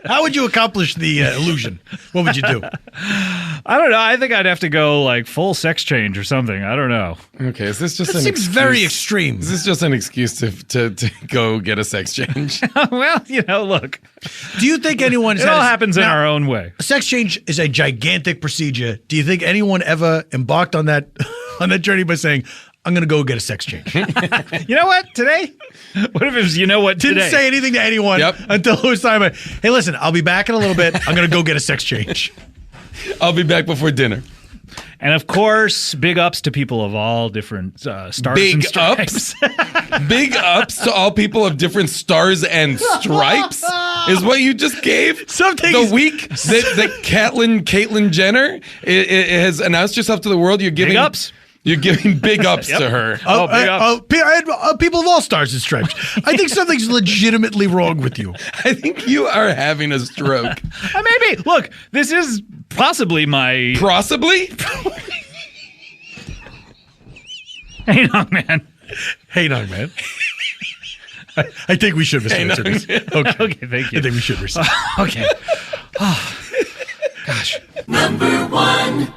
Speaker 3: How would you accomplish the illusion? What would you do?
Speaker 2: I don't know. I think I'd have to go like full sex change or something. I don't know.
Speaker 8: Okay, is this just
Speaker 3: That
Speaker 8: an
Speaker 3: seems
Speaker 8: excuse?
Speaker 3: very extreme.
Speaker 8: Is this just an excuse to go get a sex change?
Speaker 2: Well, look,
Speaker 3: Do you think anyone
Speaker 2: it all happens in our own way.
Speaker 3: Sex change is a gigantic procedure. Do you think anyone ever embarked on that journey by saying, I'm going to go get a sex change?
Speaker 2: You know what? Today? What if it was, you know what, today?
Speaker 3: Didn't say anything to anyone until it was time. Hey, listen, I'll be back in a little bit. I'm going to go get a sex change.
Speaker 8: I'll be back before dinner.
Speaker 2: And of course, big ups to people of all different stars and
Speaker 8: Big
Speaker 2: stripes.
Speaker 8: Big ups to all people of different stars and stripes is what you just gave. The week that Caitlyn Jenner has announced herself to the world, you're giving
Speaker 2: Big ups.
Speaker 8: You're giving big ups to her.
Speaker 3: People of all stars and stripes. I think something's legitimately wrong with you.
Speaker 8: I think you are having a stroke.
Speaker 2: Maybe. Look, this is possibly my...
Speaker 8: Possibly?
Speaker 2: Hey, Nog Man.
Speaker 3: Hey, Nog Man. I think we should Mr. this.
Speaker 2: Okay, thank you.
Speaker 3: I think we should receive.
Speaker 2: Okay. Oh, gosh.
Speaker 9: Number one.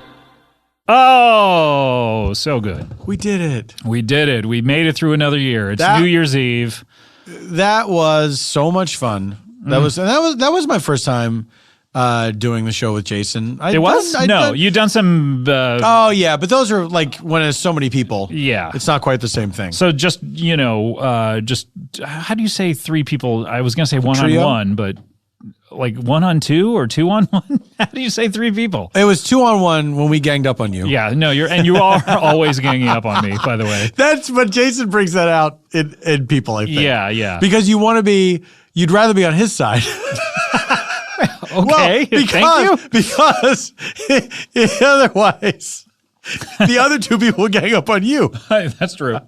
Speaker 2: Oh, so good.
Speaker 3: We did it.
Speaker 2: We did it. We made it through another year. It's New Year's Eve.
Speaker 3: That was so much fun. That was my first time doing the show with Jason.
Speaker 2: You've done some.
Speaker 3: Oh yeah, but those are like when there's so many people.
Speaker 2: Yeah,
Speaker 3: it's not quite the same thing.
Speaker 2: So just how do you say three people? I was gonna say one on one, but like 1 on 2 or 2 on 1. How do you say 3 people?
Speaker 3: It was 2 on 1 when we ganged up on you.
Speaker 2: Yeah, no, you are always ganging up on me. By the way,
Speaker 3: that's but Jason brings that out in people. I think.
Speaker 2: Yeah,
Speaker 3: because you'd rather be on his side.
Speaker 2: Okay,
Speaker 3: thank you. Because otherwise, the other 2 people will gang up on you.
Speaker 2: That's true.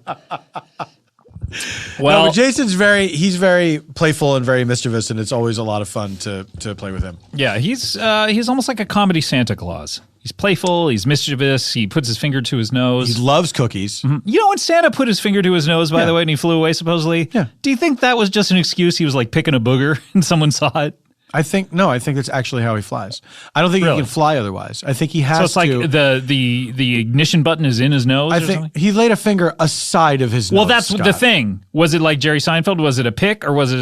Speaker 3: Well, but Jason's very playful and very mischievous, and it's always a lot of fun to play with him.
Speaker 2: Yeah, he's almost like a comedy Santa Claus. He's playful, he's mischievous, he puts his finger to his nose.
Speaker 3: He loves cookies.
Speaker 2: Mm-hmm. You know when Santa put his finger to his nose, by the way, and he flew away supposedly?
Speaker 3: Yeah.
Speaker 2: Do you think that was just an excuse? He was like picking a booger and someone saw it?
Speaker 3: I think that's actually how he flies. I don't think he can fly otherwise. I think he has to.
Speaker 2: So it's like the ignition button is in his nose.
Speaker 3: I think he laid a finger aside of his nose.
Speaker 2: Well, that's the thing. Was it like Jerry Seinfeld? Was it a pick or was it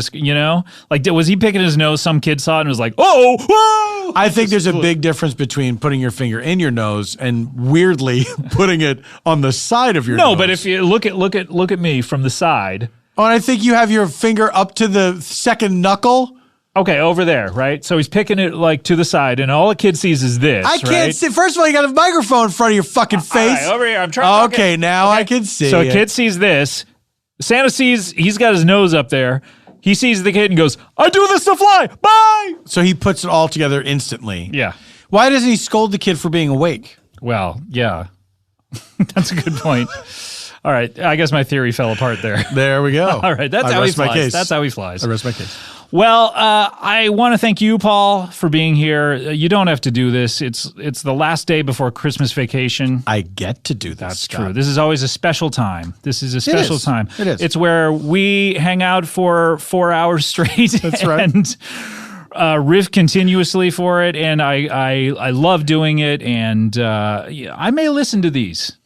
Speaker 2: was he picking his nose? Some kid saw it and was like, oh, whoa!
Speaker 3: I think there's a big difference between putting your finger in your nose and weirdly putting it on the side of your nose.
Speaker 2: No, but if you look at me from the side.
Speaker 3: Oh, and I think you have your finger up to the second knuckle.
Speaker 2: Okay, over there, right? So he's picking it like to the side, and all a kid sees is this.
Speaker 3: I can't see. First of all, you got a microphone in front of your fucking face.
Speaker 2: All right, over here. I'm trying.
Speaker 3: Okay, now I can see.
Speaker 2: So a kid sees this. Santa sees. He's got his nose up there. He sees the kid and goes, "I do this to fly. Bye."
Speaker 3: So he puts it all together instantly.
Speaker 2: Yeah.
Speaker 3: Why doesn't he scold the kid for being awake?
Speaker 2: Well, yeah, that's a good point. All right, I guess my theory fell apart there.
Speaker 3: There we go.
Speaker 2: All right, that's how he flies. That's how he flies.
Speaker 3: I rest my case.
Speaker 2: Well, I want to thank you, Paul, for being here. You don't have to do this. It's the last day before Christmas vacation.
Speaker 3: I get to do this.
Speaker 2: That's
Speaker 3: Scott.
Speaker 2: true. This is always a special time. This is a special time.
Speaker 3: It is.
Speaker 2: It's where we hang out for 4 hours straight.
Speaker 3: That's right.
Speaker 2: And riff continuously for it. And I love doing it. And I may listen to these.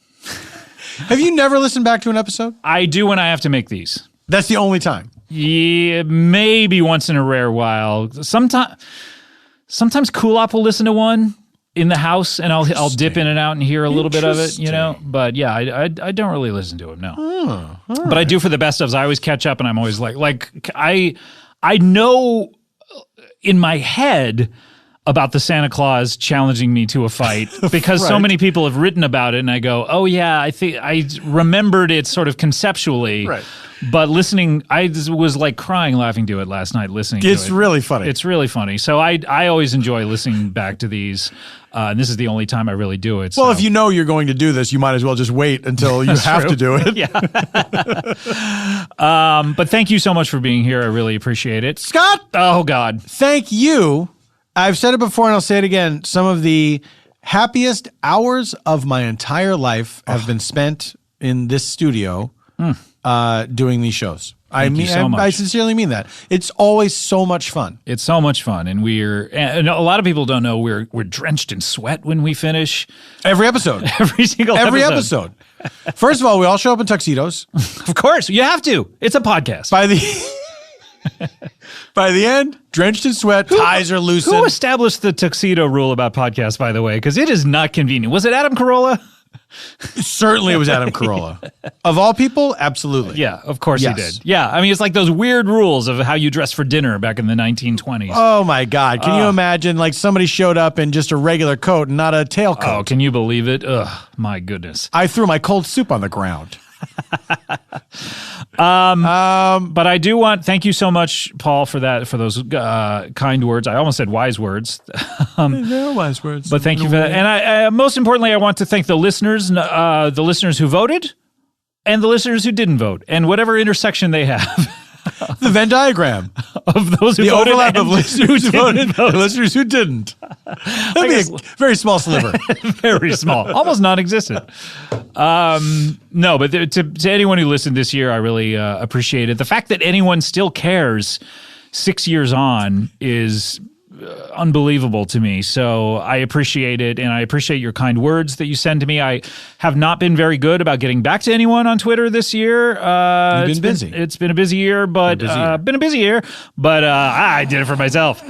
Speaker 3: Have you never listened back to an episode?
Speaker 2: I do when I have to make these.
Speaker 3: That's the only time.
Speaker 2: Yeah, maybe once in a rare while. Sometimes Kulop will listen to one in the house, and I'll dip in and out and hear a little bit of it, But yeah, I don't really listen to him, no. But I do for the best ofs. I always catch up, and I'm always like I know in my head about the Santa Claus challenging me to a fight because so many people have written about it, and I go, oh yeah, I think I remembered it sort of conceptually.
Speaker 3: Right.
Speaker 2: But listening, I was like crying laughing to it last night listening to it.
Speaker 3: It's really funny.
Speaker 2: It's really funny. So I always enjoy listening back to these. And this is the only time I really do it.
Speaker 3: Well, if you know you're going to do this, you might as well just wait until you have to do it.
Speaker 2: Yeah. But thank you so much for being here. I really appreciate it.
Speaker 3: Scott!
Speaker 2: Oh, God.
Speaker 3: Thank you. I've said it before and I'll say it again. Some of the happiest hours of my entire life have been spent in this studio doing these shows.
Speaker 2: Thank you so much.
Speaker 3: I sincerely mean that. It's always so much fun.
Speaker 2: It's so much fun, and and a lot of people don't know we're drenched in sweat when we finish
Speaker 3: every episode.
Speaker 2: Every single
Speaker 3: episode. First of all, we all show up in tuxedos.
Speaker 2: Of course, you have to. It's a podcast.
Speaker 3: By the end, drenched in sweat, ties are loosened.
Speaker 2: Who established the tuxedo rule about podcasts, by the way? Because it is not convenient. Was it Adam Carolla?
Speaker 3: Certainly it was Adam Carolla. Of all people, absolutely.
Speaker 2: Yeah, of course he did. Yeah, I mean, it's like those weird rules of how you dress for dinner back in the 1920s.
Speaker 3: Oh, my God. Can you imagine, like, somebody showed up in just a regular coat and not a tailcoat?
Speaker 2: Oh, can you believe it? Ugh, my goodness.
Speaker 3: I threw my cold soup on the ground.
Speaker 2: But I do thank you so much, Paul, for those kind words. I almost said wise words.
Speaker 3: They're wise words.
Speaker 2: But thank you for that. And I most importantly, I want to thank the listeners who voted and the listeners who didn't vote and whatever intersection they have.
Speaker 3: The Venn diagram
Speaker 2: of those who
Speaker 3: the
Speaker 2: voted
Speaker 3: overlap of listeners who voted
Speaker 2: vote.
Speaker 3: and listeners who didn't. That'd be a very small sliver.
Speaker 2: Very small. Almost non-existent. No, but to anyone who listened this year, I really appreciate it. The fact that anyone still cares 6 years on is unbelievable to me. So I appreciate it, and I appreciate your kind words that you send to me. I have not been very good about getting back to anyone on Twitter this year.
Speaker 3: You've been busy.
Speaker 2: It's been a busy year, but I did it for myself.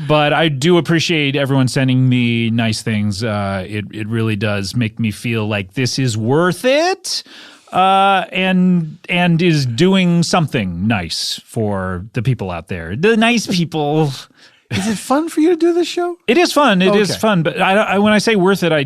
Speaker 2: But I do appreciate everyone sending me nice things. It really does make me feel like this is worth it. And is doing something nice for the people out there. The nice people.
Speaker 3: Is it fun for you to do this show?
Speaker 2: It is fun. It is fun. But I when I say worth it, I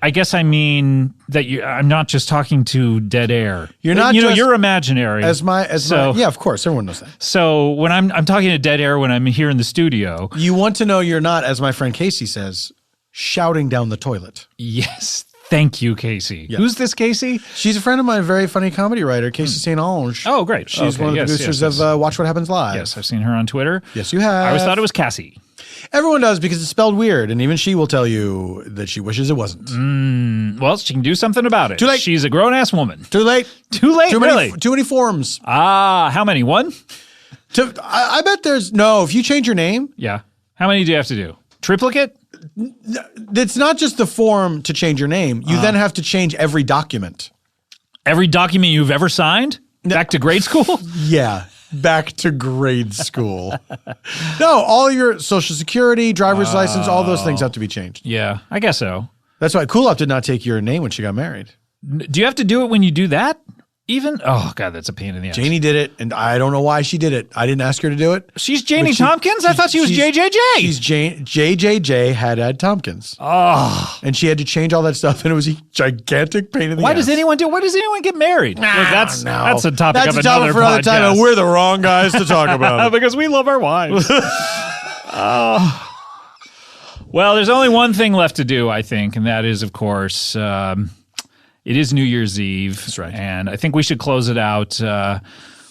Speaker 2: guess I mean that I'm not just talking to dead air.
Speaker 3: You're not.
Speaker 2: You're imaginary.
Speaker 3: Yeah, of course, everyone knows that.
Speaker 2: So when I'm talking to dead air when I'm here in the studio,
Speaker 3: you want to know you're not, as my friend Casey says, shouting down the toilet.
Speaker 2: Yes. Thank you, Casey.
Speaker 3: Yeah.
Speaker 2: Who's this Casey?
Speaker 3: She's a friend of mine, a very funny comedy writer, Casey St. Ange.
Speaker 2: Oh, great.
Speaker 3: She's one of the producers of Watch What Happens Live.
Speaker 2: Yes, I've seen her on Twitter.
Speaker 3: Yes, you have.
Speaker 2: I always thought it was Cassie.
Speaker 3: Everyone does because it's spelled weird, and even she will tell you that she wishes it wasn't.
Speaker 2: Well, she can do something about it.
Speaker 3: Too late.
Speaker 2: She's a grown-ass woman.
Speaker 3: Too late.
Speaker 2: Too late, really?
Speaker 3: Too many forms.
Speaker 2: How many? One?
Speaker 3: I bet there's... No, if you change your name...
Speaker 2: Yeah. How many do you have to do? Triplicate?
Speaker 3: It's not just the form to change your name. You then have to change every document.
Speaker 2: Every document you've ever signed? Back to grade school?
Speaker 3: Yeah. Back to grade school. No, all your Social Security, driver's license, all those things have to be changed.
Speaker 2: Yeah, I guess so.
Speaker 3: That's why Kulop did not take your name when she got married.
Speaker 2: Do you have to do it when you do that? Even? Oh, God, that's a pain in the ass.
Speaker 3: Janie did it, and I don't know why she did it. I didn't ask her to do it.
Speaker 2: She's Janie Tompkins? I thought she was JJJ.
Speaker 3: She's JJJ had Tompkins.
Speaker 2: Oh.
Speaker 3: And she had to change all that stuff, and it was a gigantic pain in the ass.
Speaker 2: Why does anyone get married? Look, that's a topic
Speaker 3: That's
Speaker 2: of
Speaker 3: a topic
Speaker 2: another
Speaker 3: for another time, and we're the wrong guys to talk about it.
Speaker 2: Because we love our wives. Well, there's only one thing left to do, I think, and that is, of course... it is New Year's Eve.
Speaker 3: That's right.
Speaker 2: And I think we should close it out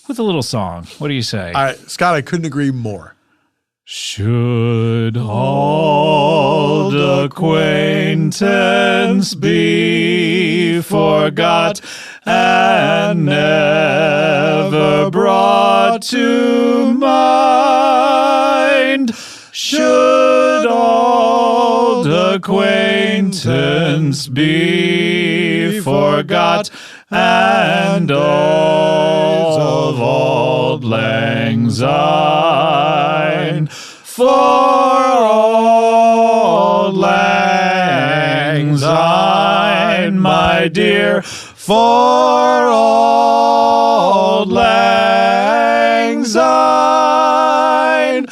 Speaker 2: with a little song. What do you say?
Speaker 3: Scott, I couldn't agree more.
Speaker 2: Should old acquaintance be forgot and never brought to mind? Should old acquaintance be forgot and days of auld lang syne? For auld lang syne, my dear, for auld lang syne,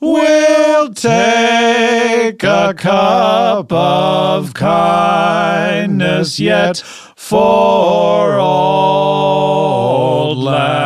Speaker 2: we'll take a cup of kindness yet for auld lang.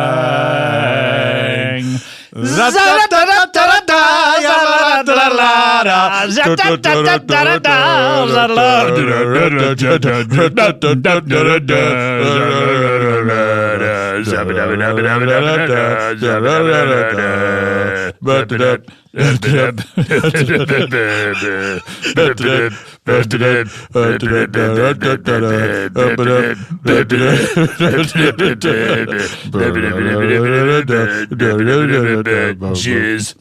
Speaker 2: Cheers.